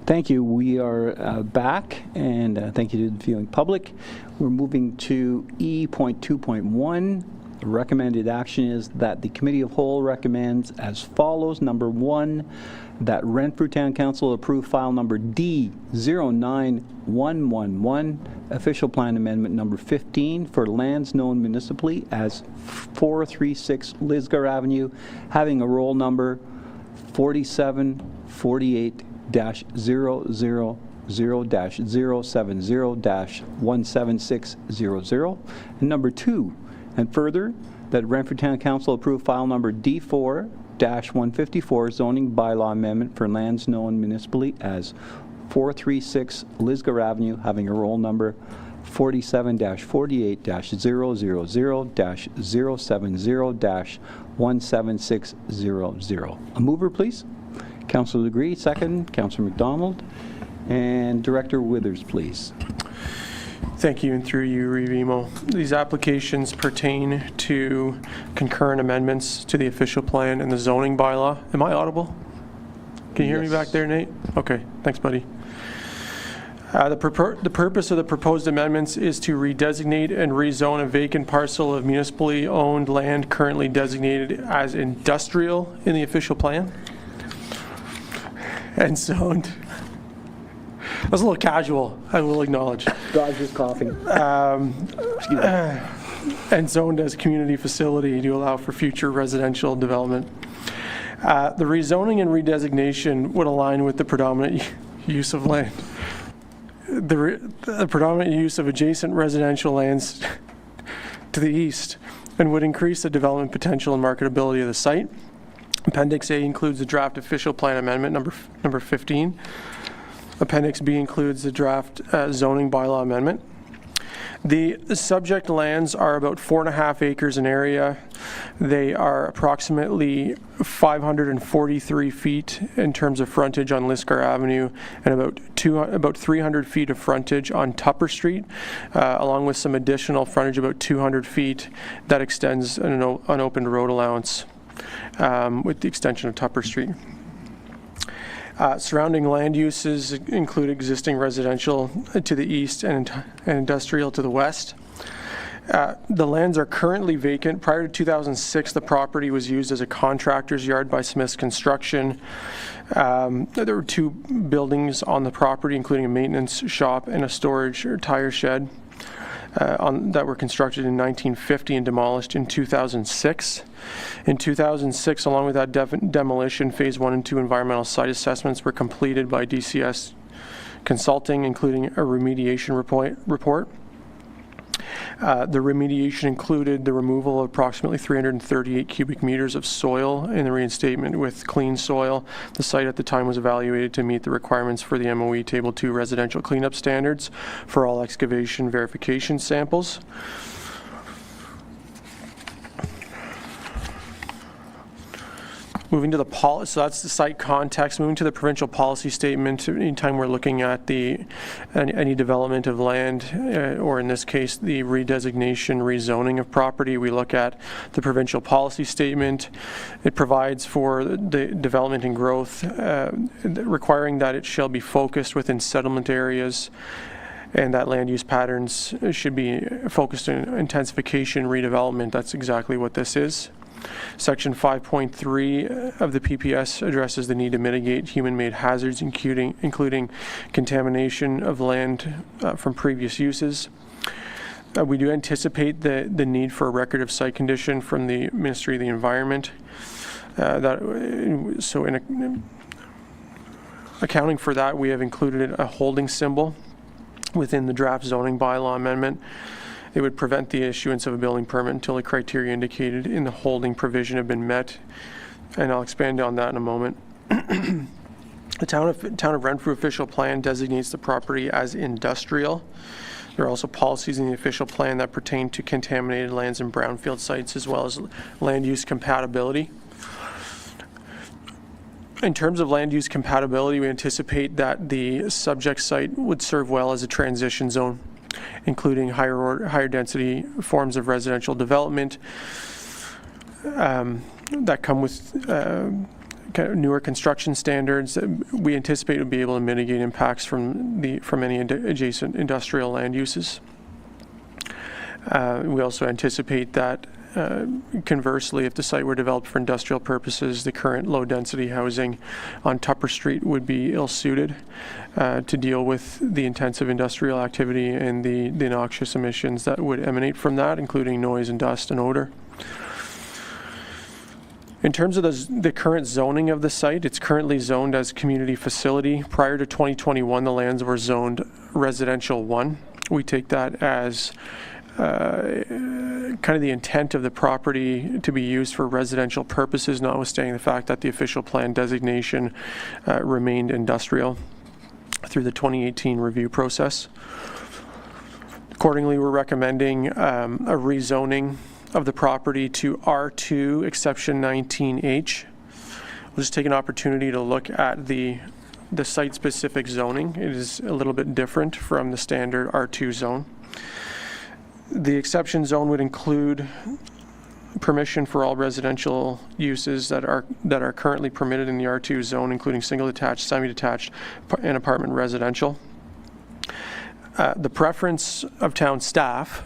Thank you. We are back, and thank you to the viewing public. We're moving to E.2.1. The recommended action is that the Committee of Whole recommends as follows. Number 1, that Renfrew Town Council approve file number D09111, official plan amendment number 15 for lands known municipally as 436 Lisgar Avenue, having a roll number 4748-00 0-070-17600. And number 2, and further, that Renfrew Town Council approve file number D4-154 zoning bylaw amendment for lands known municipally as 436 Lisgar Avenue, having a roll number 47-48-000-070-17600. A mover, please. Councillor Legree, second. Councillor McDonald. And Director Withers, please. Thank you, and through you, Revimo. These applications pertain to concurrent amendments to the official plan and the zoning bylaw. Am I audible? Can you hear me back there, Nate? Okay, thanks, buddy. The purpose of the proposed amendments is to redesignate and rezone a vacant parcel of municipally owned land currently designated as industrial in the official plan and zoned. That was a little casual, I will acknowledge. Dodge is coughing. And zoned as a community facility to allow for future residential development. The rezoning and redesignation would align with the predominant use of land. The predominant use of adjacent residential lands to the east, and would increase the development potential and marketability of the site. Appendix A includes the draft official plan amendment number 15. Appendix B includes the draft zoning bylaw amendment. The subject lands are about 4.5 acres in area. They are approximately 543 feet in terms of frontage on Lisgar Avenue, and about 300 feet of frontage on Tupper Street, along with some additional frontage, about 200 feet, that extends an unopened road allowance with the extension of Tupper Street. Surrounding land uses include existing residential to the east and industrial to the west. The lands are currently vacant. Prior to 2006, the property was used as a contractor's yard by Smith's Construction. There were 2 buildings on the property, including a maintenance shop and a storage or tire shed that were constructed in 1950 and demolished in 2006. In 2006, along with that demolition, Phase 1 and 2 environmental site assessments were completed by DCS Consulting, including a remediation report. The remediation included the removal of approximately 338 cubic meters of soil in the reinstatement with clean soil. The site at the time was evaluated to meet the requirements for the MOE Table 2 residential cleanup standards for all excavation verification samples. Moving to the policy, so that's the site context. Moving to the provincial policy statement, anytime we're looking at any development of land, or in this case, the redesignation, rezoning of property, we look at the provincial policy statement. It provides for the development and growth, requiring that it shall be focused within settlement areas, and that land use patterns should be focused on intensification, redevelopment. That's exactly what this is. Section 5.3 of the PPS addresses the need to mitigate human-made hazards, including contamination of land from previous uses. We do anticipate the need for a record of site condition from the Ministry of the Environment. Accounting for that, we have included a holding symbol within the draft zoning bylaw amendment. It would prevent the issuance of a building permit until the criteria indicated in the holding provision have been met, and I'll expand on that in a moment. The Town of Renfrew official plan designates the property as industrial. There are also policies in the official plan that pertain to contaminated lands and brownfield sites, as well as land use compatibility. In terms of land use compatibility, we anticipate that the subject site would serve well as a transition zone, including higher density forms of residential development that come with kind of newer construction standards. We anticipate would be able to mitigate impacts from any adjacent industrial land uses. We also anticipate that conversely, if the site were developed for industrial purposes, the current low-density housing on Tupper Street would be ill-suited to deal with the intensive industrial activity and the noxious emissions that would emanate from that, including noise and dust and odor. In terms of the current zoning of the site, it's currently zoned as community facility. Prior to 2021, the lands were zoned residential 1. We take that as kind of the intent of the property to be used for residential purposes, notwithstanding the fact that the official plan designation remained industrial through the 2018 review process. Accordingly, we're recommending a rezoning of the property to R2, exception 19H. We'll just take an opportunity to look at the site-specific zoning. It is a little bit different from the standard R2 zone. The exception zone would include permission for all residential uses that are currently permitted in the R2 zone, including single-detached, semi-detached, and apartment residential. The preference of town staff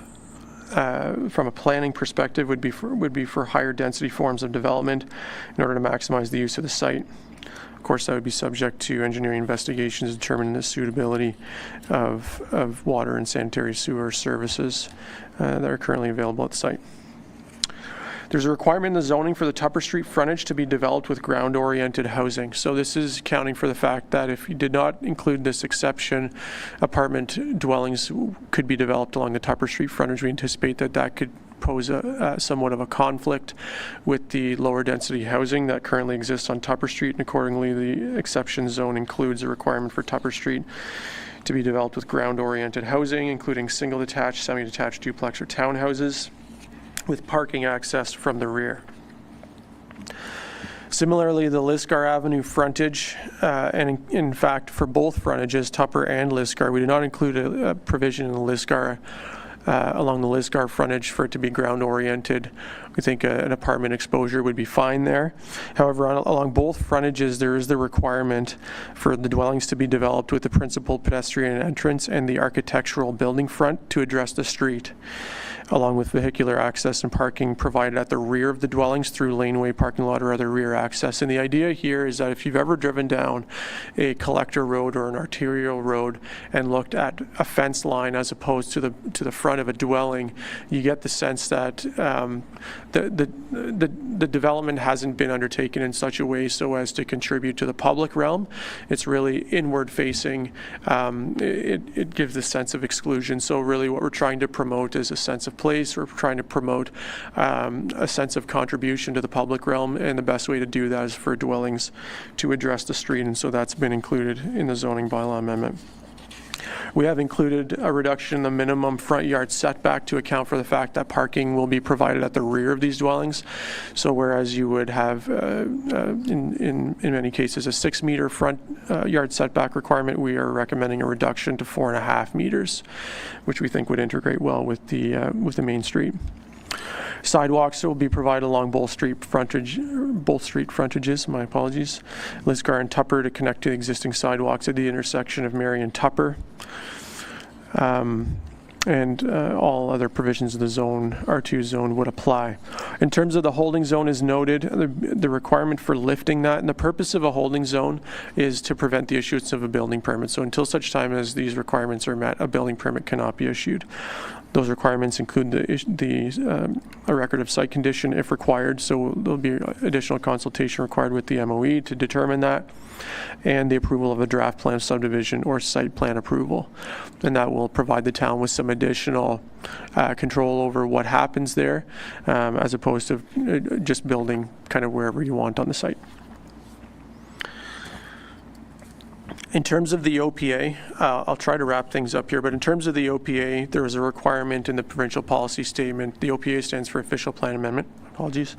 from a planning perspective would be for higher density forms of development in order to maximize the use of the site. Of course, that would be subject to engineering investigations determining the suitability of water and sanitary sewer services that are currently available at the site. There's a requirement in the zoning for the Tupper Street frontage to be developed with ground-oriented housing. So this is accounting for the fact that if you did not include this exception, apartment dwellings could be developed along the Tupper Street frontage. We anticipate that could pose somewhat of a conflict with the lower density housing that currently exists on Tupper Street, and accordingly the exception zone includes a requirement for Tupper Street to be developed with ground-oriented housing, including single-detached, semi-detached duplex or townhouses, with parking access from the rear. Similarly, the Lisgar Avenue frontage, and in fact for both frontages, Tupper and Lisgar, we do not include a provision in the Lisgar along the Lisgar frontage for it to be ground oriented. We think an apartment exposure would be fine there. However, along both frontages, there is the requirement for the dwellings to be developed with the principal pedestrian entrance and the architectural building front to address the street, along with vehicular access and parking provided at the rear of the dwellings through laneway, parking lot, or other rear access. And the idea here is that if you've ever driven down a collector road or an arterial road and looked at a fence line as opposed to the front of a dwelling, you get the sense that the development hasn't been undertaken in such a way so as to contribute to the public realm. It's really inward facing. It gives the sense of exclusion. So really what we're trying to promote is a sense of place. We're trying to promote a sense of contribution to the public realm, and the best way to do that is for dwellings to address the street, and so that's been included in the zoning bylaw amendment. We have included a reduction in the minimum front yard setback to account for the fact that parking will be provided at the rear of these dwellings. So whereas you would have, in many cases, a 6-meter front yard setback requirement, we are recommending a reduction to 4.5 meters, which we think would integrate well with the main street. Sidewalks will be provided along both street frontages, my apologies, Lisgar and Tupper, to connect to the existing sidewalks at the intersection of Mary and Tupper. And all other provisions of the zone, R2 zone, would apply. In terms of the holding zone is noted, the requirement for lifting that, and the purpose of a holding zone is to prevent the issuance of a building permit. So until such time as these requirements are met, a building permit cannot be issued. Those requirements include a record of site condition if required, so there'll be additional consultation required with the MOE to determine that, and the approval of a draft plan of subdivision or site plan approval. And that will provide the town with some additional control over what happens there, as opposed to just building kind of wherever you want on the site. In terms of the OPA, I'll try to wrap things up here, but in terms of the OPA, there is a requirement in the provincial policy statement. The OPA stands for Official Plan Amendment. Apologies.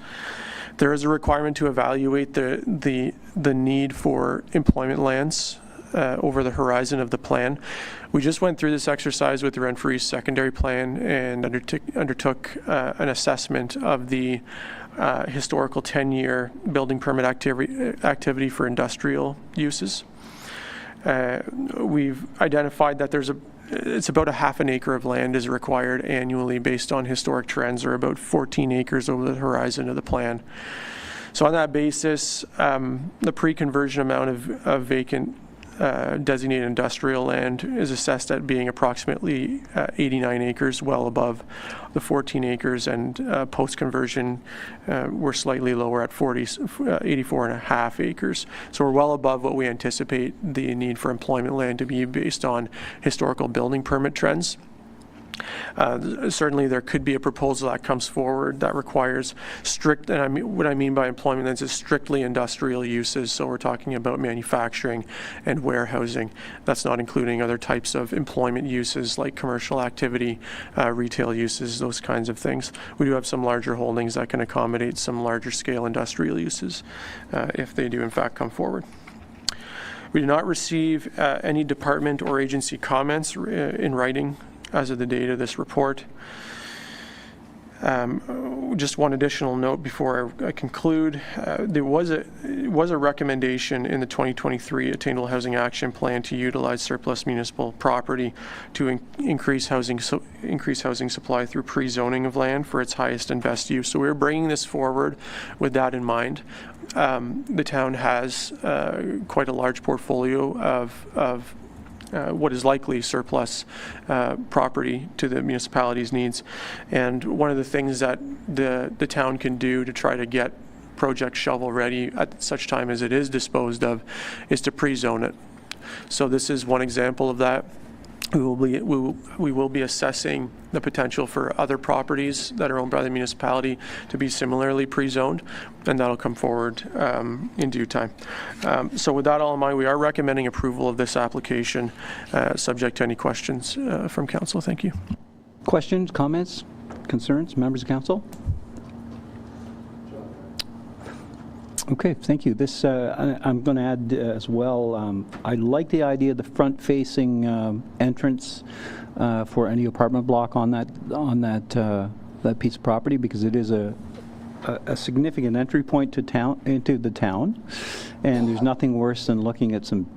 There is a requirement to evaluate the need for employment lands over the horizon of the plan. We just went through this exercise with the Renfrew secondary plan and undertook an assessment of the historical 10-year building permit activity for industrial uses. We've identified that it's about 1/2 acre of land is required annually based on historic trends, or about 14 acres over the horizon of the plan. So on that basis, the pre-conversion amount of vacant designated industrial land is assessed at being approximately 89 acres, well above the 14 acres, and post-conversion we're slightly lower at 84.5 acres. So we're well above what we anticipate the need for employment land to be based on historical building permit trends. Certainly there could be a proposal that comes forward that requires strict, and what I mean by employment lands is strictly industrial uses, so we're talking about manufacturing and warehousing. That's not including other types of employment uses like commercial activity, retail uses, those kinds of things. We do have some larger holdings that can accommodate some larger scale industrial uses if they do in fact come forward. We did not receive any department or agency comments in writing as of the date of this report. Just one additional note before I conclude. There was a recommendation in the 2023 Attainable Housing Action Plan to utilize surplus municipal property to increase housing supply through pre-zoning of land for its highest and best use. So we're bringing this forward with that in mind. The town has quite a large portfolio of what is likely surplus property to the municipality's needs. And one of the things that the town can do to try to get projects shovel ready at such time as it is disposed of is to pre-zone it. So this is one example of that. We will be assessing the potential for other properties that are owned by the municipality to be similarly pre-zoned, and that'll come forward in due time. So with that all in mind, we are recommending approval of this application, subject to any questions from council. Thank you. Questions, comments, concerns, members of council? Okay, thank you. This I'm going to add as well. I like the idea of the front-facing entrance for any apartment block on that piece of property, because it is a significant entry point to into the town, and there's nothing worse than looking at some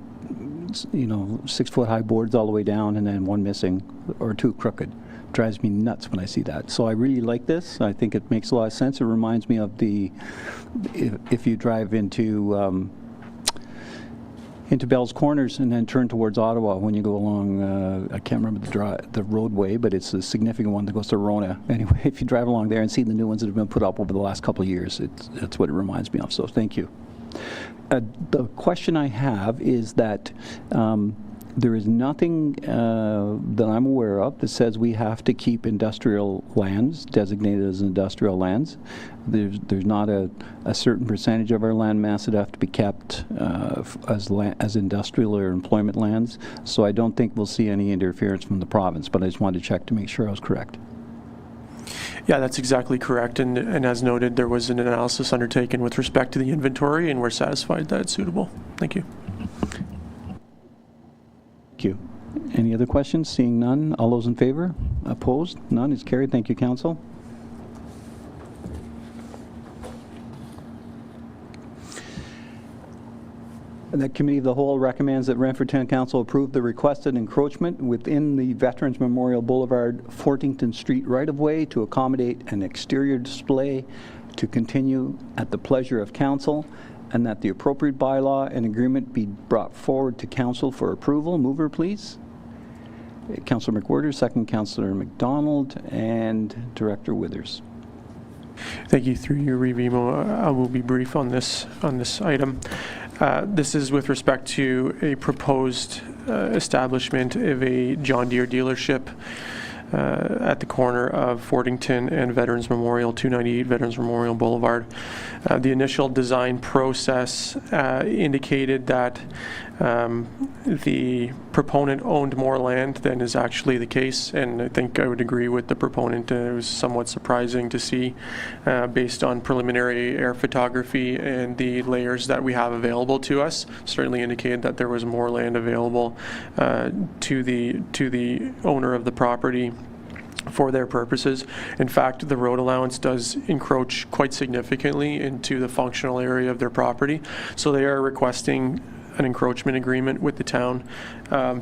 6-foot-high boards all the way down and then one missing or two crooked. Drives me nuts when I see that. So I really like this. I think it makes a lot of sense. It reminds me of if you drive into Bell's Corners and then turn towards Ottawa when you go along, I can't remember the roadway, but it's a significant one that goes to Rona. Anyway, if you drive along there and see the new ones that have been put up over the last couple of years, that's what it reminds me of. So thank you. The question I have is that there is nothing that I'm aware of that says we have to keep industrial lands designated as industrial lands. There's not a certain percentage of our land mass that have to be kept as industrial or employment lands. So I don't think we'll see any interference from the province, but I just wanted to check to make sure I was correct. Yeah, that's exactly correct. And as noted, there was an analysis undertaken with respect to the inventory, and we're satisfied that it's suitable. Thank you. Thank you. Any other questions? Seeing none, all those in favor? Opposed? None. It's carried. Thank you, council. The Committee of the Whole recommends that Renfrew Town Council approve the requested encroachment within the Veterans Memorial Boulevard Fortington Street right-of-way to accommodate an exterior display to continue at the pleasure of council, and that the appropriate bylaw and agreement be brought forward to council for approval. Mover, please. Councillor McWhirter, second Councillor McDonald, and Director Withers. Thank you. Through you, Revimo, I will be brief on this item. This is with respect to a proposed establishment of a John Deere dealership at the corner of Fortington and Veterans Memorial, 298 Veterans Memorial Boulevard. The initial design process indicated that the proponent owned more land than is actually the case, and I think I would agree with the proponent. It was somewhat surprising to see, based on preliminary air photography and the layers that we have available to us, certainly indicated that there was more land available to the owner of the property for their purposes. In fact, the road allowance does encroach quite significantly into the functional area of their property, so they are requesting an encroachment agreement with the town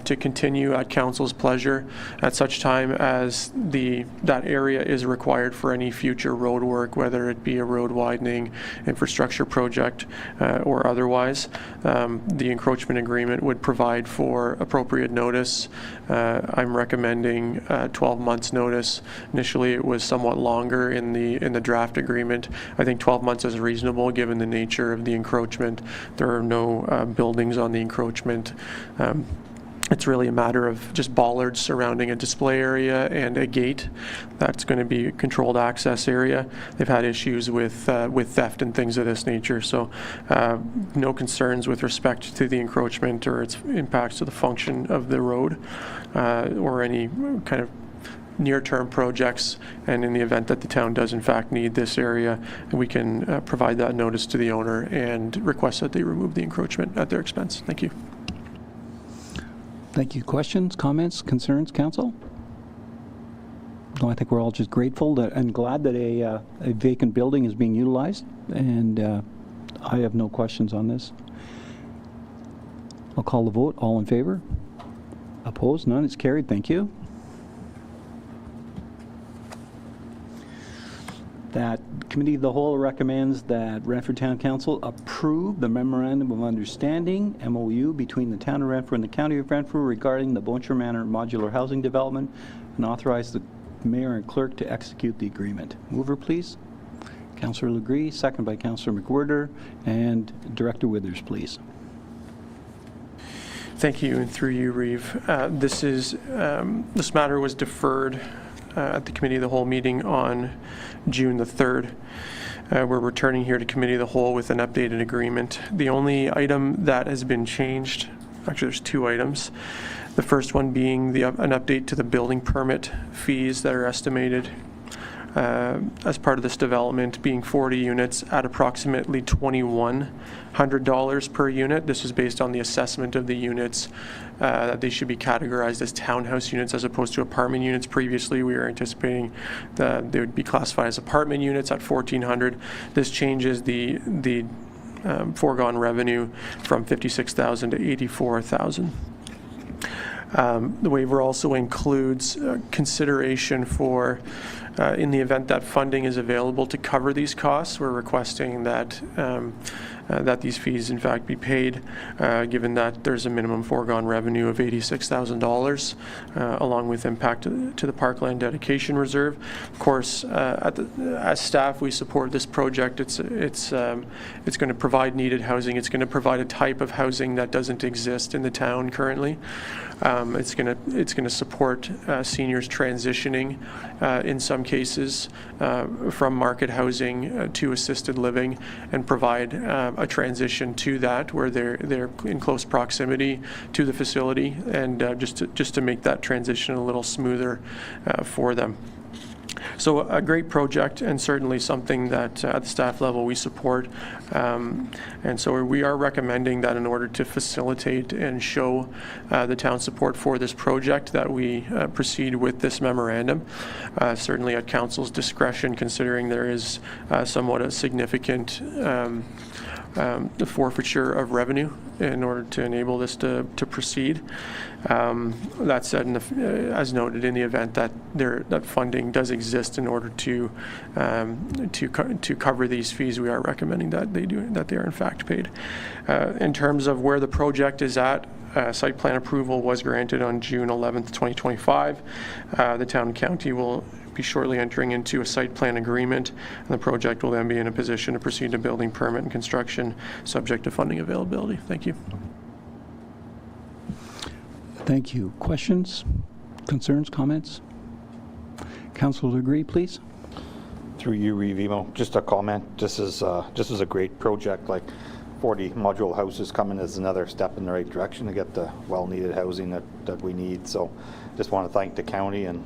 to continue at council's pleasure at such time as that area is required for any future road work, whether it be a road widening, infrastructure project, or otherwise. The encroachment agreement would provide for appropriate notice. I'm recommending 12 months notice. Initially, it was somewhat longer in the draft agreement. I think 12 months is reasonable given the nature of the encroachment. There are no buildings on the encroachment. It's really a matter of just bollards surrounding a display area and a gate. That's going to be a controlled access area. They've had issues with theft and things of this nature, so no concerns with respect to the encroachment or its impacts to the function of the road or any kind of near-term projects. And in the event that the town does in fact need this area, we can provide that notice to the owner and request that they remove the encroachment at their expense. Thank you. Thank you. Questions, comments, concerns, council? No, I think we're all just grateful and glad that a vacant building is being utilized, and I have no questions on this. I'll call the vote. All in favor? Opposed? None. It's carried. Thank you. That Committee of the Whole recommends that Renfrew Town Council approve the Memorandum of Understanding, MOU, between the Town of Renfrew and the County of Renfrew regarding the Boncher Manor modular housing development, and authorize the Mayor and Clerk to execute the agreement. Mover, please. Councillor Legris, second by Councillor McWhirter, and Director Withers, please. Thank you, and through you, Reeve. This matter was deferred at the Committee of the Whole meeting on June the 3rd. We're returning here to Committee of the Whole with an updated agreement. The only item that has been changed, actually there's two items. The first one being an update to the building permit fees that are estimated as part of this development, being 40 units at approximately $2,100 per unit. This is based on the assessment of the units that they should be categorized as townhouse units as opposed to apartment units. Previously, we were anticipating that they would be classified as apartment units at $1,400. This changes the foregone revenue from $56,000 to $84,000. The waiver also includes consideration for, in the event that funding is available to cover these costs, we're requesting that that these fees in fact be paid, given that there's a minimum foregone revenue of $86,000, along with impact to the Parkland Dedication Reserve. Of course, as staff, we support this project. It's going to provide needed housing. It's going to provide a type of housing that doesn't exist in the town currently. It's going to support seniors transitioning in some cases from market housing to assisted living, and provide a transition to that where they're in close proximity to the facility, and just to make that transition a little smoother for them. So a great project, and certainly something that at the staff level we support. And so we are recommending that in order to facilitate and show the town's support for this project, that we proceed with this memorandum, certainly at council's discretion, considering there is somewhat a significant the forfeiture of revenue in order to enable this to proceed. That said, as noted, in the event that that funding does exist in order to cover these fees, we are recommending that they are in fact paid. In terms of where the project is at, site plan approval was granted on June 11th, 2025. The town and county will be shortly entering into a site plan agreement, and the project will then be in a position to proceed to building permit and construction, subject to funding availability. Thank you. Thank you. Questions, concerns, comments? Councillor Legris, please. Through you, Reeve, just a comment. This is a great project. Like 40 modular houses coming is another step in the right direction to get the well-needed housing that we need. So just want to thank the county and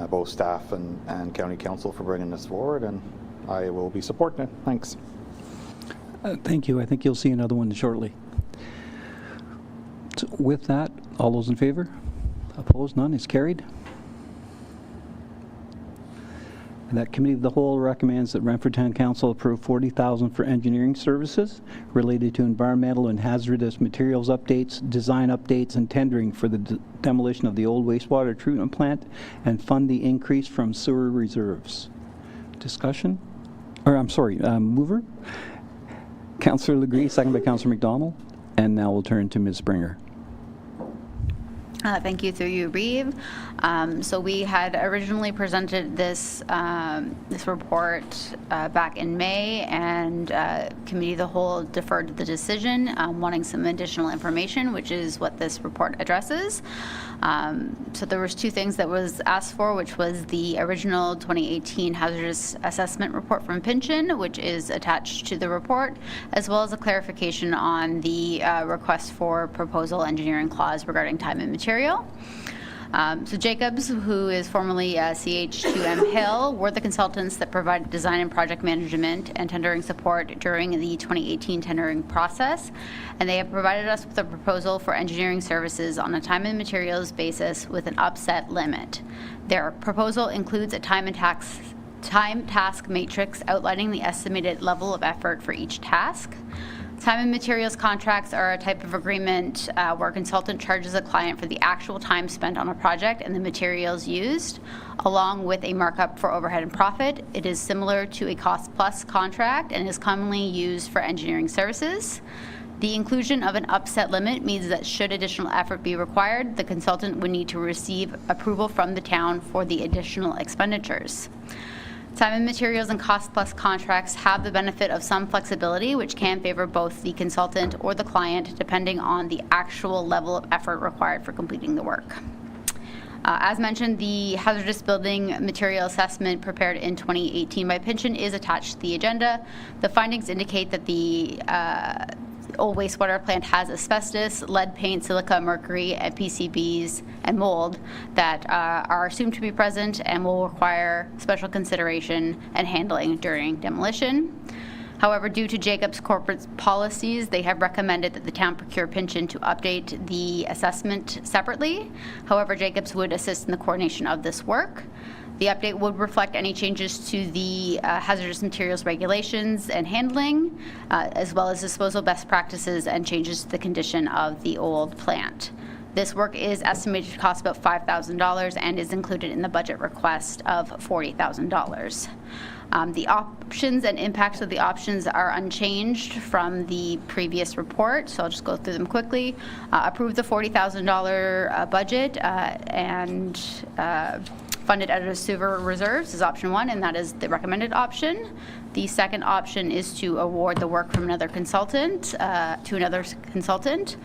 both staff and county council for bringing this forward, and I will be supporting it. Thanks. Thank you. I think you'll see another one shortly. So with that, all those in favor? Opposed? None. It's carried. And that Committee of the Whole recommends that Renfrew Town Council approve $40,000 for engineering services related to environmental and hazardous materials updates, design updates, and tendering for the demolition of the old wastewater treatment plant, and fund the increase from sewer reserves. Discussion? Or, I'm sorry, mover? Councillor Legree, second by Councillor McDonald. And now we'll turn to Ms. Springer. Thank you, through you, Reeve. So we had originally presented this this report back in May, and Committee of the Whole deferred the decision, wanting some additional information, which is what this report addresses. So there was two things that was asked for, which was the original 2018 hazardous assessment report from Pynchon, which is attached to the report, as well as a clarification on the request for proposal engineering clause regarding time and material. So Jacobs, who is formerly CH2M Hill, were the consultants that provided design and project management and tendering support during the 2018 tendering process, and they have provided us with a proposal for engineering services on a time and materials basis with an upset limit. Their proposal includes a time task matrix outlining the estimated level of effort for each task. Time and materials contracts are a type of agreement where a consultant charges a client for the actual time spent on a project and the materials used, along with a markup for overhead and profit. It is similar to a cost-plus contract and is commonly used for engineering services. The inclusion of an upset limit means that should additional effort be required, the consultant would need to receive approval from the town for the additional expenditures. Time and materials and cost-plus contracts have the benefit of some flexibility, which can favor both the consultant or the client, depending on the actual level of effort required for completing the work. As mentioned, the hazardous building material assessment prepared in 2018 by Pynchon is attached to the agenda. The findings indicate that the old wastewater plant has asbestos, lead paint, silica, mercury, and PCBs and mold that are assumed to be present and will require special consideration and handling during demolition. However, due to Jacobs' corporate policies, they have recommended that the town procure Pynchon to update the assessment separately. However, Jacobs would assist in the coordination of this work. The update would reflect any changes to the hazardous materials regulations and handling, as well as disposal best practices and changes to the condition of the old plant. This work is estimated to cost about $5,000 and is included in the budget request of $40,000. The options and impacts of the options are unchanged from the previous report, so I'll just go through them quickly. Approve the $40,000 budget and funded out of sewer reserves is option one, and that is the recommended option. The second option is to award the work from another consultant to another consultant.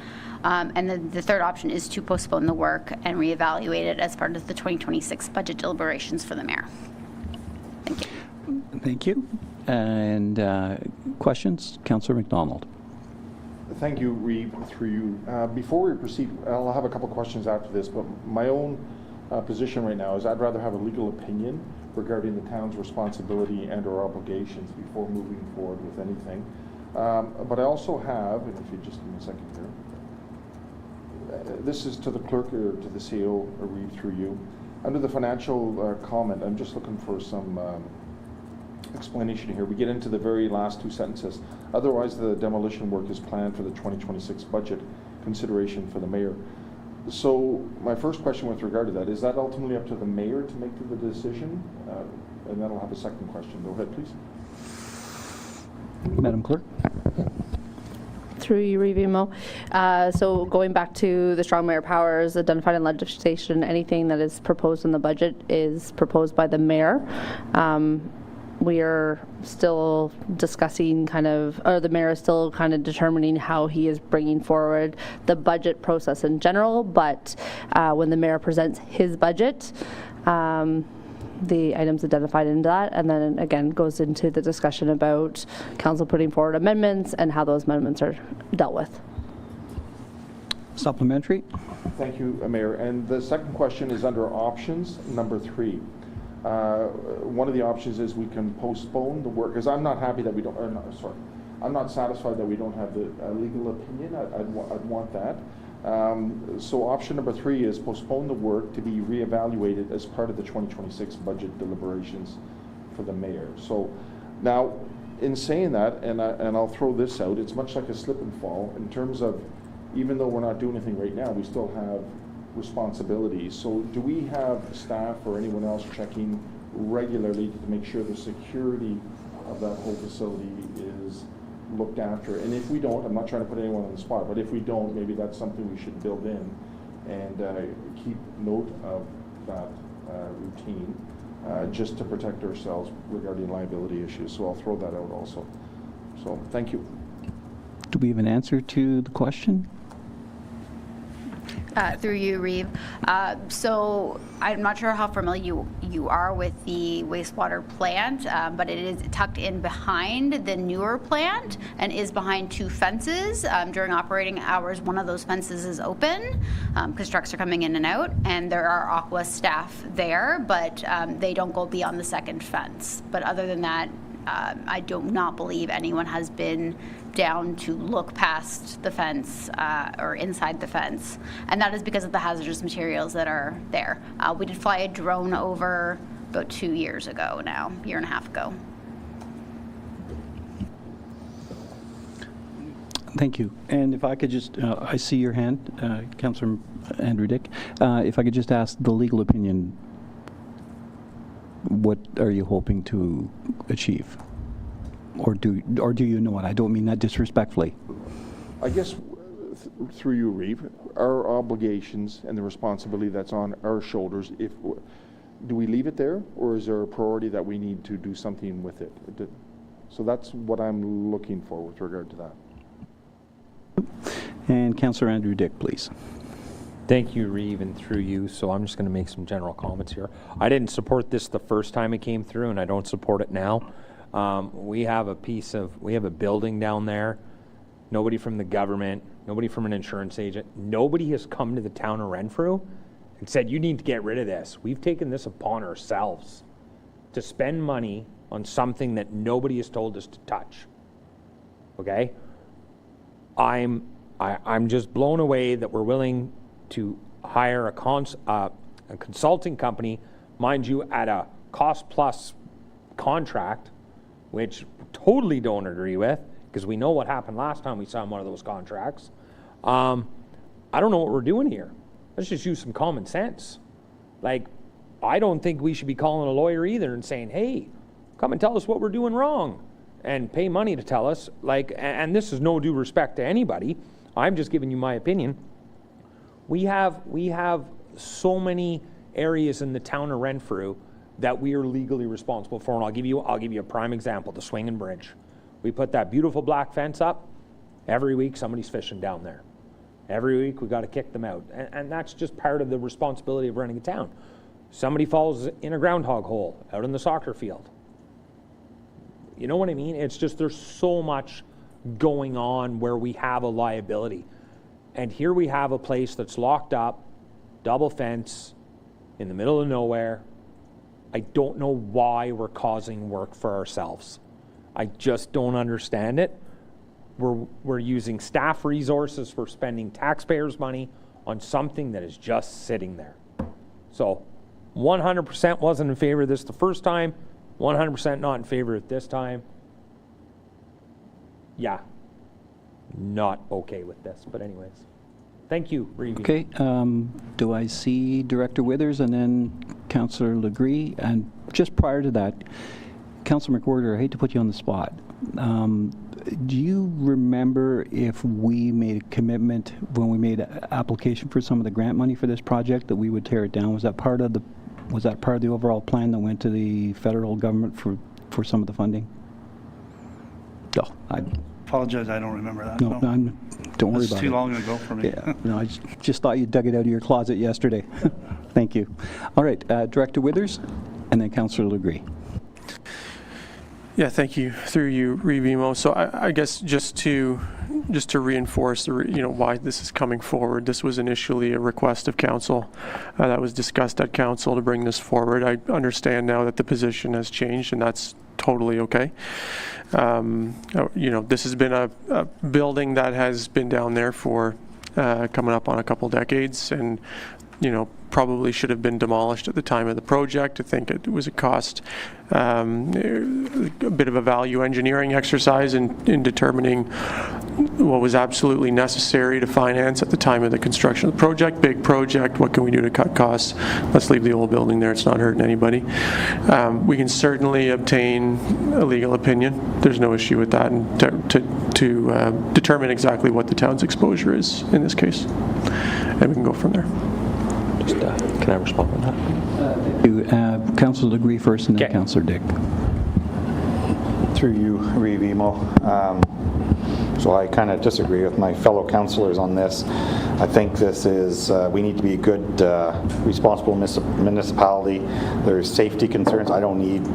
And then the third option is to postpone the work and reevaluate it as part of the 2026 budget deliberations for the mayor. Thank you. Thank you. And questions? Councillor McDonald. Thank you, Reeve, through you. Before we proceed, I'll have a couple questions after this, but my own position right now is I'd rather have a legal opinion regarding the town's responsibility and or obligations before moving forward with anything. But I also have, and if you just give me a second here, this is to the clerk or to the CEO, Reeve, through you. Under the financial comment, I'm just looking for some explanation here. We get into the very last two sentences. Otherwise, the demolition work is planned for the 2026 budget consideration for the mayor. So my first question with regard to that, is that ultimately up to the mayor to make the decision? And then I'll have a second question. Go ahead, please. Madam Clerk. Through you, Reeve MO. So going back to the strong mayor powers identified in legislation, anything that is proposed in the budget is proposed by the mayor. We are still discussing or the mayor is still kind of determining how he is bringing forward the budget process in general, but when the mayor presents his budget, the items identified in that, and then again goes into the discussion about council putting forward amendments and how those amendments are dealt with. Supplementary. Thank you, Mayor. And the second question is under options number 3. One of the options is we can postpone the work, because I'm not happy that we don't, I'm not satisfied that we don't have the legal opinion. I'd want that. So option number 3 is postpone the work to be reevaluated as part of the 2026 budget deliberations for the mayor. So now, in saying that, and I'll throw this out, it's much like a slip and fall in terms of, even though we're not doing anything right now, we still have responsibilities. So do we have staff or anyone else checking regularly to make sure the security of that whole facility is looked after? And if we don't, I'm not trying to put anyone on the spot, but if we don't, maybe that's something we should build in and keep note of that routine, just to protect ourselves regarding liability issues. So I'll throw that out also. So thank you. Do we have an answer to the question? Through you, Reeve. So I'm not sure how familiar you are with the wastewater plant, but it is tucked in behind the newer plant and is behind two fences. During operating hours, one of those fences is open because trucks are coming in and out, and there are Aqua staff there, but they don't go beyond the second fence. But other than that, I do not believe anyone has been down to look past the fence or inside the fence, and that is because of the hazardous materials that are there. We did fly a drone over about 2 years ago now, year and a half ago. Thank you. And if I could just, I see your hand, Councillor Andrew Dick. If I could just ask the legal opinion, what are you hoping to achieve? Or do you know it? I don't mean that disrespectfully. I guess through you, Reeve, our obligations and the responsibility that's on our shoulders, do we leave it there, or is there a priority that we need to do something with it? So that's what I'm looking for with regard to that. And Councillor Andrew Dick, please. Thank you, Reeve, and through you. So I'm just going to make some general comments here. I didn't support this the first time it came through, and I don't support it now. We have a building down there. Nobody from the government, nobody from an insurance agent, nobody has come to the town of Renfrew and said, you need to get rid of this. We've taken this upon ourselves to spend money on something that nobody has told us to touch. Okay? I'm just blown away that we're willing to hire a consulting company, mind you, at a cost plus contract, which totally don't agree with, because we know what happened last time we signed one of those contracts. I don't know what we're doing here. Let's just use some common sense. Like, I don't think we should be calling a lawyer either and saying, hey, come and tell us what we're doing wrong, and pay money to tell us. Like, and this is no due respect to anybody. I'm just giving you my opinion. We have so many areas in the town of Renfrew that we are legally responsible for, and I'll give you a prime example: the Swinging Bridge. We put that beautiful black fence up. Every week, somebody's fishing down there. Every week, we got to kick them out, and that's just part of the responsibility of running a town. Somebody falls in a groundhog hole out in the soccer field. You know what I mean? It's just there's so much going on where we have a liability, and here we have a place that's locked up, double fence, in the middle of nowhere. I don't know why we're causing work for ourselves. I just don't understand it. We're using staff resources for spending taxpayers' money on something that is just sitting there. So 100% wasn't in favor of this the first time, 100% not in favor of it this time. Yeah, not okay with this, but anyways. Thank you, Reeve. Okay, do I see Director Withers and then Councillor Legree? And just prior to that, Councillor McWhorter, I hate to put you on the spot. Do you remember if we made a commitment when we made an application for some of the grant money for this project that we would tear it down? Was that part of the overall plan that went to the federal government for some of the funding? No, I apologize, I don't remember that. No, don't worry about it. It's too long ago for me. Yeah, no, I just thought you dug it out of your closet yesterday. Thank you. All right, Director Withers, and then Councillor Legree. Yeah, thank you. Through you, Reeve. So I guess just to reinforce why this is coming forward. This was initially a request of council that was discussed at council to bring this forward. I understand now that the position has changed, and that's totally okay. This has been a building that has been down there for coming up on a couple decades, and probably should have been demolished at the time of the project. I think it was a cost, a bit of a value engineering exercise in determining what was absolutely necessary to finance at the time of the construction of the project. Big project, what can we do to cut costs? Let's leave the old building there, it's not hurting anybody. We can certainly obtain a legal opinion. There's no issue with that, and to determine exactly what the town's exposure is in this case. And we can go from there. Can I respond to that? Councillor Degree first, and then Councillor Dick. Through you, Reeve Emo. So I kind of disagree with my fellow councillors on this. I think this is, we need to be a good, responsible municipality. There's safety concerns. I don't need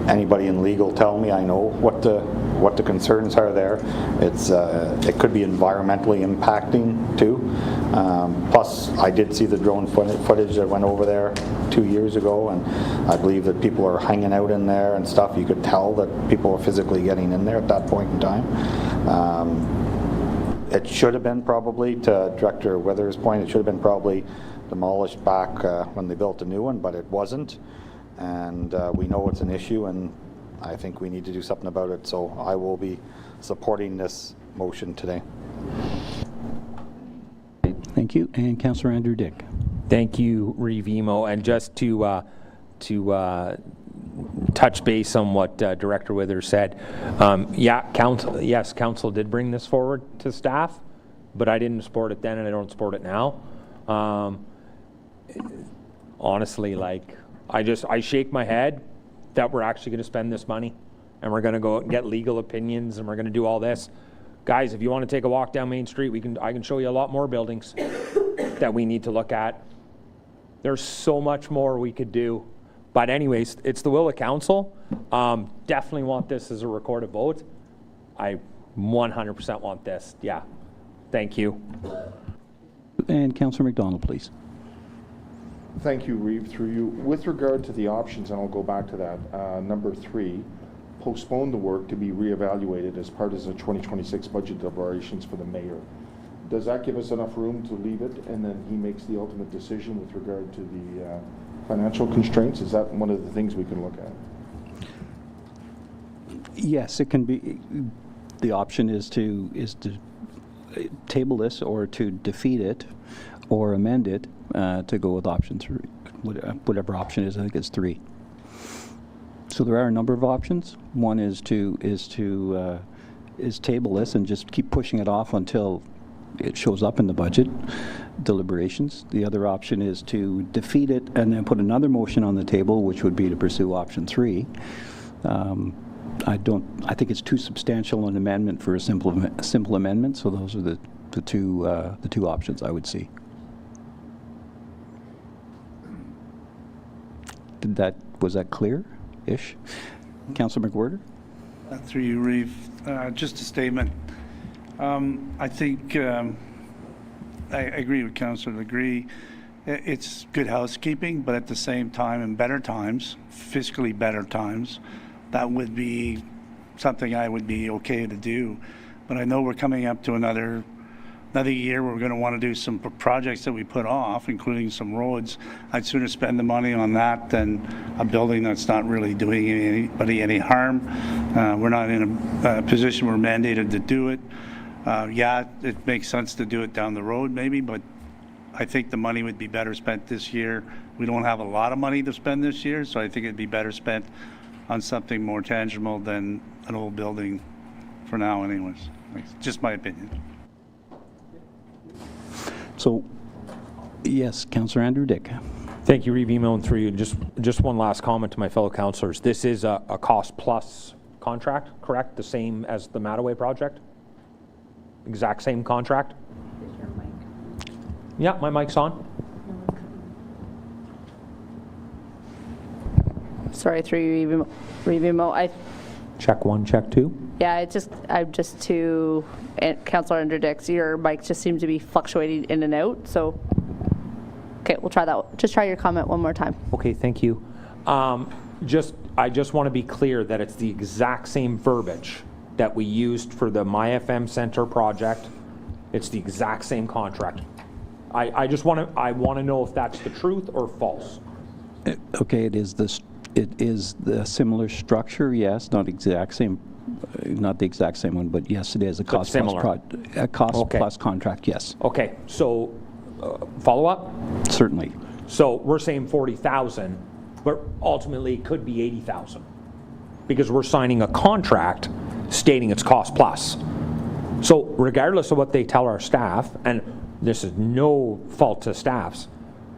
anybody in legal telling me. I know what the concerns are there. It's it could be environmentally impacting too. Plus, I did see the drone footage that went over there 2 years ago, and I believe that people are hanging out in there and stuff. You could tell that people are physically getting in there at that point in time. It should have been probably, to Director Withers' point, it should have been probably demolished back when they built a new one, but it wasn't. And we know it's an issue, and I think we need to do something about it. So I will be supporting this motion today. Thank you. And Councillor Andrew Dick. Thank you, Reeve Emo. And just to touch base on what Director Withers said, council did bring this forward to staff, but I didn't support it then, and I don't support it now. Honestly, I shake my head that we're actually going to spend this money, and we're going to go out and get legal opinions, and we're going to do all this. Guys, if you want to take a walk down Main Street, I can show you a lot more buildings that we need to look at. There's so much more we could do. But anyways, it's the will of council. Definitely want this as a recorded vote. I 100% want this. Yeah. Thank you. And Councillor McDonald, please. Thank you, Reeve, through you. With regard to the options, and I'll go back to that, number 3, postpone the work to be reevaluated as part of the 2026 budget deliberations for the mayor. Does that give us enough room to leave it, and then he makes the ultimate decision with regard to the financial constraints? Is that one of the things we can look at? Yes, it can be. The option is to table this, or to defeat it, or amend it to go with option 3, whatever option is. I think it's 3. So there are a number of options. One is to table this and just keep pushing it off until it shows up in the budget deliberations. The other option is to defeat it and then put another motion on the table, which would be to pursue option 3. I think it's too substantial an amendment for a simple amendment. So those are the two options I would see. Was that clear-ish? Councillor McWhirter? Through you, Reeve. Just a statement. I think I agree with Councillor Legree. It's good housekeeping, but at the same time, in better times, fiscally better times, that would be something I would be okay to do. But I know we're coming up to another year where we're going to want to do some projects that we put off, including some roads. I'd sooner spend the money on that than a building that's not really doing anybody any harm. We're not in a position we're mandated to do it. Yeah, it makes sense to do it down the road maybe, but I think the money would be better spent this year. We don't have a lot of money to spend this year, so I think it'd be better spent on something more tangible than an old building for now anyways. Just my opinion. So, yes, Councillor Andrew Dick. Thank you, Reeve Emo, and through you. Just one last comment to my fellow councillors. This is a cost-plus contract, correct? The same as the Mattaway project? Exact same contract? Is your mic? Yeah, my mic's on. Sorry, through you, Reeve Emo. Check 1, check 2. Yeah, I'm just to Councillor Andrew Dix. Your mic just seems to be fluctuating in and out. So, okay, we'll try that. Just try your comment one more time. Okay, thank you. I just want to be clear that it's the exact same verbiage that we used for the MyFM Center project. It's the exact same contract. I just want to know if that's the truth or false. Okay, it is the similar structure, yes, not the exact same one, but yes, it is a cost plus contract, yes. Okay, so follow up? Certainly. So we're saying 40,000, but ultimately it could be 80,000 because we're signing a contract stating it's cost plus. So regardless of what they tell our staff, and this is no fault to staffs,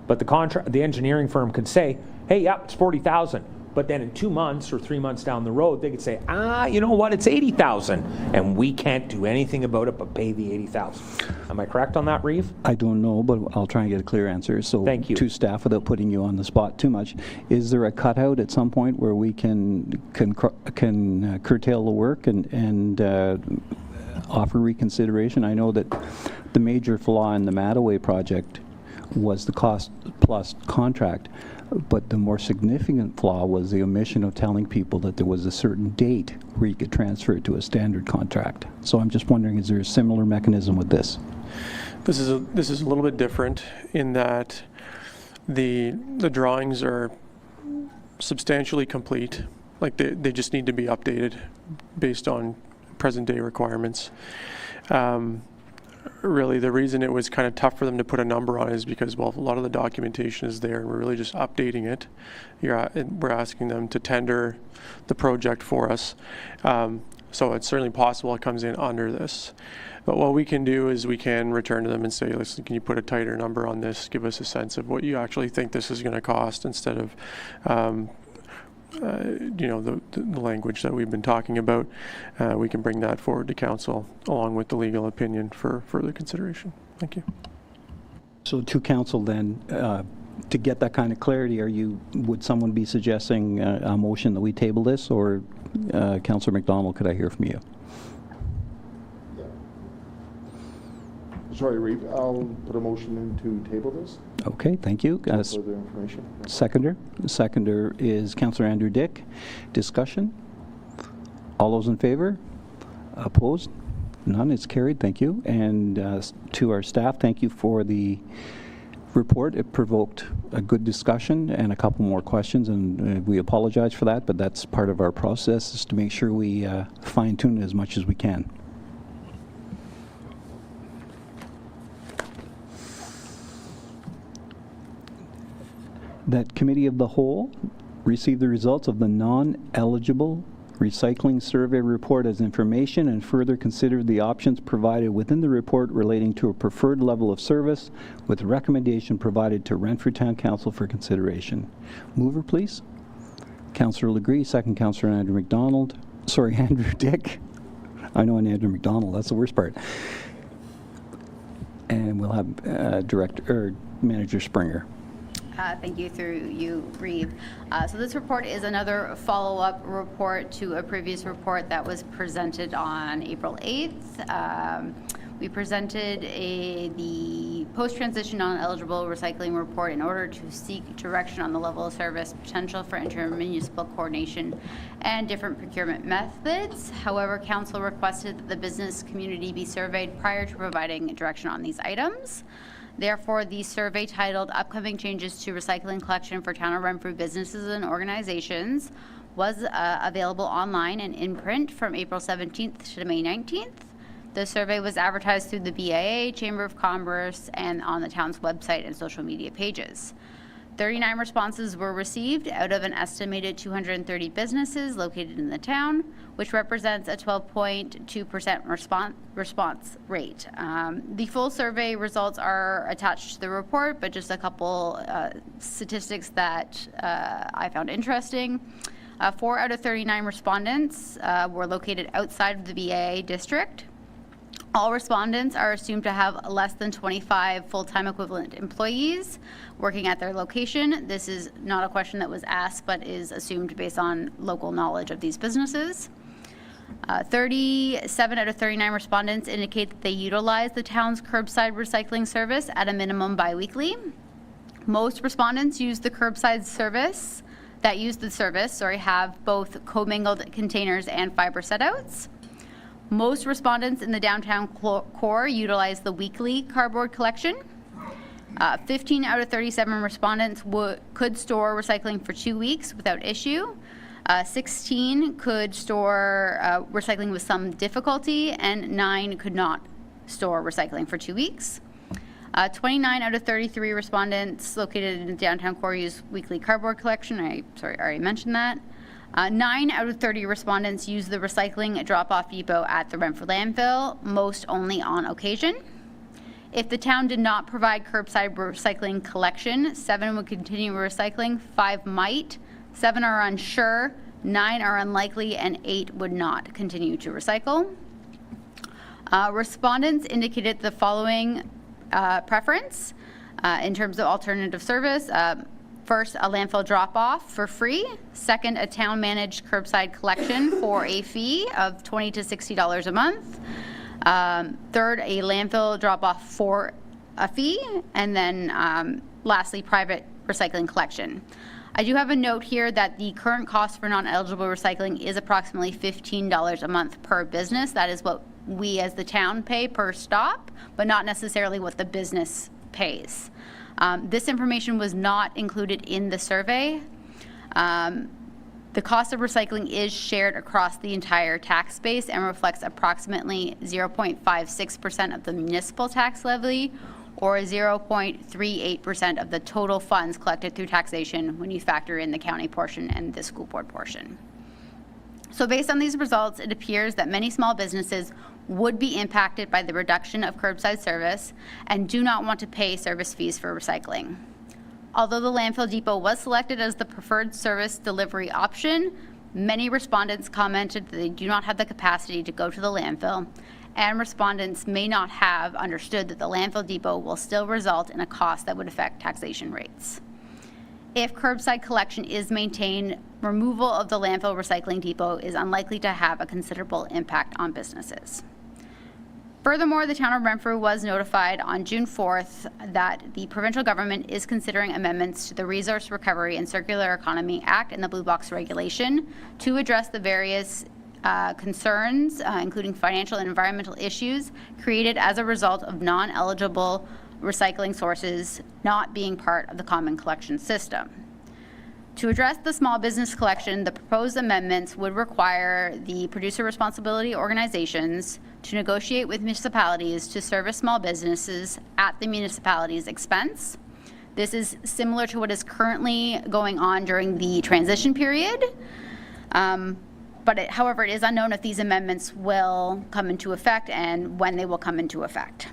but the engineering firm could say, hey, yeah, it's 40,000. But then in 2 months or 3 months down the road, they could say, you know what, it's 80,000. And we can't do anything about it but pay the 80,000. Am I correct on that, Reeve? I don't know, but I'll try and get a clear answer. So thank you. To staff, without putting you on the spot too much, is there a cutout at some point where we can curtail the work and offer reconsideration? I know that the major flaw in the Mattaway project was the cost plus contract, but the more significant flaw was the omission of telling people that there was a certain date where you could transfer it to a standard contract. So I'm just wondering, is there a similar mechanism with this? This is a little bit different in that the drawings are substantially complete. Like they just need to be updated based on present day requirements. Really, the reason it was kind of tough for them to put a number on it is because, well, a lot of the documentation is there, and we're really just updating it. We're asking them to tender the project for us. So it's certainly possible it comes in under this. But what we can do is we can return to them and say, listen, can you put a tighter number on this? Give us a sense of what you actually think this is going to cost instead of the language that we've been talking about. We can bring that forward to council along with the legal opinion for further consideration. Thank you. So to council then, to get that kind of clarity, would someone be suggesting a motion that we table this, or Councillor McDonald, could I hear from you? Sorry, Reeve, I'll put a motion in to table this. Okay, thank you. Further information. Seconder. The seconder is Councillor Andrew Dick. Discussion? All those in favor? Opposed? None. It's carried. Thank you. And to our staff, thank you for the report. It provoked a good discussion and a couple more questions, and we apologize for that, but that's part of our process, is to make sure we fine-tune it as much as we can. That Committee of the Whole received the results of the non-eligible recycling survey report as information and further considered the options provided within the report relating to a preferred level of service with recommendation provided to Renfrew Town Council for consideration. Mover, please. Councillor Legree, second Councillor Andrew Dick. I know an Andrew McDonald, that's the worst part. And we'll have Manager Springer. Thank you, through you, Reeve. So this report is another follow-up report to a previous report that was presented on April 8th. We presented the post-transition non-eligible recycling report in order to seek direction on the level of service, potential for intermunicipal coordination, and different procurement methods. However, Council requested that the business community be surveyed prior to providing direction on these items. Therefore, the survey titled Upcoming Changes to Recycling Collection for Town of Renfrew Businesses and Organizations was available online and in print from April 17th to May 19th. The survey was advertised through the BIA, Chamber of Commerce, and on the town's website and social media pages. 39 responses were received out of an estimated 230 businesses located in the town, which represents a 12.2% response rate. The full survey results are attached to the report, but just a couple statistics that I found interesting. 4 out of 39 respondents were located outside of the BIA district. All respondents are assumed to have less than 25 full-time equivalent employees working at their location. This is not a question that was asked, but is assumed based on local knowledge of these businesses. 37 out of 39 respondents indicate that they utilize the town's curbside recycling service at a minimum biweekly. Most respondents use the curbside service, have both commingled containers and fiber setouts. Most respondents in the downtown core utilize the weekly cardboard collection. 15 out of 37 respondents could store recycling for 2 weeks without issue. 16 could store recycling with some difficulty, and 9 could not store recycling for 2 weeks. 29 out of 33 respondents located in downtown core use weekly cardboard collection. I already mentioned that. 9 out of 30 respondents use the recycling drop-off depot at the Renfrew landfill, most only on occasion. If the town did not provide curbside recycling collection, 7 would continue recycling, 5 might, 7 are unsure, 9 are unlikely, and 8 would not continue to recycle. Respondents indicated the following preference in terms of alternative service. First, a landfill drop-off for free. Second, a town-managed curbside collection for a fee of $20 to $60 a month. Third, a landfill drop-off for a fee. And then lastly, private recycling collection. I do have a note here that the current cost for non-eligible recycling is approximately $15 a month per business. That is what we as the town pay per stop, but not necessarily what the business pays. This information was not included in the survey. The cost of recycling is shared across the entire tax base and reflects approximately 0.56% of the municipal tax levy, or 0.38% of the total funds collected through taxation when you factor in the county portion and the school board portion. So based on these results, it appears that many small businesses would be impacted by the reduction of curbside service and do not want to pay service fees for recycling. Although the landfill depot was selected as the preferred service delivery option, many respondents commented that they do not have the capacity to go to the landfill, and respondents may not have understood that the landfill depot will still result in a cost that would affect taxation rates. If curbside collection is maintained, removal of the landfill recycling depot is unlikely to have a considerable impact on businesses. Furthermore, the town of Renfrew was notified on June 4th that the provincial government is considering amendments to the Resource Recovery and Circular Economy Act and the Blue Box Regulation to address the various concerns, including financial and environmental issues, created as a result of non-eligible recycling sources not being part of the common collection system. To address the small business collection, the proposed amendments would require the producer responsibility organizations to negotiate with municipalities to service small businesses at the municipality's expense. This is similar to what is currently going on during the transition period. However, it is unknown if these amendments will come into effect and when they will come into effect.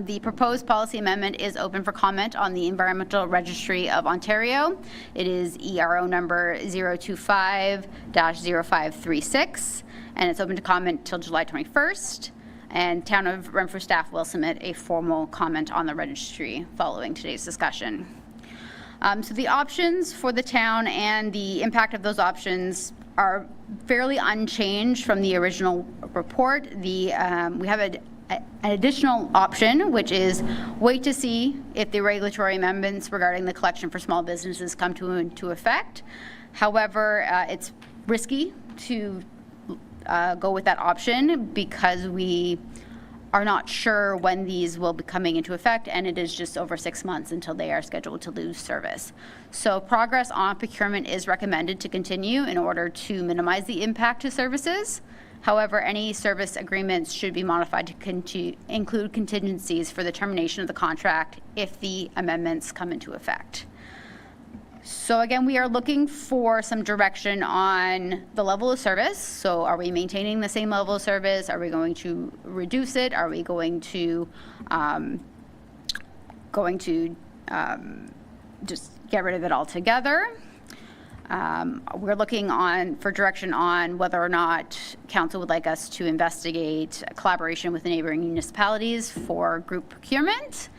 The proposed policy amendment is open for comment on the Environmental Registry of Ontario. It is ERO number 025-0536, and it's open to comment till July 21st. And Town of Renfrew staff will submit a formal comment on the registry following today's discussion. So the options for the town and the impact of those options are fairly unchanged from the original report. We have an additional option, which is wait to see if the regulatory amendments regarding the collection for small businesses come into effect. However, it's risky to go with that option because we are not sure when these will be coming into effect, and it is just over 6 months until they are scheduled to lose service. So progress on procurement is recommended to continue in order to minimize the impact to services. However, any service agreements should be modified to include contingencies for the termination of the contract if the amendments come into effect. So again, we are looking for some direction on the level of service. So are we maintaining the same level of service? Are we going to reduce it? Are we going to just get rid of it altogether? We're looking for direction on whether or not council would like us to investigate collaboration with the neighboring municipalities for group procurement,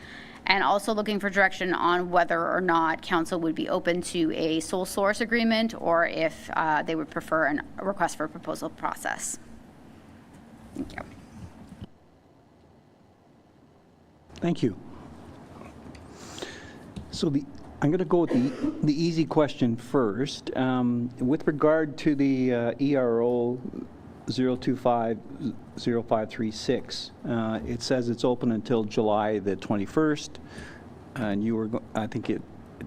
and also looking for direction on whether or not council would be open to a sole source agreement or if they would prefer a request for proposal process. Thank you. Thank you. So I'm going to go with the easy question first. With regard to the ERO 0250536. It says it's open until July the 21st, and you were, I think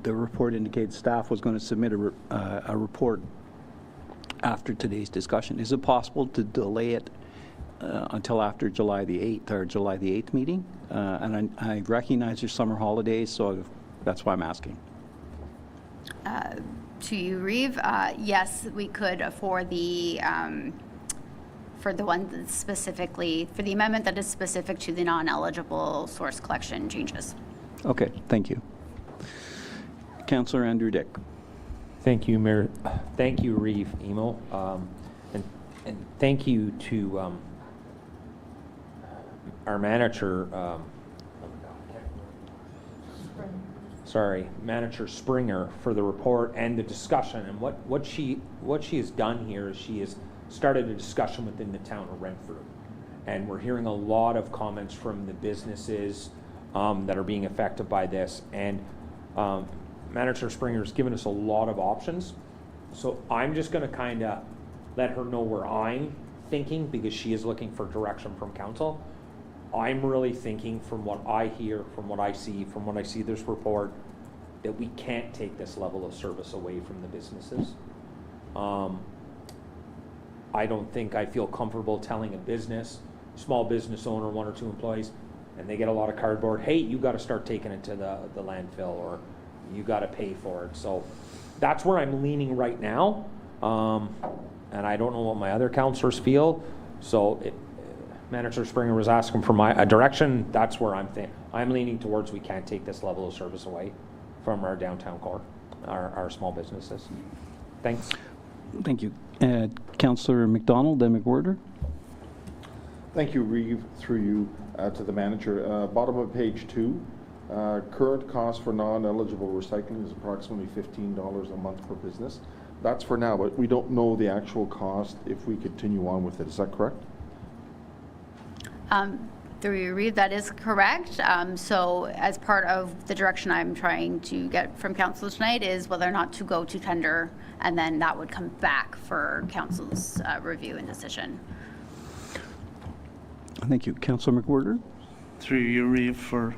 the report indicates staff was going to submit a report after today's discussion. Is it possible to delay it until after July the 8th or July the 8th meeting? And I recognize your summer holidays, so that's why I'm asking. To you, Reeve, yes, we could for the one that's specifically, for the amendment that is specific to the non-eligible source collection changes. Okay, thank you. Councillor Andrew Dick. Thank you, Mayor. Thank you, Reeve Emo. And thank you to our manager, Manager Springer, for the report and the discussion. And what she has done here is she has started a discussion within the town of Renfrew. And we're hearing a lot of comments from the businesses that are being affected by this. And Manager Springer has given us a lot of options. So I'm just going to kind of let her know where I'm thinking, because she is looking for direction from council. I'm really thinking, from what I hear, from what I see this report, that we can't take this level of service away from the businesses. I don't think I feel comfortable telling a business, small business owner, 1 or 2 employees, and they get a lot of cardboard, hey, you got to start taking it to the landfill, or you got to pay for it. So that's where I'm leaning right now. And I don't know what my other councillors feel. So Manager Springer was asking for my direction. That's where I'm leaning towards. We can't take this level of service away from our downtown core, our small businesses. Thanks. Thank you. Councillor McDonald, then McWhorter. Thank you, Reeve, through you to the manager. Bottom of page 2, current cost for non-eligible recycling is approximately $15 a month per business. That's for now, but we don't know the actual cost if we continue on with it. Is that correct? Through you, Reeve, that is correct. So as part of the direction I'm trying to get from council tonight is whether or not to go to tender, and then that would come back for council's review and decision. Thank you. Councillor McWhorter. Through you, Reeve, for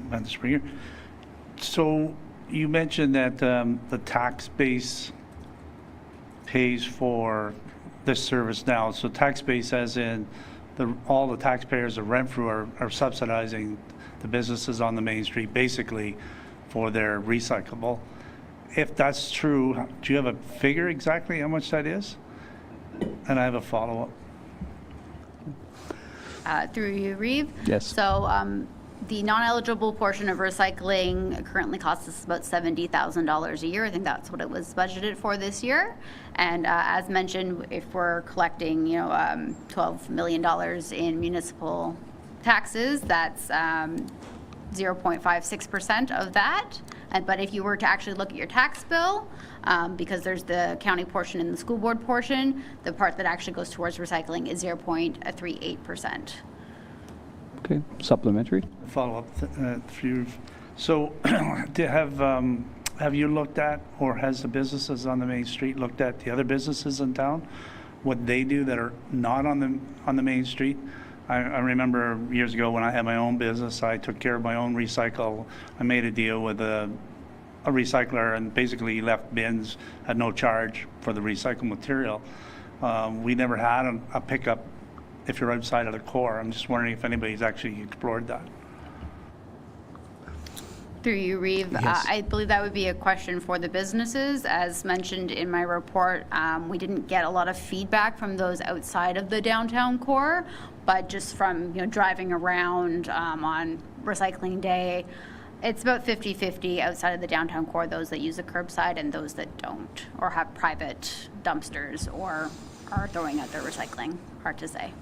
Manager Springer. So you mentioned that the tax base pays for this service now. So tax base as in all the taxpayers of Renfrew are subsidizing the businesses on the main street basically for their recyclable. If that's true, do you have a figure exactly how much that is? And I have a follow-up. Through you, Reeve. Yes. So the non-eligible portion of recycling currently costs us about $70,000 a year. I think that's what it was budgeted for this year. And as mentioned, if we're collecting, $12 million in municipal taxes, that's 0.56% of that. But if you were to actually look at your tax bill, because there's the county portion and the school board portion, the part that actually goes towards recycling is 0.38%. Okay, supplementary. Follow up for you. So have you looked at, or has the businesses on the main street looked at the other businesses in town, what they do that are not on the main street? I remember years ago when I had my own business, I took care of my own recycle. I made a deal with a recycler and basically left bins at no charge for the recycled material. We never had a pickup if you're outside of the core. I'm just wondering if anybody's actually explored that. Through you, Reeve. Yes. I believe that would be a question for the businesses. As mentioned in my report, we didn't get a lot of feedback from those outside of the downtown core, but just from driving around on recycling day, it's about 50-50 outside of the downtown core, those that use the curbside and those that don't, or have private dumpsters or are throwing out their recycling. Hard to say.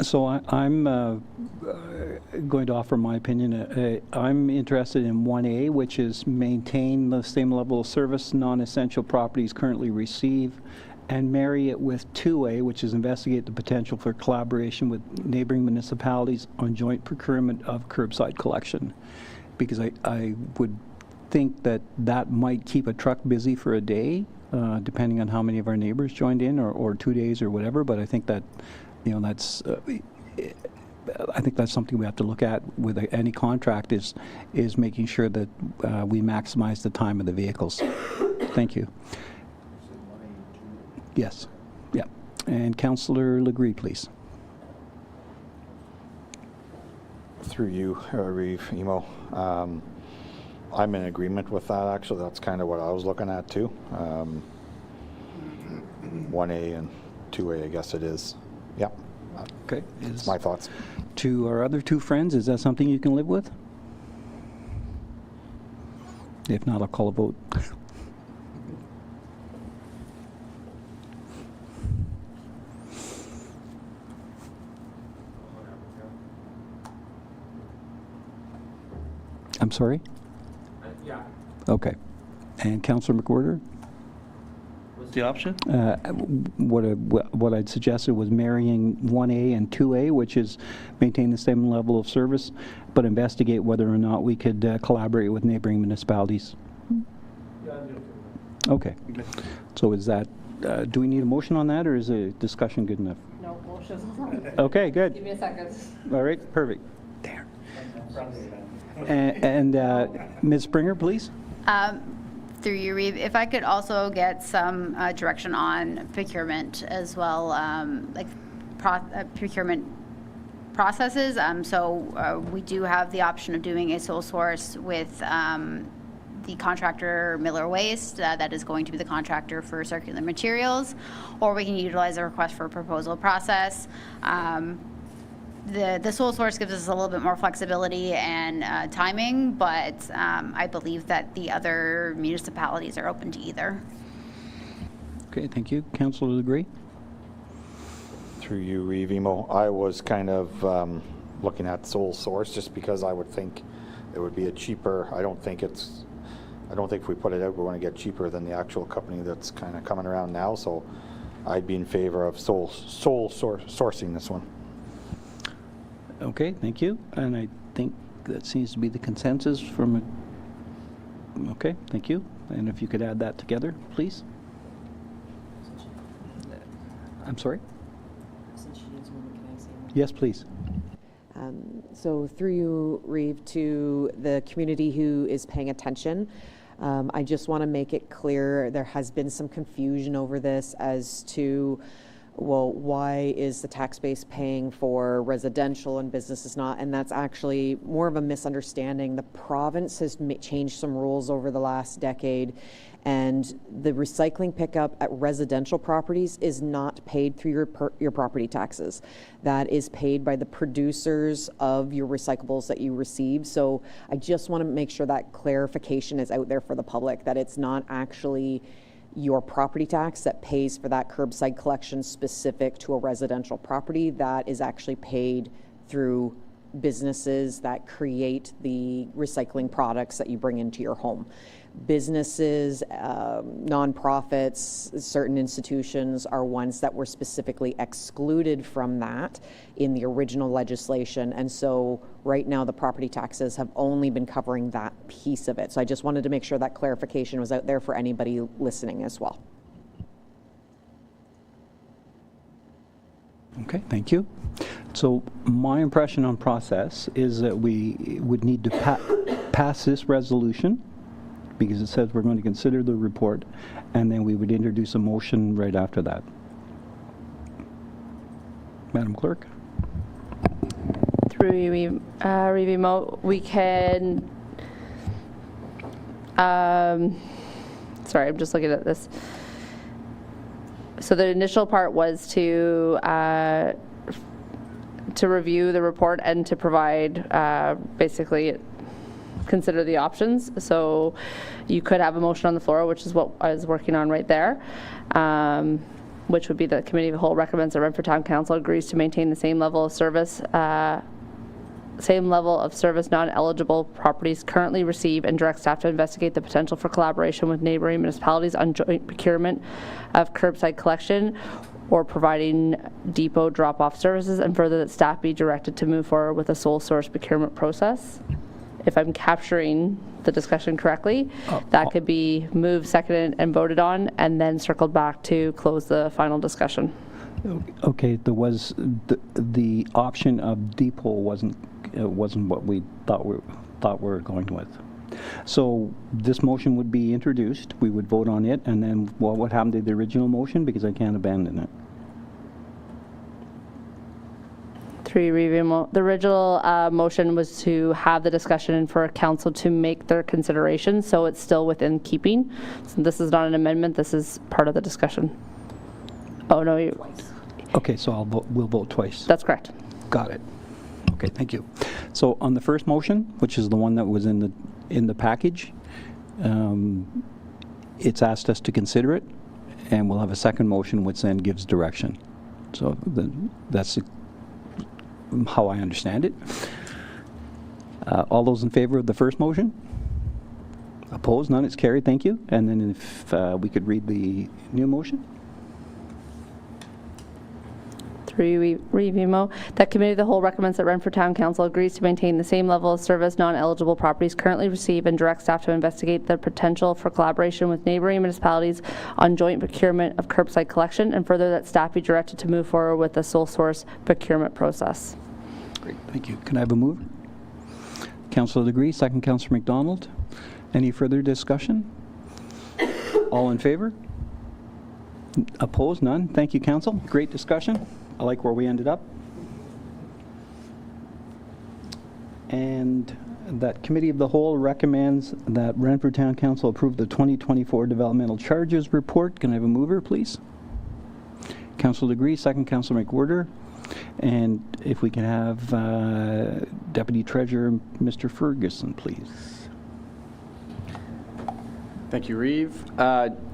So I'm going to offer my opinion. I'm interested in 1A, which is maintain the same level of service non-essential properties currently receive, and marry it with 2A, which is investigate the potential for collaboration with neighboring municipalities on joint procurement of curbside collection. Because I would think that might keep a truck busy for a day, depending on how many of our neighbors joined in, or 2 days or whatever, but I think that, that's I think that's something we have to look at with any contract is making sure that we maximize the time of the vehicles. Thank you. Yes. Yeah. And Councillor Legree, please. Through you, Reeve Emo. I'm in agreement with that, actually. That's kind of what I was looking at, too. 1A and 2A, I guess it is. Yep. Okay. That's my thoughts. To our other two friends, is that something you can live with? If not, I'll call a vote. I'm sorry? Yeah. Okay. And Councillor McWhirter? What's the option? What I'd suggested was marrying 1A and 2A, which is maintain the same level of service, but investigate whether or not we could collaborate with neighboring municipalities. Okay. So is that, do we need a motion on that, or is a discussion good enough? No, motion. Okay, good. Give me a second. All right, perfect. There. And Ms. Springer, please. Through you, Reeve, if I could also get some direction on procurement as well, like procurement processes. So we do have the option of doing a sole source with the contractor Miller Waste, that is going to be the contractor for circular materials, or we can utilize a request for proposal process. The sole source gives us a little bit more flexibility and timing, but I believe that the other municipalities are open to either. Okay, thank you. Councillor Legree? Through you, Reeve Emo. I was kind of looking at sole source just because I would think it would be a cheaper, I don't think if we put it out, we're going to get cheaper than the actual company that's kind of coming around now. So I'd be in favor of sole sourcing this one. Okay, thank you. And I think that seems to be the consensus from it. Okay, thank you. And if you could add that together, please. I'm sorry? Yes, please. So through you, Reeve, to the community who is paying attention, I just want to make it clear there has been some confusion over this as to, well, why is the tax base paying for residential and businesses not? And that's actually more of a misunderstanding. The province has changed some rules over the last decade, and the recycling pickup at residential properties is not paid through your property taxes. That is paid by the producers of your recyclables that you receive. So I just want to make sure that clarification is out there for the public, that it's not actually your property tax that pays for that curbside collection specific to a residential property. That is actually paid through businesses that create the recycling products that you bring into your home. Businesses, nonprofits, certain institutions are ones that were specifically excluded from that in the original legislation. And so right now the property taxes have only been covering that piece of it. So I just wanted to make sure that clarification was out there for anybody listening as well. Okay, thank you. So my impression on process is that we would need to pass this resolution, because it says we're going to consider the report, and then we would introduce a motion right after that. Madam Clerk? Through you, Reeve Mo, we can, sorry, I'm just looking at this. So the initial part was to review the report and to provide basically consider the options. So you could have a motion on the floor, which is what I was working on right there, which would be the Committee of the Whole recommends that Renfrew Town Council agrees to maintain the same level of service non-eligible properties currently receive, and direct staff to investigate the potential for collaboration with neighboring municipalities on joint procurement of curbside collection or providing depot drop-off services, and further that staff be directed to move forward with a sole source procurement process. if I'm capturing the discussion correctly, that could be moved, seconded, and voted on, and then circled back to close the final discussion. Okay, there was the option of depot wasn't what we thought we were going with. So this motion would be introduced, we would vote on it, and then what happened to the original motion, because I can't abandon it. The original motion was to have the discussion and for council to make their consideration, so it's still within keeping. So this is not an amendment, this is part of the discussion. Oh, no. Okay, so we'll vote twice. That's correct. Got it. Okay, thank you. So on the first motion, which is the one that was in the package, it's asked us to consider it, and we'll have a second motion which then gives direction. So that's how I understand it. All those in favor of the first motion? Opposed? None. It's carried. Thank you. And then if we could read the new motion. Review Mo. That Committee of the Whole recommends that Renfrew Town Council agrees to maintain the same level of service non-eligible properties currently receive and direct staff to investigate the potential for collaboration with neighboring municipalities on joint procurement of curbside collection, and further that staff be directed to move forward with the sole source procurement process. Great, thank you. Can I have a move? Councillor Degree, second Councillor McDonald. Any further discussion? All in favor? Opposed? None. Thank you, Council. Great discussion. I like where we ended up. And that Committee of the Whole recommends that Renfrew Town Council approve the 2024 Developmental Charges Report. Can I have a mover, please? Councillor Degree, second Councillor McWhirter. And if we can have Deputy Treasurer Mr. Ferguson, please. Thank you, Reeve.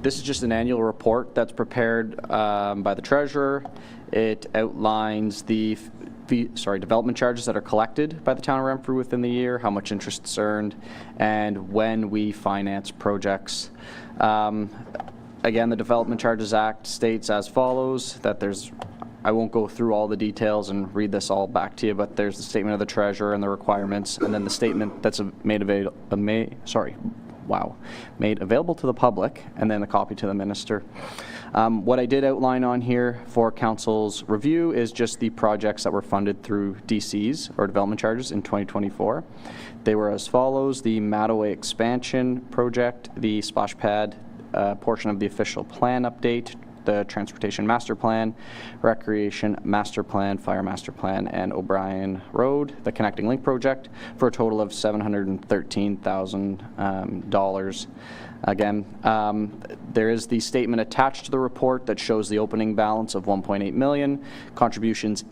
This is just an annual report that's prepared by the Treasurer. It outlines the development charges that are collected by the town of Renfrew within the year, how much interest is earned, and when we finance projects. Again, the Development Charges Act states as follows, that I won't go through all the details and read this all back to you, but there's the statement of the Treasurer and the requirements, and then the statement that's made available to the public, and then the copy to the Minister. What I did outline on here for Council's review is just the projects that were funded through DCs, or development charges, in 2024. They were as follows: the Mattaway expansion project, the splash pad portion of the official plan update, the Transportation Master Plan, Recreation Master Plan, Fire Master Plan, and O'Brien Road, the Connecting Link project, for a total of $713,000. Again, there is the statement attached to the report that shows the opening balance of $1.8 million, contributions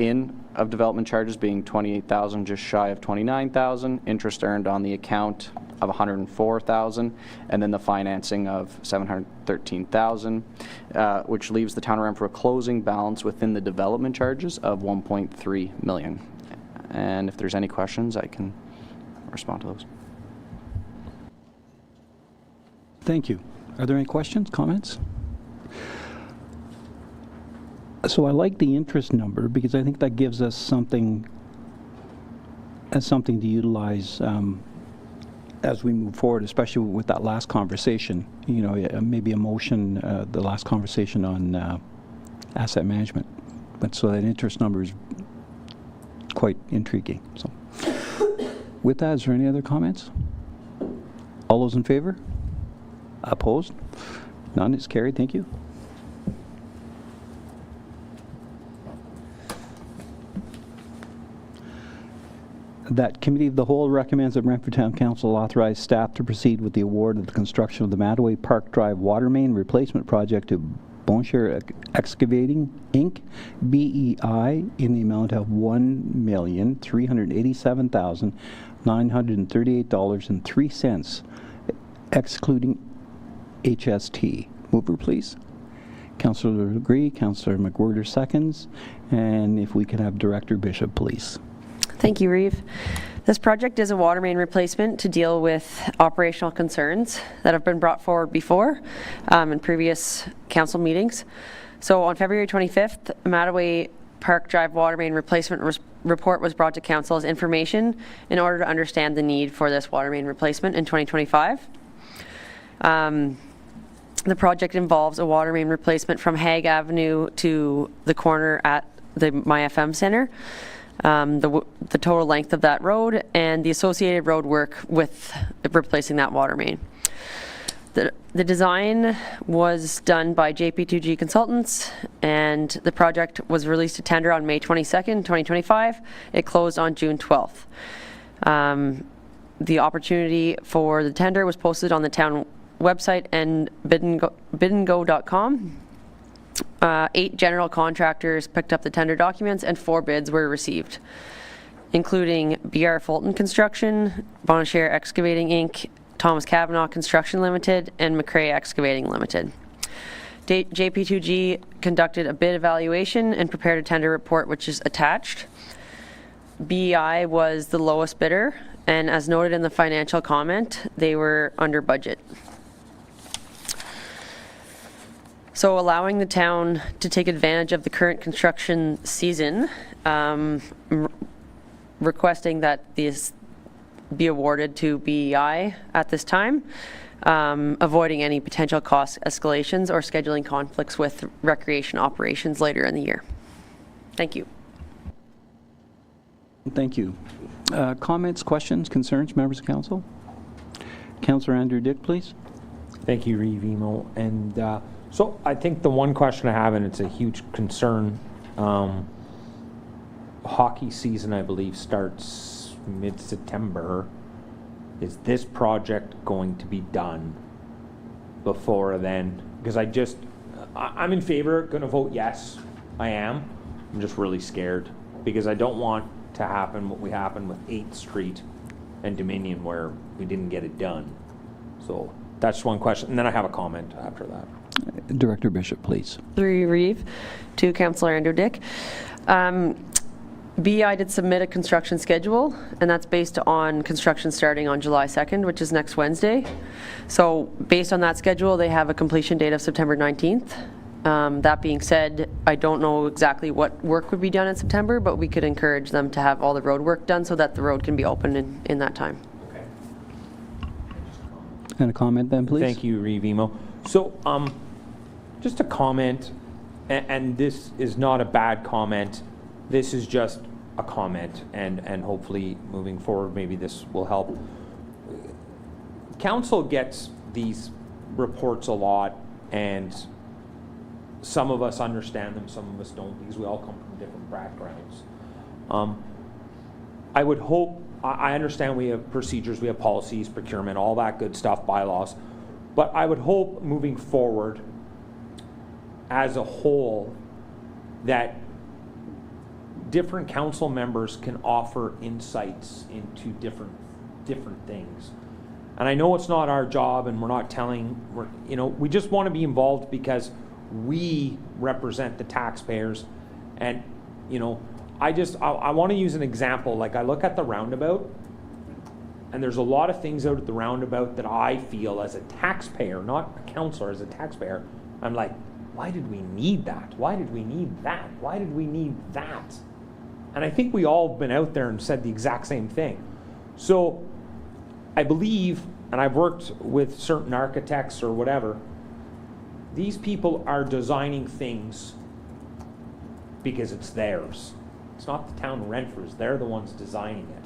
of development charges being $28,000, just shy of $29,000, interest earned on the account of $104,000, and then the financing of $713,000, which leaves the town of Renfrew a closing balance within the development charges of $1.3 million. And if there's any questions, I can respond to those. Thank you. Are there any questions, comments? So I like the interest number because I think that gives us something to utilize as we move forward, especially with that last conversation. You know, maybe a motion, the last conversation on asset management. But so that interest number is quite intriguing. So, with that, is there any other comments? All those in favor? Opposed? None. It's carried. Thank you. That Committee of the Whole recommends that Renfrew Town Council authorize staff to proceed with the award of the construction of the Mattaway Park Drive water main replacement project to Bonshire Excavating, Inc., BEI, in the amount of $1,387,938.03, excluding HST. Mover, please. Councillor Degree, Councillor McWhirter seconds, and if we could have Director Bishop, please. Thank you, Reeve. This project is a water main replacement to deal with operational concerns that have been brought forward before in previous council meetings. So on February 25th, Mattaway Park Drive water main replacement report was brought to council as information in order to understand the need for this water main replacement in 2025. The project involves a water main replacement from Hague Avenue to the corner at the MyFM Center. The total length of that road and the associated road work with replacing that water main. The design was done by JP2G Consultants, and the project was released to tender on May 22nd, 2025. It closed on June 12th. The opportunity for the tender was posted on the town website and bidandgo.com. 8 general contractors picked up the tender documents and 4 bids were received, including BR Fulton Construction, Bonachere Excavating Inc., Thomas Cavanaugh Construction Limited, and McCrae Excavating Limited. JP2G conducted a bid evaluation and prepared a tender report, which is attached. BEI was the lowest bidder, and as noted in the financial comment, they were under budget. So allowing the town to take advantage of the current construction season, requesting that this be awarded to BEI at this time, avoiding any potential cost escalations or scheduling conflicts with recreation operations later in the year. Thank you. Thank you. Comments, questions, concerns, members of council? Councillor Andrew Dick, please. Thank you, Reeve Emo. And so I think the one question I have, and it's a huge concern, hockey season, I believe, starts mid-September. Is this project going to be done before then? Because I'm in favor, going to vote yes. I am. I'm just really scared because I don't want to happen what we happened with 8th Street and Dominion where we didn't get it done. So that's one question. And then I have a comment after that. Director Bishop, please. Through Reeve to Councillor Andrew Dick. BEI did submit a construction schedule, and that's based on construction starting on July 2nd, which is next Wednesday. So based on that schedule, they have a completion date of September 19th. That being said, I don't know exactly what work would be done in September, but we could encourage them to have all the road work done so that the road can be open in that time. Okay. And a comment then, please. Thank you, Reeve Emo. So just a comment, and this is not a bad comment. This is just a comment, and hopefully moving forward, maybe this will help. Council gets these reports a lot, and some of us understand them, some of us don't, because we all come from different backgrounds. I would hope, I understand we have procedures, we have policies, procurement, all that good stuff, bylaws, but I would hope moving forward as a whole that different council members can offer insights into different things. And I know it's not our job, and we're not telling, we just want to be involved because we represent the taxpayers. And, I want to use an example. Like I look at the roundabout, and there's a lot of things out at the roundabout that I feel as a taxpayer, not a councillor, as a taxpayer, I'm like, why did we need that? Why did we need that? Why did we need that? And I think we all have been out there and said the exact same thing. So I believe, and I've worked with certain architects or whatever, these people are designing things because it's theirs. It's not the town of Renfrew's. They're the ones designing it.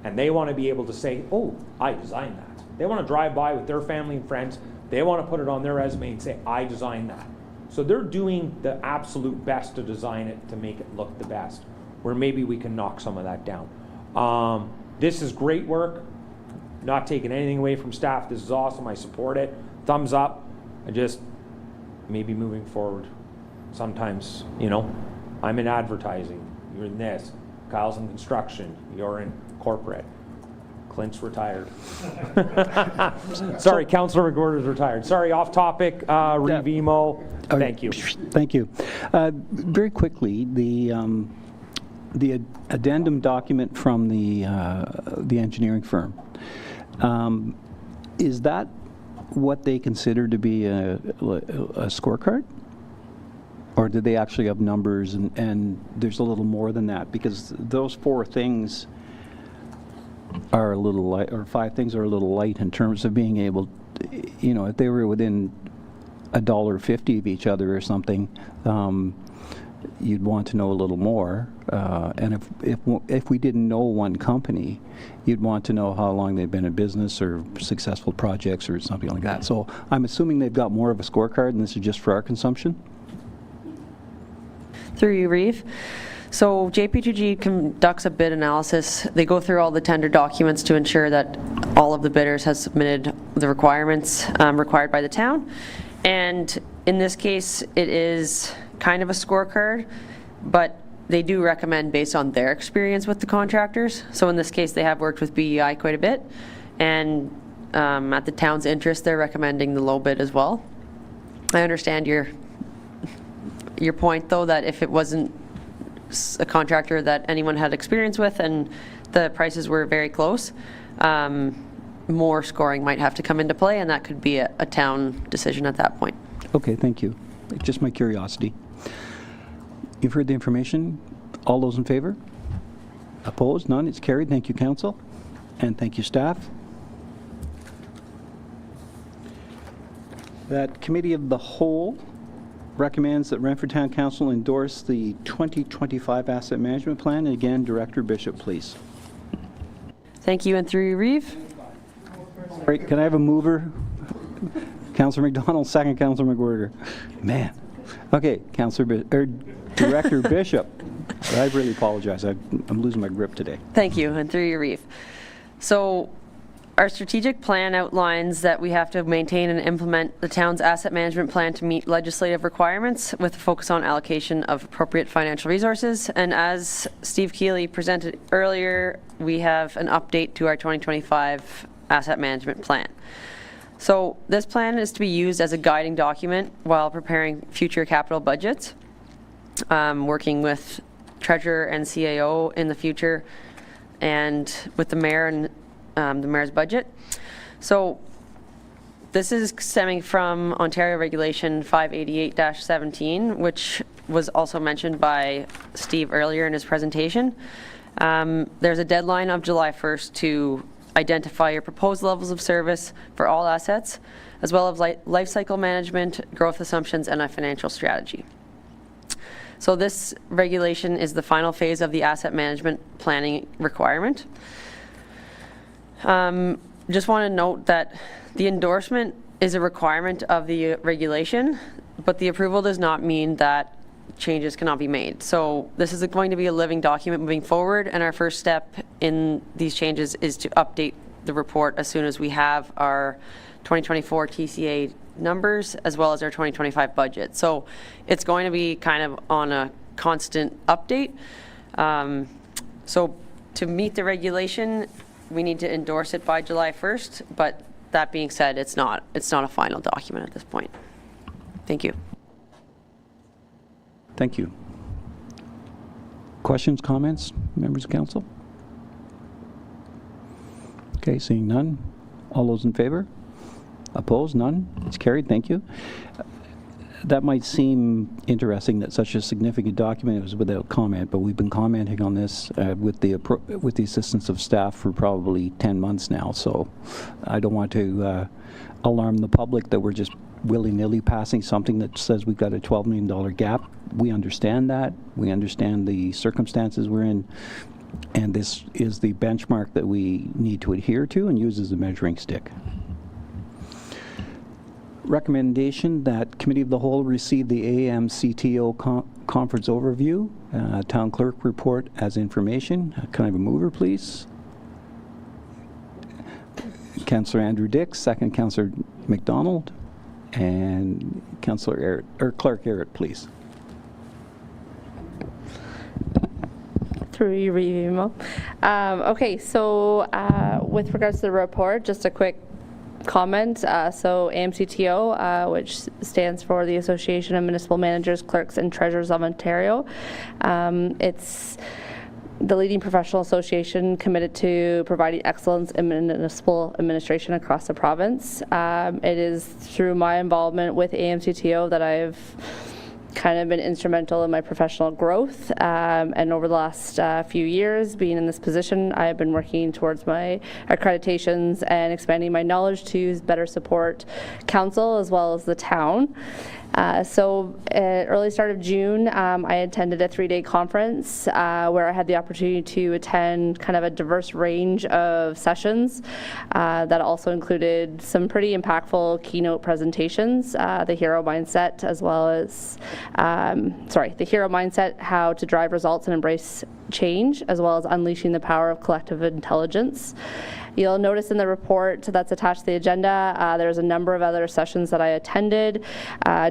And they want to be able to say, oh, I designed that. They want to drive by with their family and friends. They want to put it on their resume and say, I designed that. So they're doing the absolute best to design it to make it look the best, where maybe we can knock some of that down. This is great work. Not taking anything away from staff. This is awesome. I support it. Thumbs up. I just, maybe moving forward, sometimes, I'm in advertising. You're in this. Kyle's in construction. You're in corporate. Clint's retired. Sorry, Councillor McGuirter's retired. Sorry, off topic. Reeve Emo. Thank you. Thank you. Very quickly, the addendum document from the engineering firm, is that what they consider to be a scorecard? Or do they actually have numbers and there's a little more than that? Because those 4 things are a little light, or 5 things are a little light in terms of being able, you know, if they were within $1.50 of each other or something, you'd want to know a little more. And if we didn't know one company, you'd want to know how long they've been in business or successful projects or something like that. So I'm assuming they've got more of a scorecard, and this is just for our consumption? Through you, Reeve. So JP2G conducts a bid analysis. They go through all the tender documents to ensure that all of the bidders have submitted the requirements required by the town. And in this case, it is kind of a scorecard, but they do recommend based on their experience with the contractors. So in this case, they have worked with BEI quite a bit. And at the town's interest, they're recommending the low bid as well. I understand your point, though, that if it wasn't a contractor that anyone had experience with and the prices were very close, more scoring might have to come into play, and that could be a town decision at that point. Okay, thank you. Just my curiosity. You've heard the information. All those in favor? Opposed? None? It's carried. Thank you, Council. And thank you, staff. That Committee of the Whole recommends that Renfrew Town Council endorse the 2025 Asset Management Plan. And again, Director Bishop, please. Thank you, and through you, Reeve. Right, can I have a mover? Councillor McDonald, second Councillor McWhirter. Man. Okay, Director Bishop. I really apologize. I'm losing my grip today. Thank you, and through you, Reeve. So our strategic plan outlines that we have to maintain and implement the town's asset management plan to meet legislative requirements with a focus on allocation of appropriate financial resources. And as Steve Keeley presented earlier, we have an update to our 2025 asset management plan. So this plan is to be used as a guiding document while preparing future capital budgets, working with Treasurer and CAO in the future, and with the Mayor and the Mayor's budget. So this is stemming from Ontario Regulation 588-17, which was also mentioned by Steve earlier in his presentation. There's a deadline of July 1st to identify your proposed levels of service for all assets, as well as life cycle management, growth assumptions, and a financial strategy. So this regulation is the final phase of the asset management planning requirement. Just want to note that the endorsement is a requirement of the regulation, but the approval does not mean that changes cannot be made. So this is going to be a living document moving forward, and our first step in these changes is to update the report as soon as we have our 2024 TCA numbers as well as our 2025 budget. So it's going to be kind of on a constant update. So to meet the regulation, we need to endorse it by July 1st, but that being said, it's not a final document at this point. Thank you. Thank you. Questions, comments, members of council? Okay, seeing none. All those in favor? Opposed? None? It's carried. Thank you. That might seem interesting that such a significant document was without comment, but we've been commenting on this with the assistance of staff for probably 10 months now. So I don't want to alarm the public that we're just willy-nilly passing something that says we've got a $12 million gap. We understand that. We understand the circumstances we're in. And this is the benchmark that we need to adhere to and use as a measuring stick. Recommendation that Committee of the Whole receive the AMCTO conference overview, town clerk report as information. Can I have a mover, please? Councillor Andrew Dix, second Councillor McDonald, and Councillor Ehret, or Clerk Ehret, please. Through you, Reeve. Okay, so with regards to the report, just a quick comment. So AMCTO, which stands for the Association of Municipal Managers, Clerks and Treasurers of Ontario. It's the leading professional association committed to providing excellence in municipal administration across the province. It is through my involvement with AMCTO that I've kind of been instrumental in my professional growth. And over the last few years being in this position, I have been working towards my accreditations and expanding my knowledge to better support council as well as the town. So at early start of June, I attended a 3-day conference where I had the opportunity to attend kind of a diverse range of sessions that also included some pretty impactful keynote presentations, the hero mindset as well as, the hero mindset, how to drive results and embrace change, as well as unleashing the power of collective intelligence. You'll notice in the report that's attached to the agenda, there's a number of other sessions that I attended,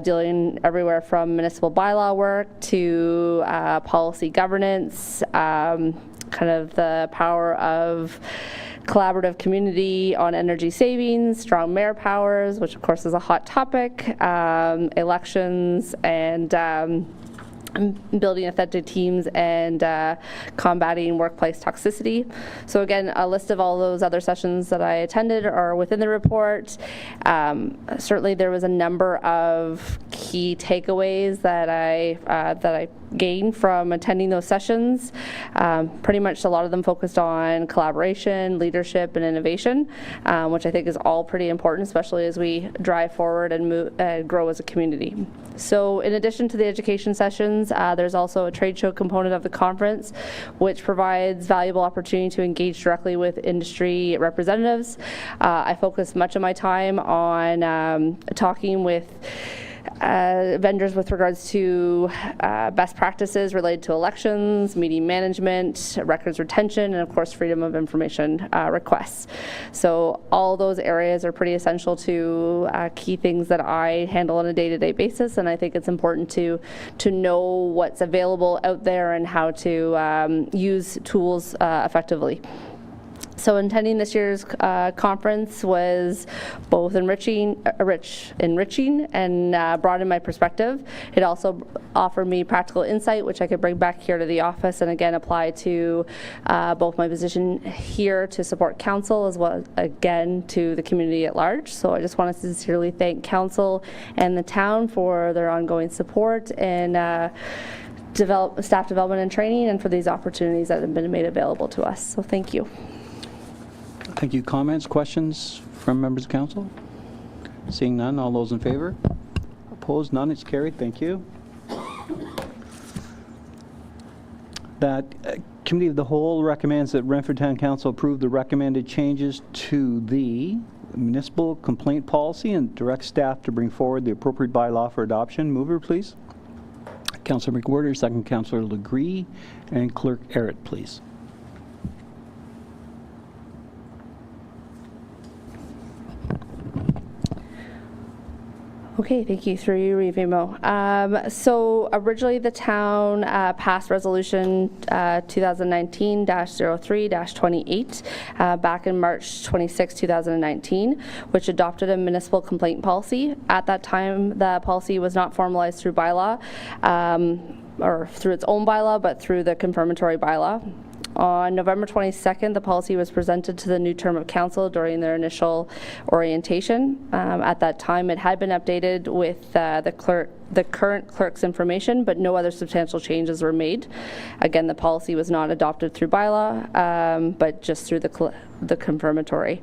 dealing everywhere from municipal bylaw work to policy governance, kind of the power of collaborative community on energy savings, strong mayor powers, which of course is a hot topic, elections, and building authentic teams and combating workplace toxicity. So again, a list of all those other sessions that I attended are within the report. Certainly there was a number of key takeaways that I gained from attending those sessions. Pretty much a lot of them focused on collaboration, leadership, and innovation, which I think is all pretty important, especially as we drive forward and move, grow as a community. So in addition to the education sessions, there's also a trade show component of the conference, which provides valuable opportunity to engage directly with industry representatives. I focused much of my time on talking with vendors with regards to best practices related to elections, meeting management, records retention, and of course freedom of information requests. So all those areas are pretty essential to key things that I handle on a day-to-day basis, and I think it's important to know what's available out there and how to use tools effectively. So attending this year's conference was both enriching and broadened my perspective. It also offered me practical insight, which I could bring back here to the office and again apply to both my position here to support council as well again to the community at large. So I just want to sincerely thank council and the town for their ongoing support and staff development and training, and for these opportunities that have been made available to us. So thank you. Thank you. Comments, questions from members of council? Seeing none, all those in favor? Opposed? None. It's carried. Thank you. That Committee of the Whole recommends that Renfrew Town Council approve the recommended changes to the municipal complaint policy and direct staff to bring forward the appropriate bylaw for adoption. Mover, please. Councillor McWhirter, second Councillor Legree, and Clerk Errett, please. Okay, thank you. Through you, Revimo. So originally the town passed resolution 2019-03-28 back in March 26, 2019, which adopted a municipal complaint policy. At that time, the policy was not formalized through bylaw or through its own bylaw, but through the confirmatory bylaw. On November 22nd, the policy was presented to the new term of council during their initial orientation. At that time, it had been updated with the current clerk's information, but no other substantial changes were made. Again, the policy was not adopted through bylaw, but just through the confirmatory.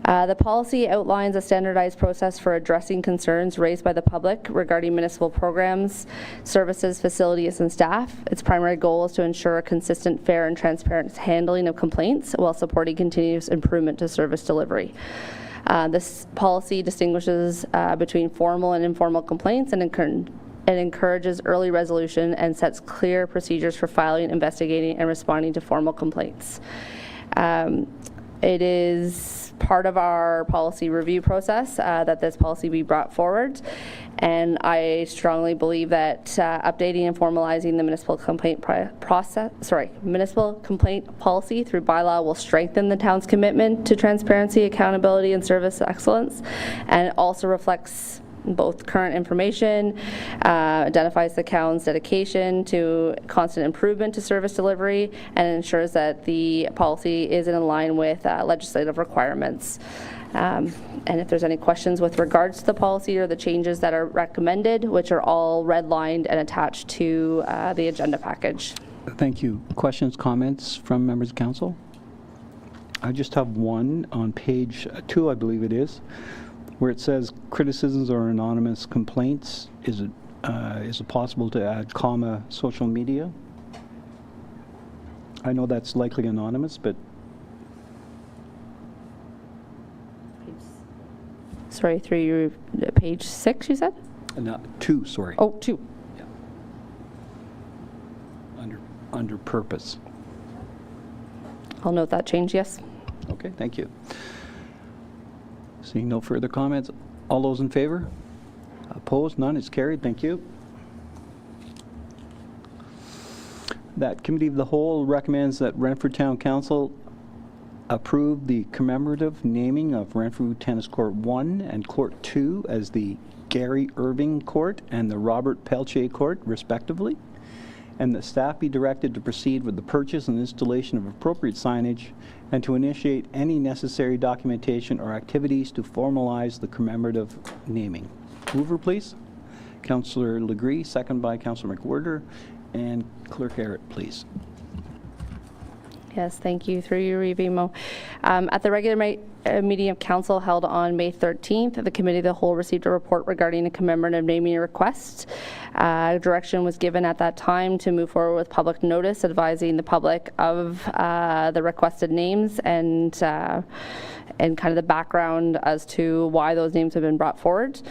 The policy outlines a standardized process for addressing concerns raised by the public regarding municipal programs, services, facilities, and staff. Its primary goal is to ensure a consistent, fair, and transparent handling of complaints while supporting continuous improvement to service delivery. This policy distinguishes between formal and informal complaints and encourages early resolution and sets clear procedures for filing, investigating, and responding to formal complaints. It is part of our policy review process that this policy be brought forward, and I strongly believe that updating and formalizing the municipal complaint municipal complaint policy through bylaw will strengthen the town's commitment to transparency, accountability, and service excellence, and it also reflects both current information, identifies the town's dedication to constant improvement to service delivery, and ensures that the policy is in line with legislative requirements. And if there's any questions with regards to the policy or the changes that are recommended, which are all redlined and attached to the agenda package. Thank you. Questions, comments from members of council? I just have one on page 2, I believe it is, where it says criticisms or anonymous complaints. Is it possible to add comma social media? I know that's likely anonymous, but Sorry, through your page 6, you said? no, 2, sorry. Oh, 2. Yeah. Under purpose. I'll note that change, yes. Okay, thank you. Seeing no further comments, all those in favor? Opposed? None. It's carried. Thank you. That Committee of the Whole recommends that Renfrew Town Council approve the commemorative naming of Renfrew Tennis Court 1 and Court 2 as the Gary Irving Court and the Robert Peltier Court, respectively, and that staff be directed to proceed with the purchase and installation of appropriate signage and to initiate any necessary documentation or activities to formalize the commemorative naming. Mover, please. Councillor Legree, second by Councillor McWhirter, and Clerk Arrett, please. Yes, thank you. Through you, Revimo. At the regular meeting of council held on May 13th, the Committee of the Whole received a report regarding a commemorative naming request. Direction was given at that time to move forward with public notice advising the public of the requested names and kind of the background as to why those names have been brought forward.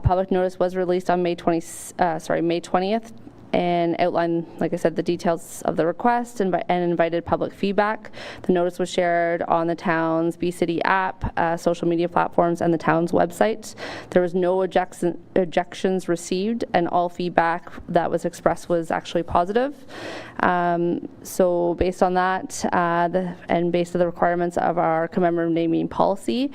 Public notice was released on May 20th. And outlined, like I said, the details of the request and invited public feedback. The notice was shared on the town's B-City app, social media platforms, and the town's website. There was no objections received, and all feedback that was expressed was actually positive. So based on that, and based on the requirements of our commemorative naming policy,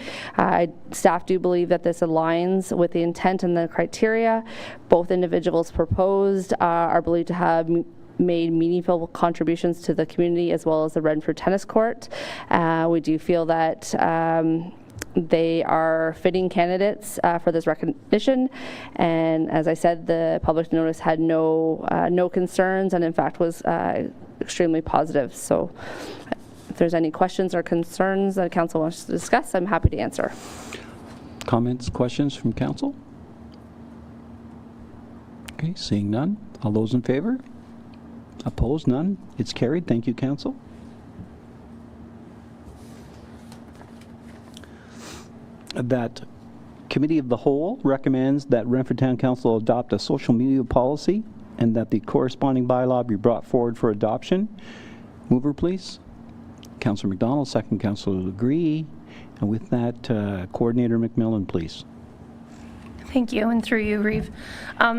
staff do believe that this aligns with the intent and the criteria. Both individuals proposed are believed to have made meaningful contributions to the community as well as the Renfrew Tennis Court. We do feel that they are fitting candidates for this recognition, and as I said, the public notice had no concerns, and in fact was extremely positive. So if there's any questions or concerns that council wants to discuss, I'm happy to answer. Comments, questions from council? Okay, seeing none. All those in favor? Opposed? None. It's carried. Thank you, council. That Committee of the Whole recommends that Renfrew Town Council adopt a social media policy and that the corresponding bylaw be brought forward for adoption. Mover, please. Councillor McDonald, second Councillor Legree. And with that, Coordinator McMillan, please. Thank you, and through you, Reeve.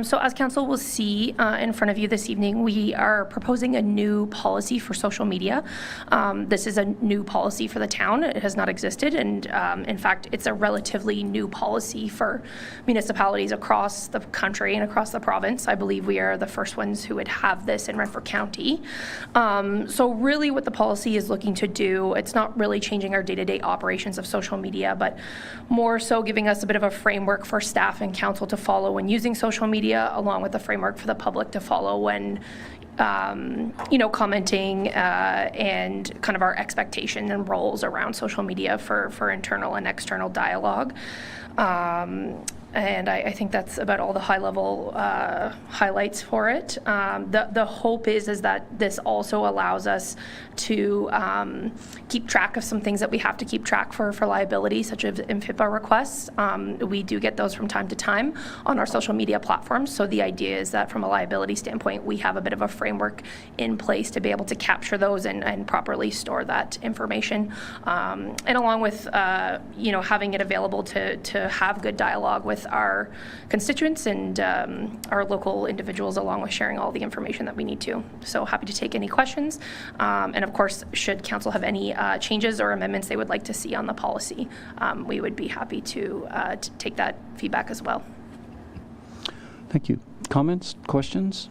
So as council will see in front of you this evening, we are proposing a new policy for social media. This is a new policy for the town. It has not existed, and in fact, it's a relatively new policy for municipalities across the country and across the province. I believe we are the first ones who would have this in Renfrew County. So really what the policy is looking to do, it's not really changing our day-to-day operations of social media, but more so giving us a bit of a framework for staff and council to follow when using social media, along with the framework for the public to follow when commenting and kind of our expectation and roles around social media for internal and external dialogue. And I think that's about all the high-level highlights for it. The hope is that this also allows us to keep track of some things that we have to keep track for liability, such as MFIPA requests. We do get those from time to time on our social media platforms. So the idea is that from a liability standpoint, we have a bit of a framework in place to be able to capture those and properly store that information. And along with having it available to have good dialogue with our constituents and our local individuals, along with sharing all the information that we need to. So happy to take any questions. And of course, should council have any changes or amendments they would like to see on the policy, we would be happy to take that feedback as well. Thank you. Comments, questions?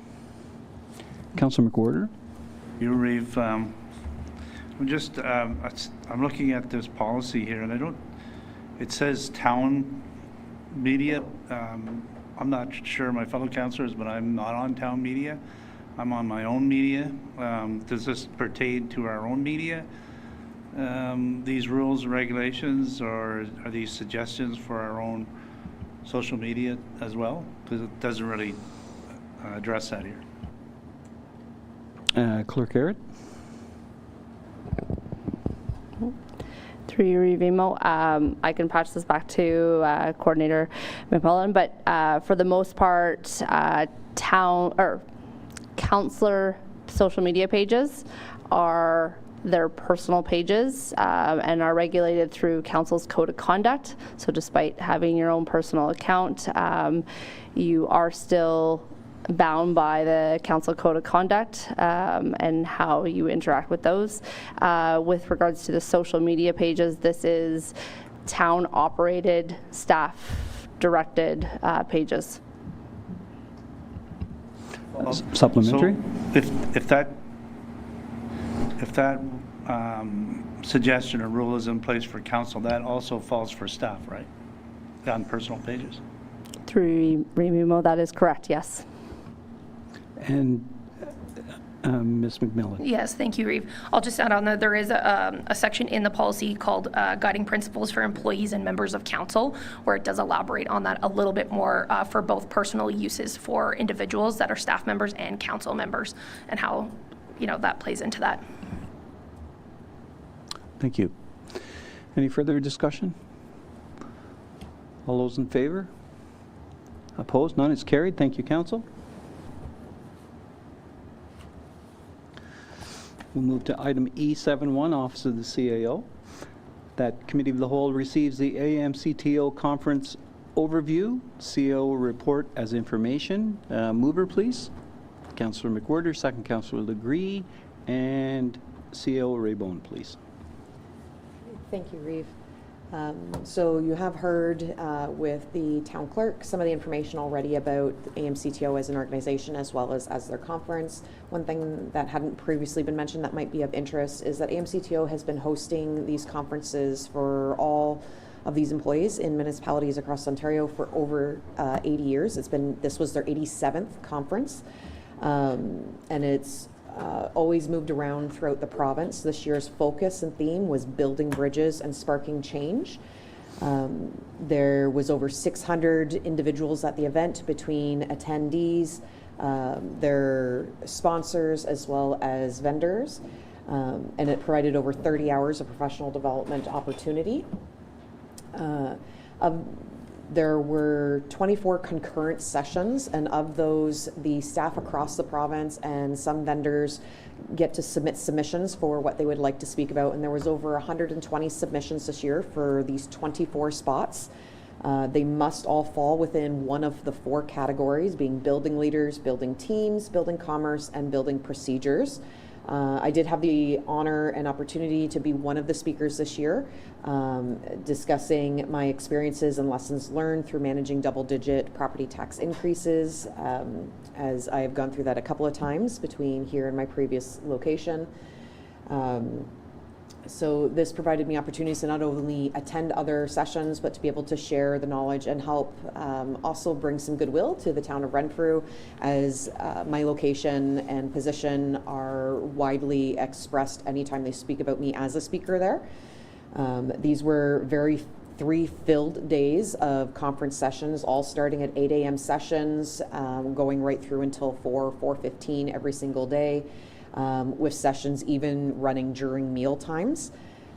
Councillor McWhirter. You, Reeve. I'm looking at this policy here, and it says town media. I'm not sure my fellow councillors, but I'm not on town media. I'm on my own media. Does this pertain to our own media? These rules and regulations, or are these suggestions for our own social media as well? Because it doesn't really address that here. Clerk Garrett? Through your review, I can patch this back to Coordinator McMullen, but for the most part, town or councillor social media pages are their personal pages and are regulated through council's code of conduct. So despite having your own personal account, you are still bound by the council code of conduct and how you interact with those. With regards to the social media pages, this is town operated, staff directed pages. Supplementary? So if that suggestion or rule is in place for council, that also falls for staff, right? On personal pages. Through Remo, that is correct, yes. And Ms. McMillan? Yes, thank you, Reeve. I'll just add on that there is a section in the policy called Guiding Principles for Employees and Members of Council, where it does elaborate on that a little bit more for both personal uses for individuals that are staff members and council members, and how, you know, that plays into that. Thank you. Any further discussion? All those in favor? Opposed? None. It's carried. Thank you, Council. We'll move to item E71, Office of the CAO. That Committee of the Whole receives the AMCTO Conference Overview, CAO report as information. Mover, please. Councillor McWhirter, second Councillor Legree, and CAO Raybone, please. Thank you, Reeve. So you have heard with the town clerk some of the information already about AMCTO as an organization as well as their conference. One thing that hadn't previously been mentioned that might be of interest is that AMCTO has been hosting these conferences for all of these employees in municipalities across Ontario for over 80 years. This was their 87th conference, and it's always moved around throughout the province. This year's focus and theme was building bridges and sparking change. There was over 600 individuals at the event between attendees, their sponsors, as well as vendors, and it provided over 30 hours of professional development opportunity. There were 24 concurrent sessions, and of those, the staff across the province and some vendors get to submit submissions for what they would like to speak about, and there was over 120 submissions this year for these 24 spots. They must all fall within one of the 4 categories, being building leaders, building teams, building commerce, and building procedures. I did have the honor and opportunity to be one of the speakers this year, discussing my experiences and lessons learned through managing double-digit property tax increases, as I have gone through that a couple of times between here and my previous location. So this provided me opportunities to not only attend other sessions, but to be able to share the knowledge and help also bring some goodwill to the town of Renfrew, as my location and position are widely expressed anytime they speak about me as a speaker there. These were 3 filled days of conference sessions, all starting at 8 a.m. sessions, going right through until 4:15 every single day. With sessions even running during meal times.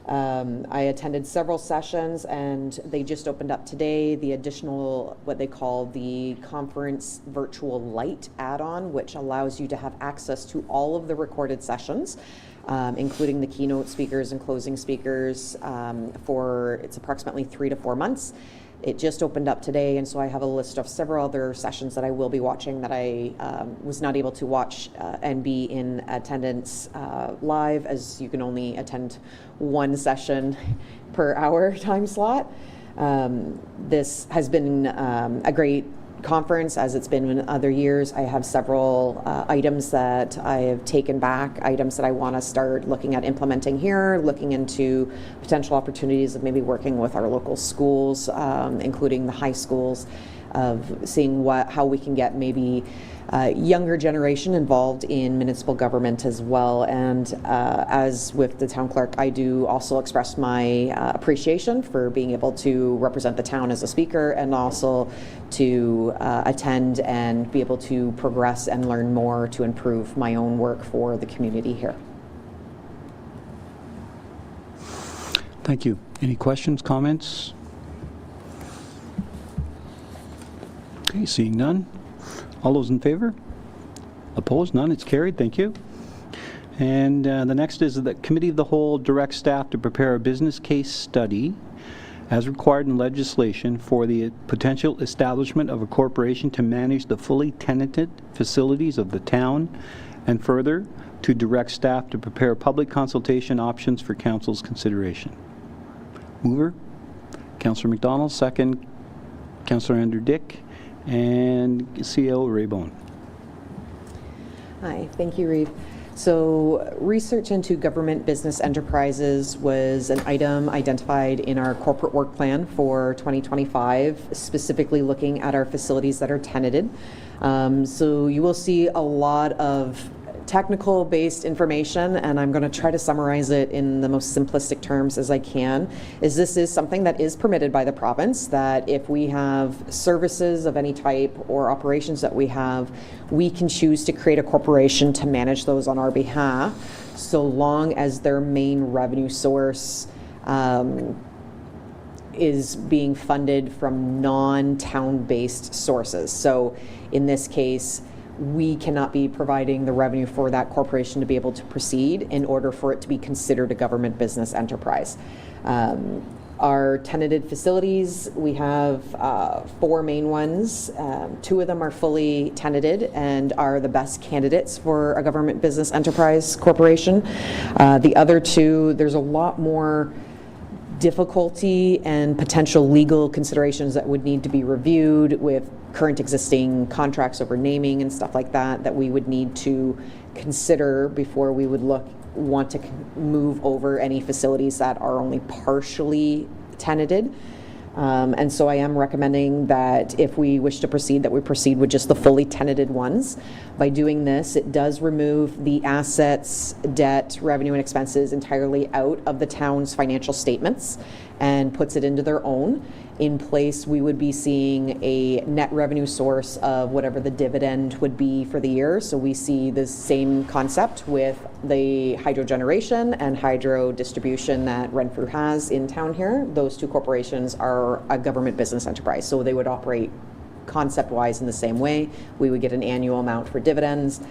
I attended several sessions, and they just opened up today the additional, what they call the Conference Virtual Lite add-on, which allows you to have access to all of the recorded sessions, including the keynote speakers and closing speakers it's approximately 3 to 4 months. It just opened up today, and so I have a list of several other sessions that I will be watching that I was not able to watch and be in attendance live, as you can only attend 1 session per hour time slot. This has been a great conference, as it's been in other years. I have several items that I have taken back, items that I want to start looking at implementing here, looking into potential opportunities of maybe working with our local schools, including the high schools, of seeing how we can get maybe younger generation involved in municipal government as well. And as with the town clerk, I do also express my appreciation for being able to represent the town as a speaker, and also to attend and be able to progress and learn more to improve my own work for the community here. Thank you. Any questions, comments? Okay, seeing none. All those in favor? Opposed? None. It's carried. Thank you. And the next is that Committee of the Whole directs staff to prepare a business case study as required in legislation for the potential establishment of a corporation to manage the fully tenanted facilities of the town, and further to direct staff to prepare public consultation options for council's consideration. Mover, Councillor McDonald. Second, Councillor Andrew Dick. And CEO Ray Bone. Hi, thank you, Reeve. So research into government business enterprises was an item identified in our corporate work plan for 2025, specifically looking at our facilities that are tenanted. So you will see a lot of technical based information, and I'm going to try to summarize it in the most simplistic terms as I can. This is something that is permitted by the province, that if we have services of any type or operations that we have, we can choose to create a corporation to manage those on our behalf, so long as their main revenue source is being funded from non-town based sources. So in this case, we cannot be providing the revenue for that corporation to be able to proceed in order for it to be considered a government business enterprise. Our tenanted facilities, we have 4 main ones. 2 of them are fully tenanted and are the best candidates for a government business enterprise corporation. The other 2, there's a lot more difficulty and potential legal considerations that would need to be reviewed with current existing contracts over naming and stuff like that, that we would need to consider before we would want to move over any facilities that are only partially tenanted. And so I am recommending that if we wish to proceed, that we proceed with just the fully tenanted ones. By doing this, it does remove the assets, debt, revenue, and expenses entirely out of the town's financial statements and puts it into their own. In place, we would be seeing a net revenue source of whatever the dividend would be for the year. So we see the same concept with the hydro generation and hydro distribution that Renfrew has in town here. Those 2 corporations are a government business enterprise, so they would operate concept-wise in the same way. We would get an annual amount for dividends,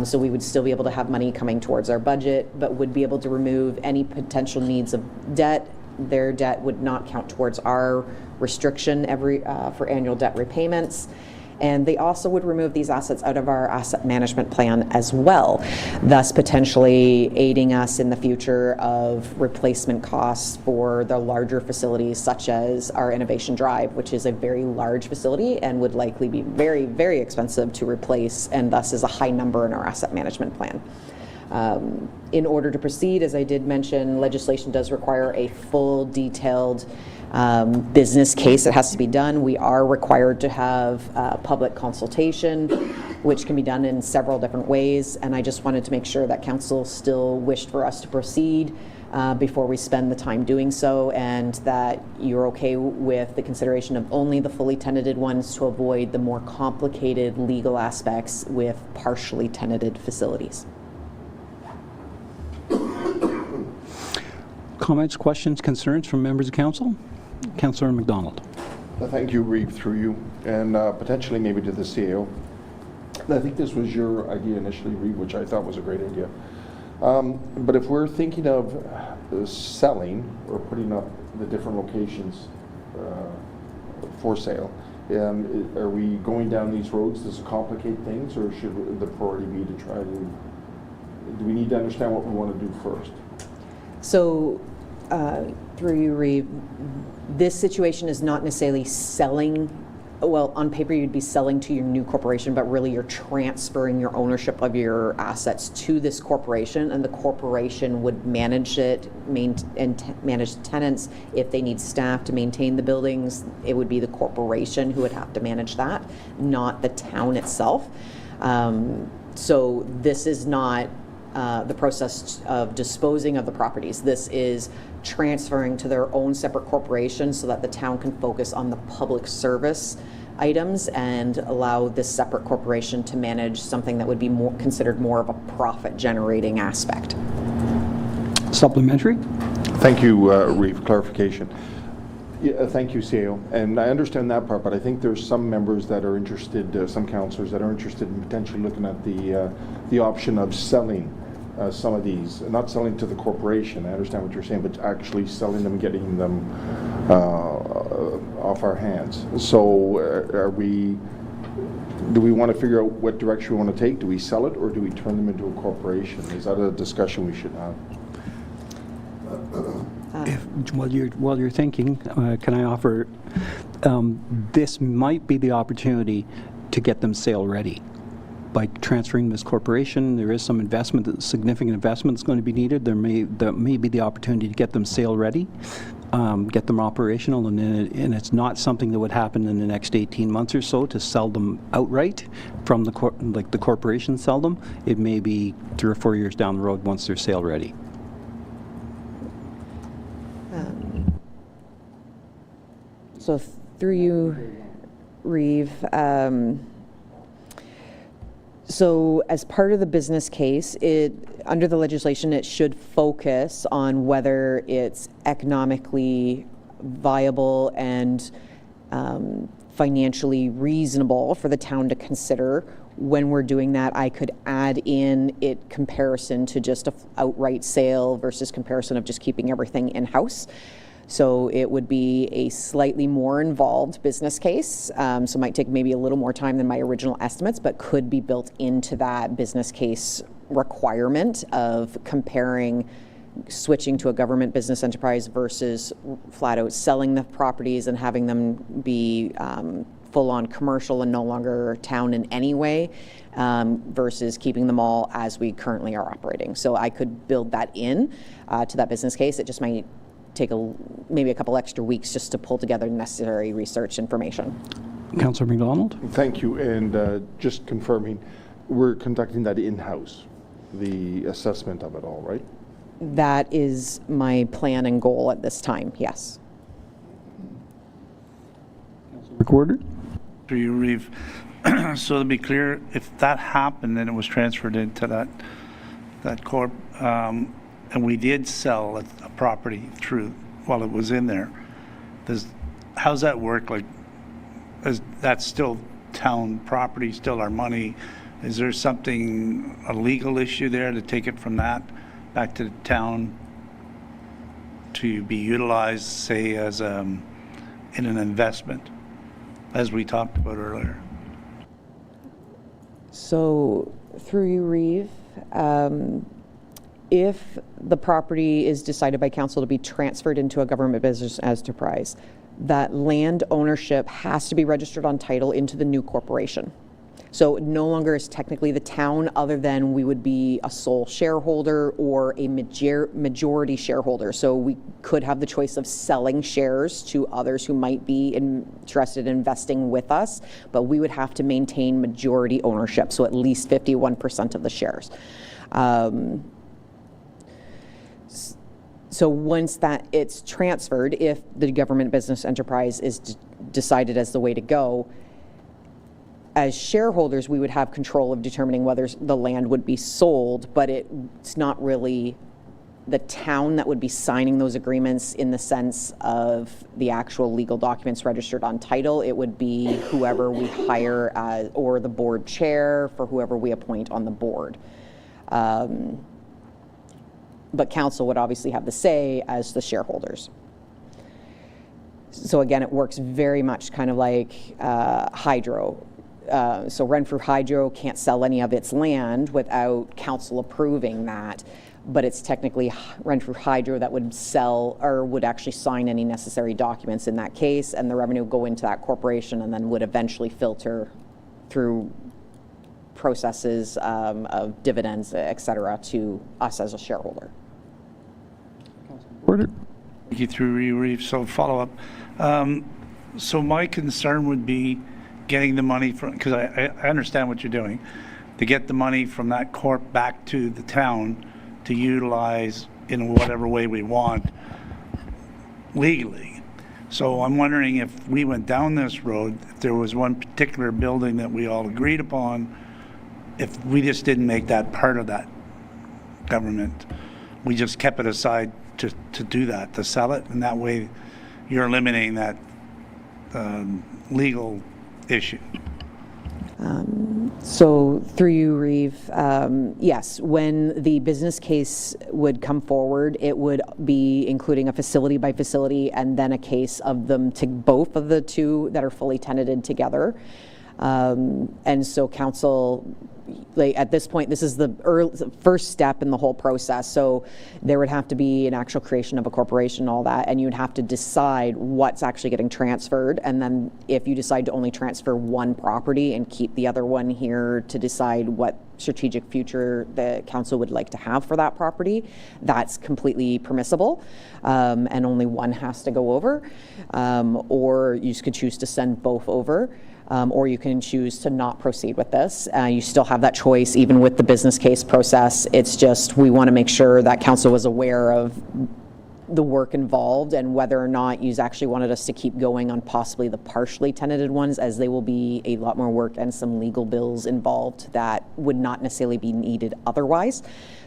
so we would still be able to have money coming towards our budget, but would be able to remove any potential needs of debt. Their debt would not count towards our restriction for annual debt repayments. And they also would remove these assets out of our asset management plan as well, thus potentially aiding us in the future of replacement costs for the larger facilities, such as our Innovation Drive, which is a very large facility and would likely be very, very expensive to replace, and thus is a high number in our asset management plan. In order to proceed, as I did mention, legislation does require a full detailed business case that has to be done. We are required to have public consultation, which can be done in several different ways, and I just wanted to make sure that council still wished for us to proceed before we spend the time doing so, and that you're okay with the consideration of only the fully tenanted ones to avoid the more complicated legal aspects with partially tenanted facilities. Comments, questions, concerns from members of council? Councillor McDonald. Thank you, Reeve, through you, and potentially maybe to the CEO. I think this was your idea initially, Reeve, which I thought was a great idea. But if we're thinking of selling or putting up the different locations for sale, are we going down these roads? Does it complicate things, or should the priority be to try to, do we need to understand what we want to do first? So, through you, Reeve, this situation is not necessarily selling well, on paper, you'd be selling to your new corporation, but really you're transferring your ownership of your assets to this corporation, and the corporation would manage it, manage tenants. If they need staff to maintain the buildings, it would be the corporation who would have to manage that, not the town itself. So this is not the process of disposing of the properties. This is transferring to their own separate corporation so that the town can focus on the public service items and allow this separate corporation to manage something that would be considered more of a profit-generating aspect. Supplementary? Thank you, Reeve. Clarification. Yeah, thank you, CAO. And I understand that part, but I think there's some members that are interested, some councillors that are interested in potentially looking at the option of selling some of these, not selling to the corporation. I understand what you're saying, but actually selling them, getting them off our hands. So do we want to figure out what direction we want to take? Do we sell it, or do we turn them into a corporation? Is that a discussion we should have? While you're thinking, can I offer, this might be the opportunity to get them sale ready. By transferring this corporation, there is some investment, significant investment that's going to be needed. There may be the opportunity to get them sale ready, get them operational, and it's not something that would happen in the next 18 months or so to sell them outright from like the corporation sell them. It may be 3 or 4 years down the road once they're sale ready. So through you, Reeve, so as part of the business case, under the legislation, it should focus on whether it's economically viable and financially reasonable for the town to consider. When we're doing that, I could add in it comparison to just an outright sale versus comparison of just keeping everything in-house. So it would be a slightly more involved business case. So it might take maybe a little more time than my original estimates, but could be built into that business case requirement of comparing switching to a government business enterprise versus flat out selling the properties and having them be full-on commercial and no longer town in any way, versus keeping them all as we currently are operating. So I could build that in to that business case. It just might take maybe a couple extra weeks just to pull together necessary research information. Councillor McDonald? Thank you. And just confirming, we're conducting that in-house, the assessment of it all, right? That is my plan and goal at this time, yes. Recorder? Through you, Reeve. So to be clear, if that happened and it was transferred into that corp, and we did sell a property through while it was in there, how's that work? Like, is that still town property, still our money? Is there something, a legal issue there to take it from that back to the town to be utilized, say, as in an investment, as we talked about earlier? So through you, Reeve, if the property is decided by council to be transferred into a government business enterprise, that land ownership has to be registered on title into the new corporation. So it no longer is technically the town, other than we would be a sole shareholder or a majority shareholder. So we could have the choice of selling shares to others who might be interested in investing with us, but we would have to maintain majority ownership, so at least 51% of the shares. So once that it's transferred, if the government business enterprise is decided as the way to go, as shareholders, we would have control of determining whether the land would be sold, but it's not really the town that would be signing those agreements in the sense of the actual legal documents registered on title. It would be whoever we hire or the board chair for whoever we appoint on the board. But council would obviously have the say as the shareholders. So again, it works very much kind of like hydro. So Renfrew Hydro can't sell any of its land without council approving that. but it's technically Renfrew Hydro that would sell or would actually sign any necessary documents in that case, and the revenue would go into that corporation and then would eventually filter through processes of dividends, et cetera, to us as a shareholder. Thank you, through Reeve. So follow up. So my concern would be getting the money from, because I understand what you're doing, to get the money from that corp back to the town to utilize in whatever way we want legally. So I'm wondering if we went down this road, if there was one particular building that we all agreed upon, if we just didn't make that part of that government, we just kept it aside to do that, to sell it, and that way you're eliminating that legal issue. So through you, Reeve, yes, when the business case would come forward, it would be including a facility by facility and then a case of them to both of the two that are fully tenanted together. And so council, like at this point, this is the first step in the whole process. So there would have to be an actual creation of a corporation, all that, and you'd have to decide what's actually getting transferred. And then if you decide to only transfer one property and keep the other one here to decide what strategic future the council would like to have for that property, that's completely permissible, and only one has to go over. Or you could choose to send both over. Or you can choose to not proceed with this. You still have that choice even with the business case process. It's just we want to make sure that council was aware of the work involved and whether or not you actually wanted us to keep going on possibly the partially tenanted ones, as they will be a lot more work and some legal bills involved that would not necessarily be needed otherwise.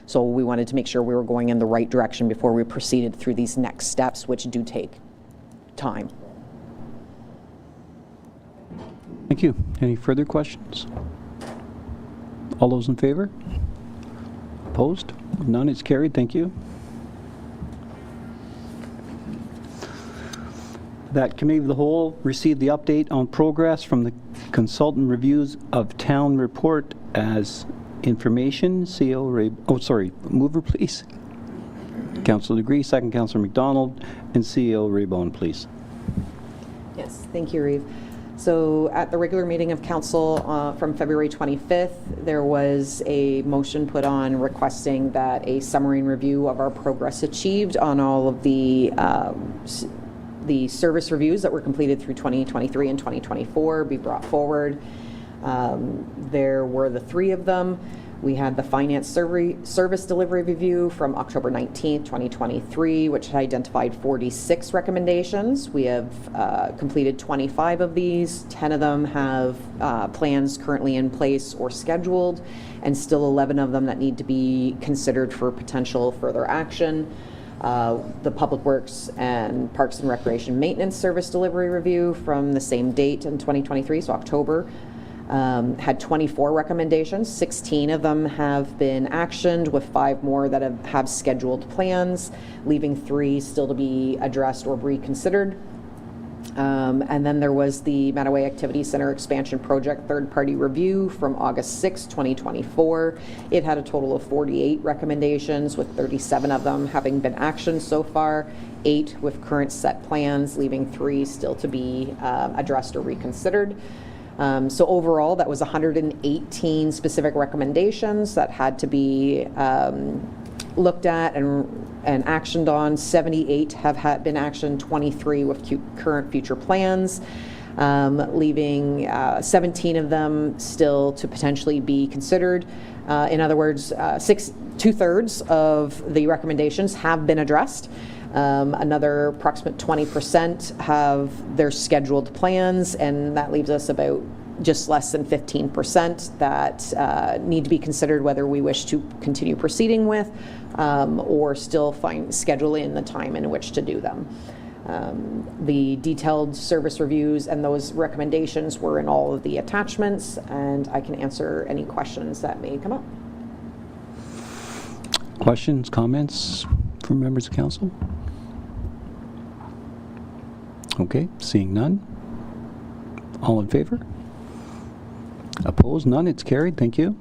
So we wanted to make sure we were going in the right direction before we proceeded through these next steps, which do take time. Thank you. Any further questions? All those in favor? Opposed? None, it's carried. Thank you. That Committee of the Whole received the update on progress from the consultant reviews of town report as information. CO Ray, mover please. Councillor Degree, second Councillor McDonald, and CEO Raybone, please. Yes, thank you, Reeve. So at the regular meeting of council from February 25th, there was a motion put on requesting that a summary and review of our progress achieved on all of the service reviews that were completed through 2023 and 2024 be brought forward. There were the three of them. We had the finance service delivery review from October 19th, 2023, which identified 46 recommendations. We have completed 25 of these. 10 of them have plans currently in place or scheduled, and still 11 of them that need to be considered for potential further action. The Public Works and Parks and Recreation Maintenance Service Delivery Review from the same date in 2023, so October, had 24 recommendations. 16 of them have been actioned, with 5 more that have scheduled plans, leaving 3 still to be addressed or reconsidered. And then there was the Mattaway Activity Center Expansion Project third-party review from August 6, 2024. It had a total of 48 recommendations, with 37 of them having been actioned so far, 8 with current set plans, leaving 3 still to be addressed or reconsidered. So overall, that was 118 specific recommendations that had to be looked at and actioned on. 78 have been actioned, 23 with current future plans, leaving 17 of them still to potentially be considered. In other words, 2/3 of the recommendations have been addressed. Another approximate 20% have their scheduled plans, and that leaves us about just less than 15% that need to be considered whether we wish to continue proceeding with or still schedule in the time in which to do them. The detailed service reviews and those recommendations were in all of the attachments, and I can answer any questions that may come up. Questions, comments from members of council? Okay, seeing none. All in favor? Opposed? None. It's carried. Thank you.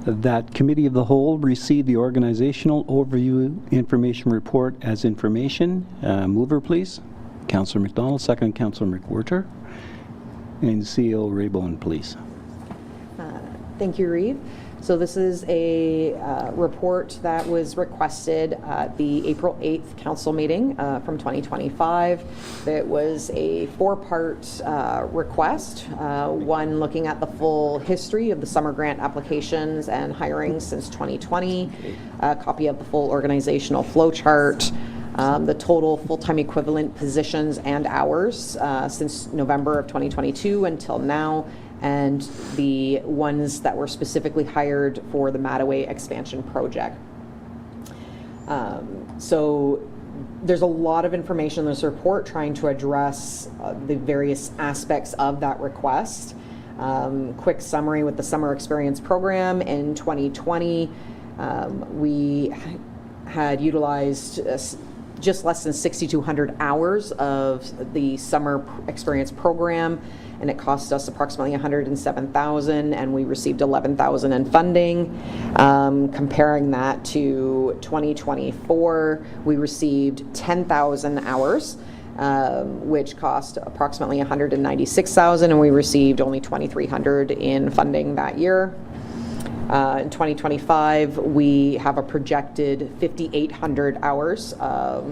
that Committee of the Whole receive the organizational overview information report as information. Mover, please. Councillor McDonald, second Councillor McWhirter. And CEO Raybone, please. Thank you, Reeve. So this is a report that was requested at the April 8th council meeting from 2025. It was a 4-part request, one looking at the full history of the summer grant applications and hirings since 2020, a copy of the full organizational flow chart, the total full-time equivalent positions and hours since November of 2022 until now, and the ones that were specifically hired for the Mattaway expansion project. So there's a lot of information in this report trying to address the various aspects of that request. Quick summary with the summer experience program in 2020, we had utilized just less than 6,200 hours of the summer experience program, and it cost us approximately $107,000, and we received $11,000 in funding. Comparing that to 2024, we received 10,000 hours, which cost approximately $196,000, and we received only $2,300 in funding that year. In 2025, we have a projected 5,800 hours that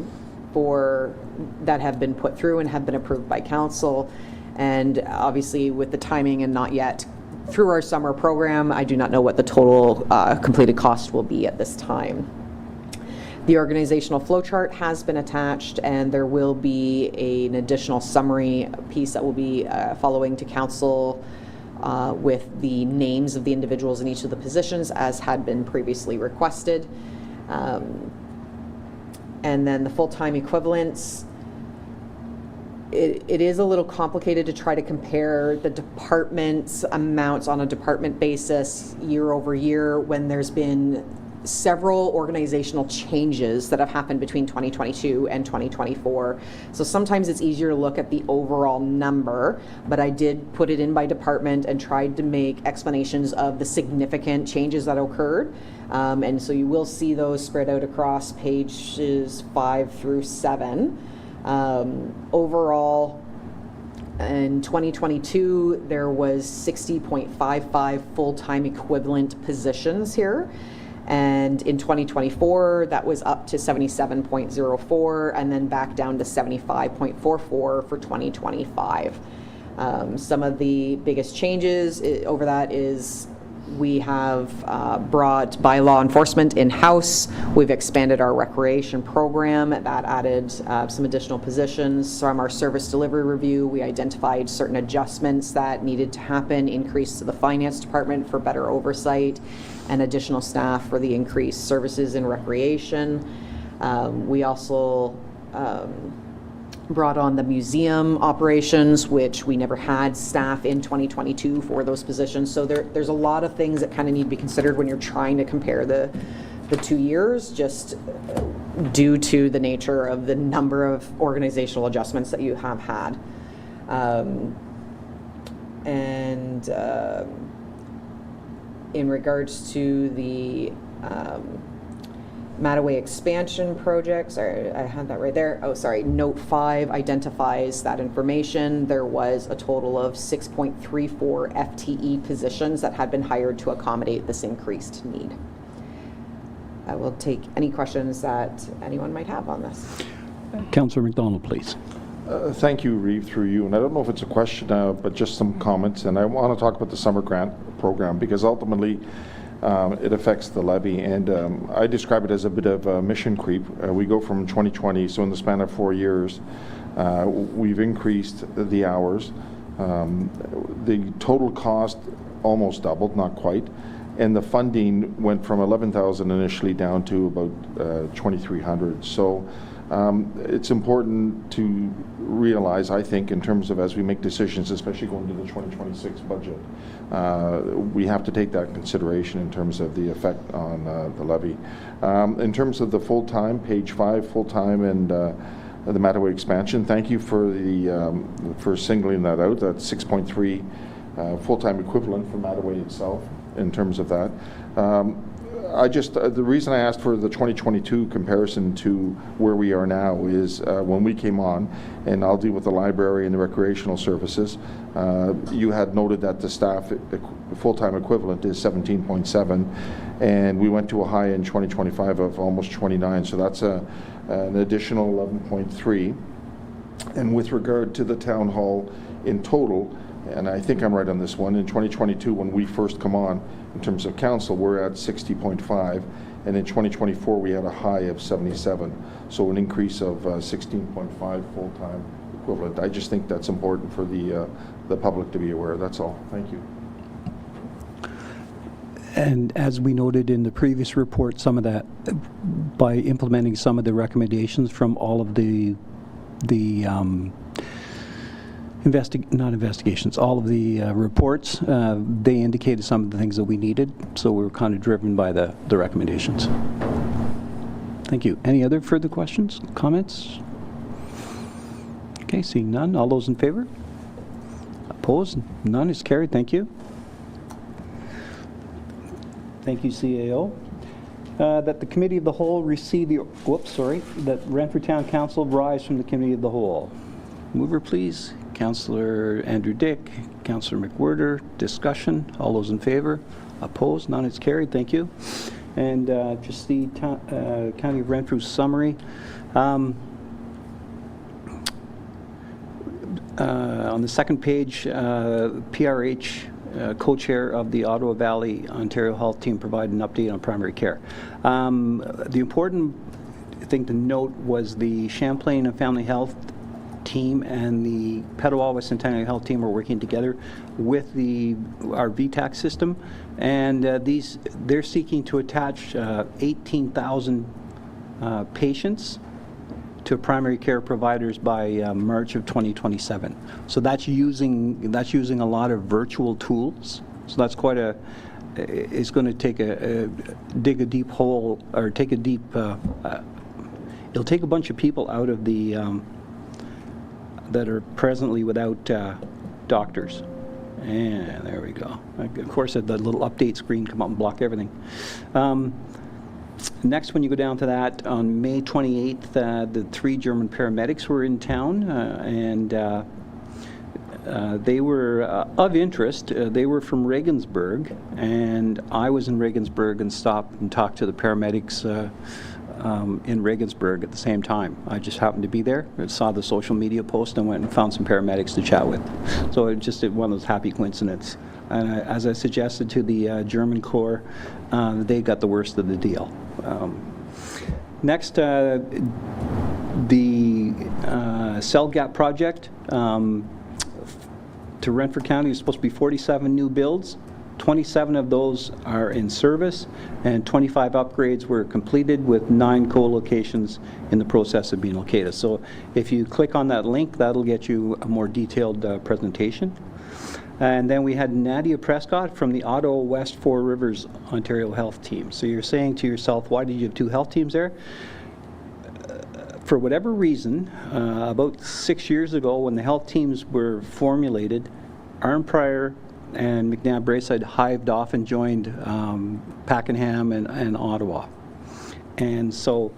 have been put through and have been approved by council. And obviously, with the timing and not yet through our summer program, I do not know what the total completed cost will be at this time. The organizational flowchart has been attached, and there will be an additional summary piece that will be following to council with the names of the individuals in each of the positions, as had been previously requested. And then the full-time equivalents. It is a little complicated to try to compare the department's amounts on a department basis year over year when there's been several organizational changes that have happened between 2022 and 2024. So sometimes it's easier to look at the overall number, but I did put it in by department and tried to make explanations of the significant changes that occurred. And so you will see those spread out across pages 5 through 7. Overall, in 2022, there was 60.55 full-time equivalent positions here. And in 2024, that was up to 77.04 and then back down to 75.44 for 2025. Some of the biggest changes over that is we have brought bylaw enforcement in-house. We've expanded our recreation program. That added some additional positions. From our service delivery review, we identified certain adjustments that needed to happen, increase to the finance department for better oversight, and additional staff for the increased services in recreation. We also brought on the museum operations, which we never had staff in 2022 for those positions. So there's a lot of things that kind of need to be considered when you're trying to compare the 2 years, just due to the nature of the number of organizational adjustments that you have had. In regards to the Mattaway expansion projects, I had that right there. Oh, sorry, note 5 identifies that information. There was a total of 6.34 FTE positions that had been hired to accommodate this increased need. I will take any questions that anyone might have on this. Councillor McDonald, please. Thank you, Reeve, through you. And I don't know if it's a question, but just some comments. And I want to talk about the summer grant program because ultimately it affects the levy. And I describe it as a bit of a mission creep. We go from 2020, so in the span of 4 years, we've increased the hours. The total cost almost doubled, not quite. And the funding went from 11,000 initially down to about 2,300. So it's important to realize, I think, in terms of as we make decisions, especially going to the 2026 budget, we have to take that consideration in terms of the effect on the levy. In terms of the full-time, page 5, full-time and the Mattaway expansion, thank you for singling that out. That's 6.3 full-time equivalent for Mattaway itself. in terms of that. The reason I asked for the 2022 comparison to where we are now is when we came on, and I'll deal with the library and the recreational services, you had noted that the staff full-time equivalent is 17.7, and we went to a high in 2025 of almost 29, so that's an additional 11.3. And with regard to the town hall in total, and I think I'm right on this one, in 2022 when we first come on, in terms of council, we're at 60.5, and in 2024 we had a high of 77, so an increase of 16.5 full-time equivalent. I just think that's important for the public to be aware. That's all. Thank you. And as we noted in the previous report, some of that, by implementing some of the recommendations from all of the all of the reports, they indicated some of the things that we needed, so we were kind of driven by the recommendations. Thank you. Any other further questions, comments? Okay, seeing none. All those in favor? Opposed? None is carried. Thank you. Thank you, CAO. That the Committee of the Whole receive the, that Renfrew Town Council rise from the Committee of the Whole. Mover, please. Councillor Andrew Dick, Councillor McWhirter. Discussion. All those in favor? Opposed? None is carried. Thank you. And just the County of Renfrew summary. On the second page, PRH, co-chair of the Ottawa Valley Ontario Health Team, provided an update on primary care. The important thing to note was the Champlain and Family Health Team and the Petawawa Centennial Health Team are working together with our VTAC system, and they're seeking to attach 18,000 patients to primary care providers by March of 2027. So that's using a lot of virtual tools. So that's quite a. It's going to take dig a deep hole, or take a deep. It'll take a bunch of people out of the that are presently without doctors. And there we go. Of course, the little update screen come up and block everything. Next, when you go down to that, on May 28th, the 3 German paramedics were in town, and they were of interest. They were from Regensburg, and I was in Regensburg and stopped and talked to the paramedics in Regensburg at the same time. I just happened to be there. I saw the social media post and went and found some paramedics to chat with. So it just one of those happy coincidences. As I suggested to the German Corps, they got the worst of the deal. Next, the Cell Gap project to Renfrew County is supposed to be 47 new builds. 27 of those are in service, and 25 upgrades were completed, with 9 co-locations in the process of being located. So if you click on that link, that'll get you a more detailed presentation. And then we had Nadia Prescott from the Ottawa West Four Rivers Ontario Health Team. So you're saying to yourself, why did you have 2 health teams there? For whatever reason, about 6 years ago, when the health teams were formulated, Arnprior and McNabb Braeside hived off and joined Pakenham and Ottawa. And so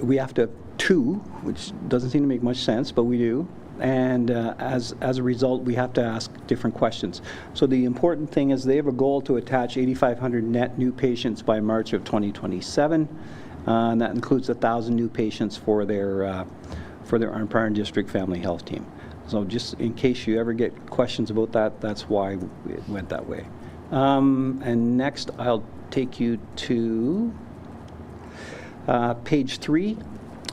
we have to have 2, which doesn't seem to make much sense, but we do. And as a result, we have to ask different questions. So the important thing is they have a goal to attach 8,500 net new patients by March of 2027, and that includes 1,000 new patients for their Arnprior District Family Health Team. So just in case you ever get questions about that, that's why it went that way. And next, I'll take you to page 3.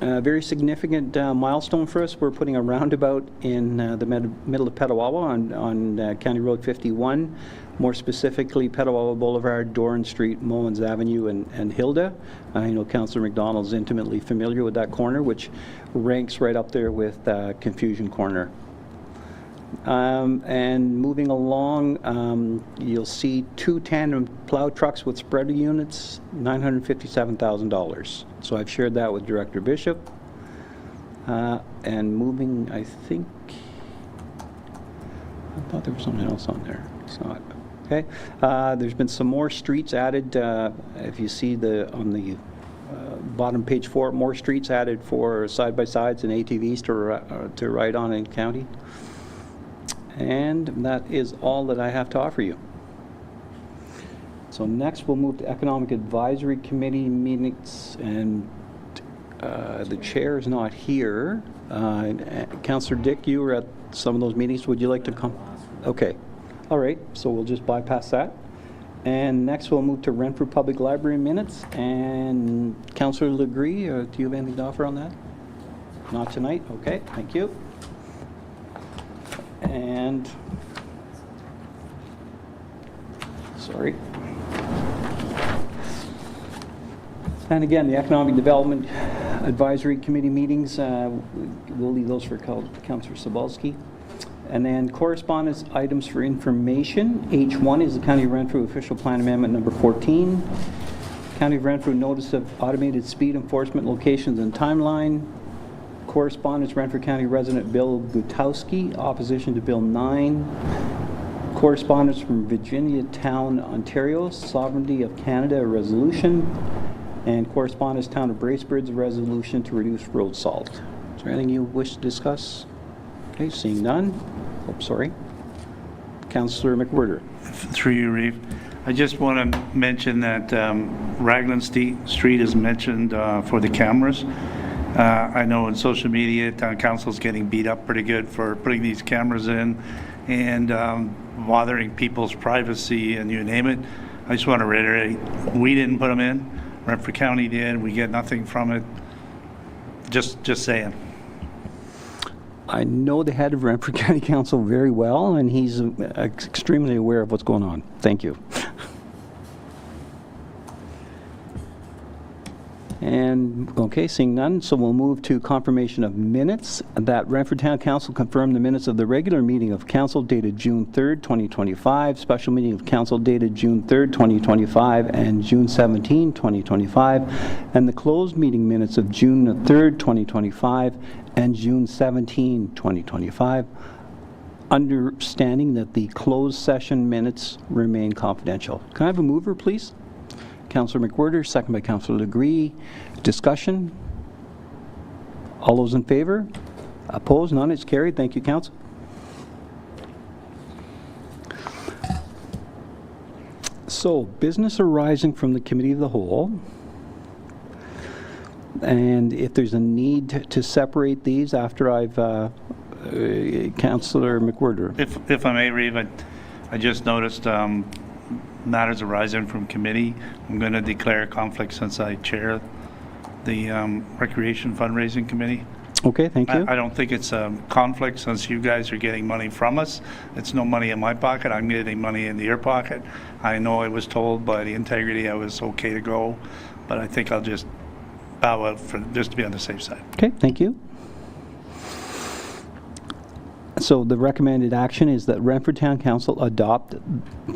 A very significant milestone for us. We're putting a roundabout in the middle of Petawawa on County Road 51, more specifically Petawawa Boulevard, Doran Street, Mullins Avenue, and Hilda. I know Councillor McDonald's intimately familiar with that corner, which ranks right up there with Confusion Corner. And moving along, you'll see 2 tandem plow trucks with spreader units, $957,000. So I've shared that with Director Bishop. And moving, I thought there was something else on there. It's not. Okay. There's been some more streets added. If you see on the bottom page 4, more streets added for side-by-sides and ATVs to ride on in county. And that is all that I have to offer you. So next we'll move to Economic Advisory Committee meetings, and the chair is not here. Councillor Dick, you were at some of those meetings. Would you like to come? Okay. All right, so we'll just bypass that. And next we'll move to Renfrew Public Library minutes. And Councillor Legree, do you have anything to offer on that? Not tonight? Okay, thank you. And, sorry. And again, the Economic Development Advisory Committee meetings, we'll leave those for Councillor Sobolski. And then correspondence items for information. H1 is the County of Renfrew Official Plan Amendment number 14. County of Renfrew Notice of Automated Speed Enforcement Locations and Timeline. Correspondence, Renfrew County resident Bill Gutowski, opposition to Bill 9. Correspondence from Virginia Town, Ontario, Sovereignty of Canada resolution. And correspondence, Town of Bracebridge resolution to reduce road salt. Is there anything you wish to discuss? Okay, seeing none. Oh, sorry. Councillor McWhirter. Through you, Reeve. I just want to mention that Raglan Street is mentioned for the cameras. I know in social media, town council's getting beat up pretty good for putting these cameras in and bothering people's privacy and you name it. I just want to reiterate, we didn't put them in. Renfrew County did. We get nothing from it. Just saying. I know the head of Renfrew County Council very well, and he's extremely aware of what's going on. Thank you. And, okay, seeing none, so we'll move to confirmation of minutes. That Renfrew Town Council confirmed the minutes of the regular meeting of council dated June 3rd, 2025, special meeting of council dated June 3rd, 2025, and June 17, 2025, and the closed meeting minutes of June 3rd, 2025, and June 17, 2025, understanding that the closed session minutes remain confidential. Can I have a mover, please? Councillor McWhirter, second by Councillor Legree. Discussion? All those in favor? Opposed? None? It's carried. Thank you, Council. So, business arising from the Committee of the Whole. And if there's a need to separate these after I've, Councillor McWhirter. If I may, Reeve, I just noticed matters arising from committee. I'm going to declare a conflict since I chair the Recreation Fundraising Committee. Okay, thank you. I don't think it's a conflict since you guys are getting money from us. It's no money in my pocket. I'm getting money into your pocket. I know I was told by the integrity I was okay to go, but I think I'll just bow out for just to be on the safe side. Okay, thank you. So the recommended action is that Renfrew Town Council adopt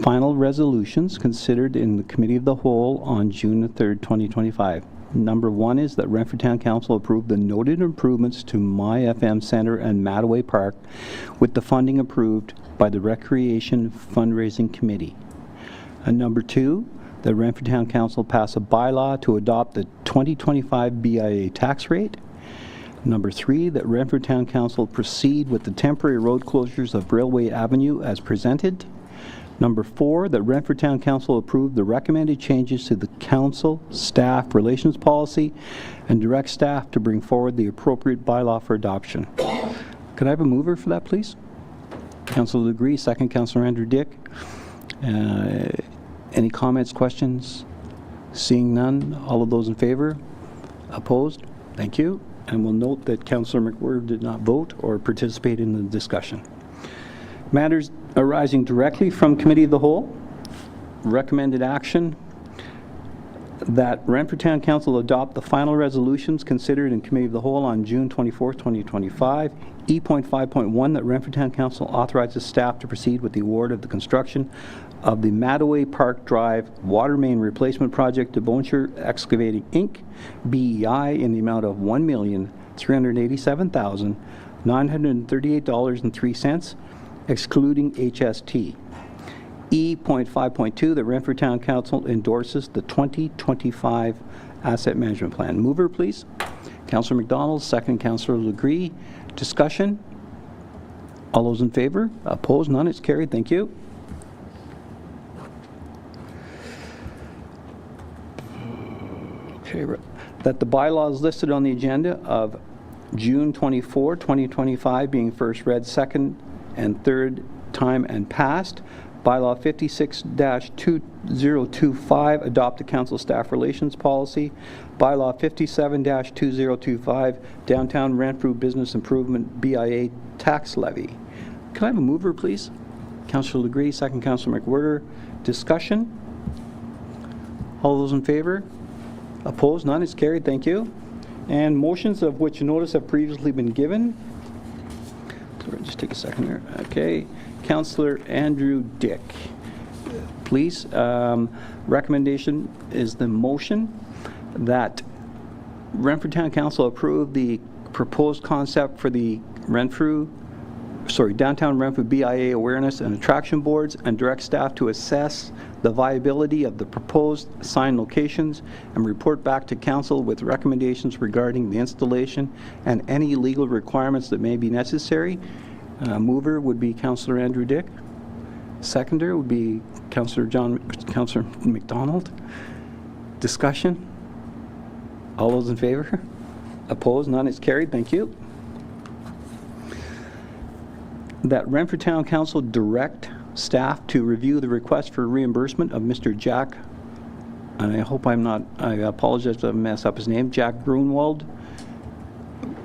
final resolutions considered in the Committee of the Whole on June 3rd, 2025. Number 1 is that Renfrew Town Council approve the noted improvements to My FM Centre and Mattaway Park with the funding approved by the Recreation Fundraising Committee. And number 2, that Renfrew Town Council pass a bylaw to adopt the 2025 BIA tax rate. Number 3, that Renfrew Town Council proceed with the temporary road closures of Railway Avenue as presented. Number 4, that Renfrew Town Council approve the recommended changes to the council staff relations policy and direct staff to bring forward the appropriate bylaw for adoption. Could I have a mover for that, please? Councillor Legree, second Councillor Andrew Dick. Any comments, questions? Seeing none, all of those in favor? Opposed? Thank you. And we'll note that Councillor McWhirter did not vote or participate in the discussion. Matters arising directly from Committee of the Whole. Recommended action that Renfrew Town Council adopt the final resolutions considered in Committee of the Whole on June 24, 2025. E.5.1 that Renfrew Town Council authorizes staff to proceed with the award of the construction of the Mattaway Park Drive Water Main Replacement Project to Bonshire Excavating Inc., BEI, in the amount of $1,387,938.03, excluding HST. E.5.2, the Renfrew Town Council endorses the 2025 Asset Management Plan. Mover, please. Councillor McDonald, second Councillor Legree. Discussion? All those in favor? Opposed? None. It's carried. Thank you. Okay, that the bylaws listed on the agenda of June 24, 2025 being first read, second and third time and passed. Bylaw 56-2025, adopt the council staff relations policy. Bylaw 57-2025, downtown Renfrew business improvement BIA tax levy. Can I have a mover, please? Councillor Legree, second Councillor McWhirter. Discussion? All those in favor? Opposed? None. It's carried. Thank you. And motions of which notice have previously been given. Sorry, just take a second here. Okay. Councillor Andrew Dick, please. Recommendation is the motion that Renfrew Town Council approve the proposed concept for the Downtown Renfrew BIA Awareness and Attraction Boards and direct staff to assess the viability of the proposed sign locations and report back to council with recommendations regarding the installation and any legal requirements that may be necessary. Mover would be Councillor Andrew Dick. Seconder would be Councillor McDonald. Discussion? All those in favor? Opposed? None. It's carried. Thank you. That Renfrew Town Council direct staff to review the request for reimbursement of Mr. Jack, and I apologize if I mess up his name, Jack Grunwald,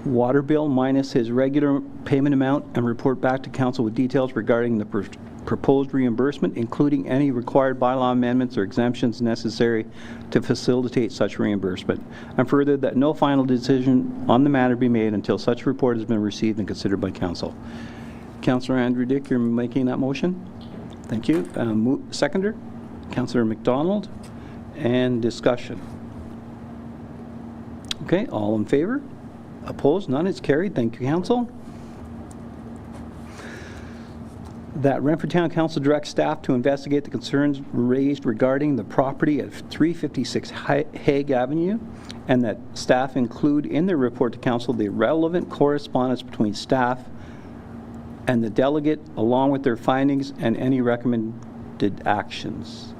water bill minus his regular payment amount, and report back to council with details regarding the proposed reimbursement, including any required bylaw amendments or exemptions necessary to facilitate such reimbursement. And further, that no final decision on the matter be made until such report has been received and considered by council. Councillor Andrew Dick, you're making that motion? Thank you. Seconder? Councillor McDonald. And discussion. Okay, all in favor? Opposed? None. It's carried. Thank you, council. That Renfrew Town Council directs staff to investigate the concerns raised regarding the property at 356 Hague Avenue, and that staff include in their report to council the relevant correspondence between staff and the delegate, along with their findings and any recommended actions.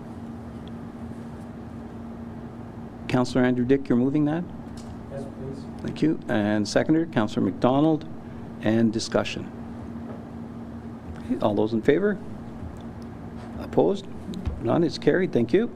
Councillor Andrew Dick, you're moving that? Yes, please. Thank you. And seconder, Councillor McDonald. And discussion. Okay, all those in favor? Opposed? None. It's carried. Thank you.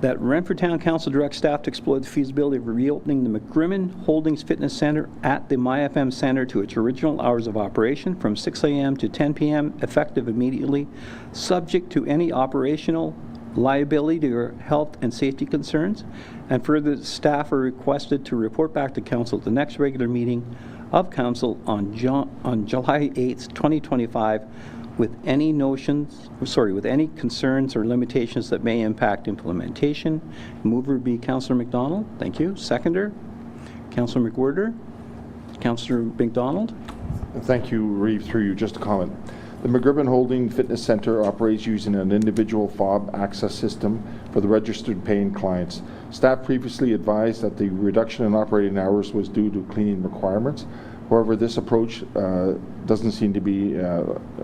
That Renfrew Town Council directs staff to explore the feasibility of reopening the McGrimmon Holdings Fitness Center at the MyFM Center to its original hours of operation from 6 a.m. to 10 p.m. effective immediately, subject to any operational liability or health and safety concerns. And further, staff are requested to report back to council at the next regular meeting of council on July 8th, 2025, with any concerns or limitations that may impact implementation. Mover would be Councillor McDonald. Thank you. Seconder, Councillor McWhirter. Councillor McDonald. Thank you, Reeve. Through you, just a comment. The McGrimmon Holding Fitness Center operates using an individual fob access system for the registered paying clients. Staff previously advised that the reduction in operating hours was due to cleaning requirements. However, this approach doesn't seem to be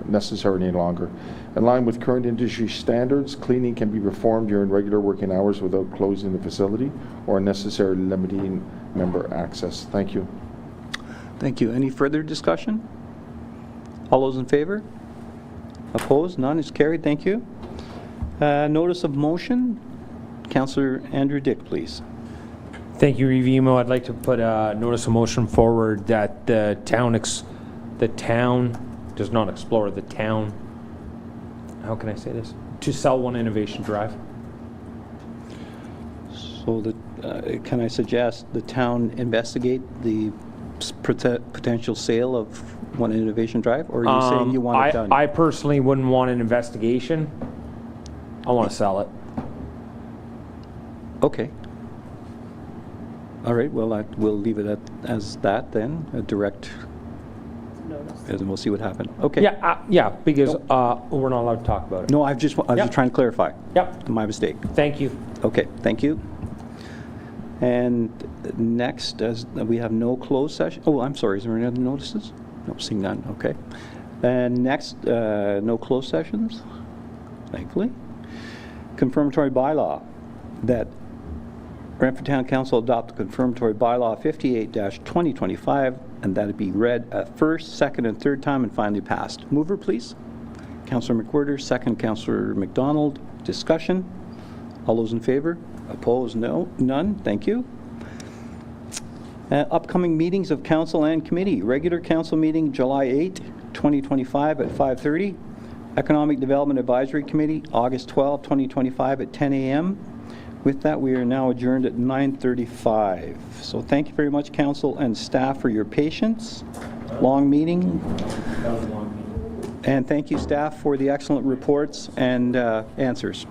necessary any longer. In line with current industry standards, cleaning can be performed during regular working hours without closing the facility or unnecessarily limiting member access. Thank you. Thank you. Any further discussion? All those in favor? Opposed? None. It's carried. Thank you. Notice of motion. Councillor Andrew Dick, please. Thank you, Revimo. I'd like to put a notice of motion forward that the town does not explore the town. How can I say this? To sell One Innovation Drive. So can I suggest the town investigate the potential sale of One Innovation Drive, or are you saying you want it done? I personally wouldn't want an investigation. I want to sell it. Okay. All right, well, we'll leave it as that then, a direct And we'll see what happens. Okay. Yeah, because we're not allowed to talk about it. No, I was just trying to clarify. Yep. My mistake. Thank you. Okay, thank you. And next, as we have no closed session. Oh, I'm sorry, is there any other notices? No, seeing none, okay. And next, no closed sessions, thankfully. Confirmatory bylaw, that Renfrew Town Council adopt the confirmatory bylaw 58-2025, and that it be read a first, second, and third time and finally passed. Mover, please. Councillor McWhirter, second, Councillor McDonald. Discussion. All those in favor? Opposed? No. None. Thank you. Upcoming meetings of council and committee. Regular council meeting, July 8, 2025 at 5:30. Economic Development Advisory Committee, August 12, 2025 at 10 a.m. With that, we are now adjourned at 9:35. So thank you very much, council and staff, for your patience. Long meeting. And thank you, staff, for the excellent reports and answers.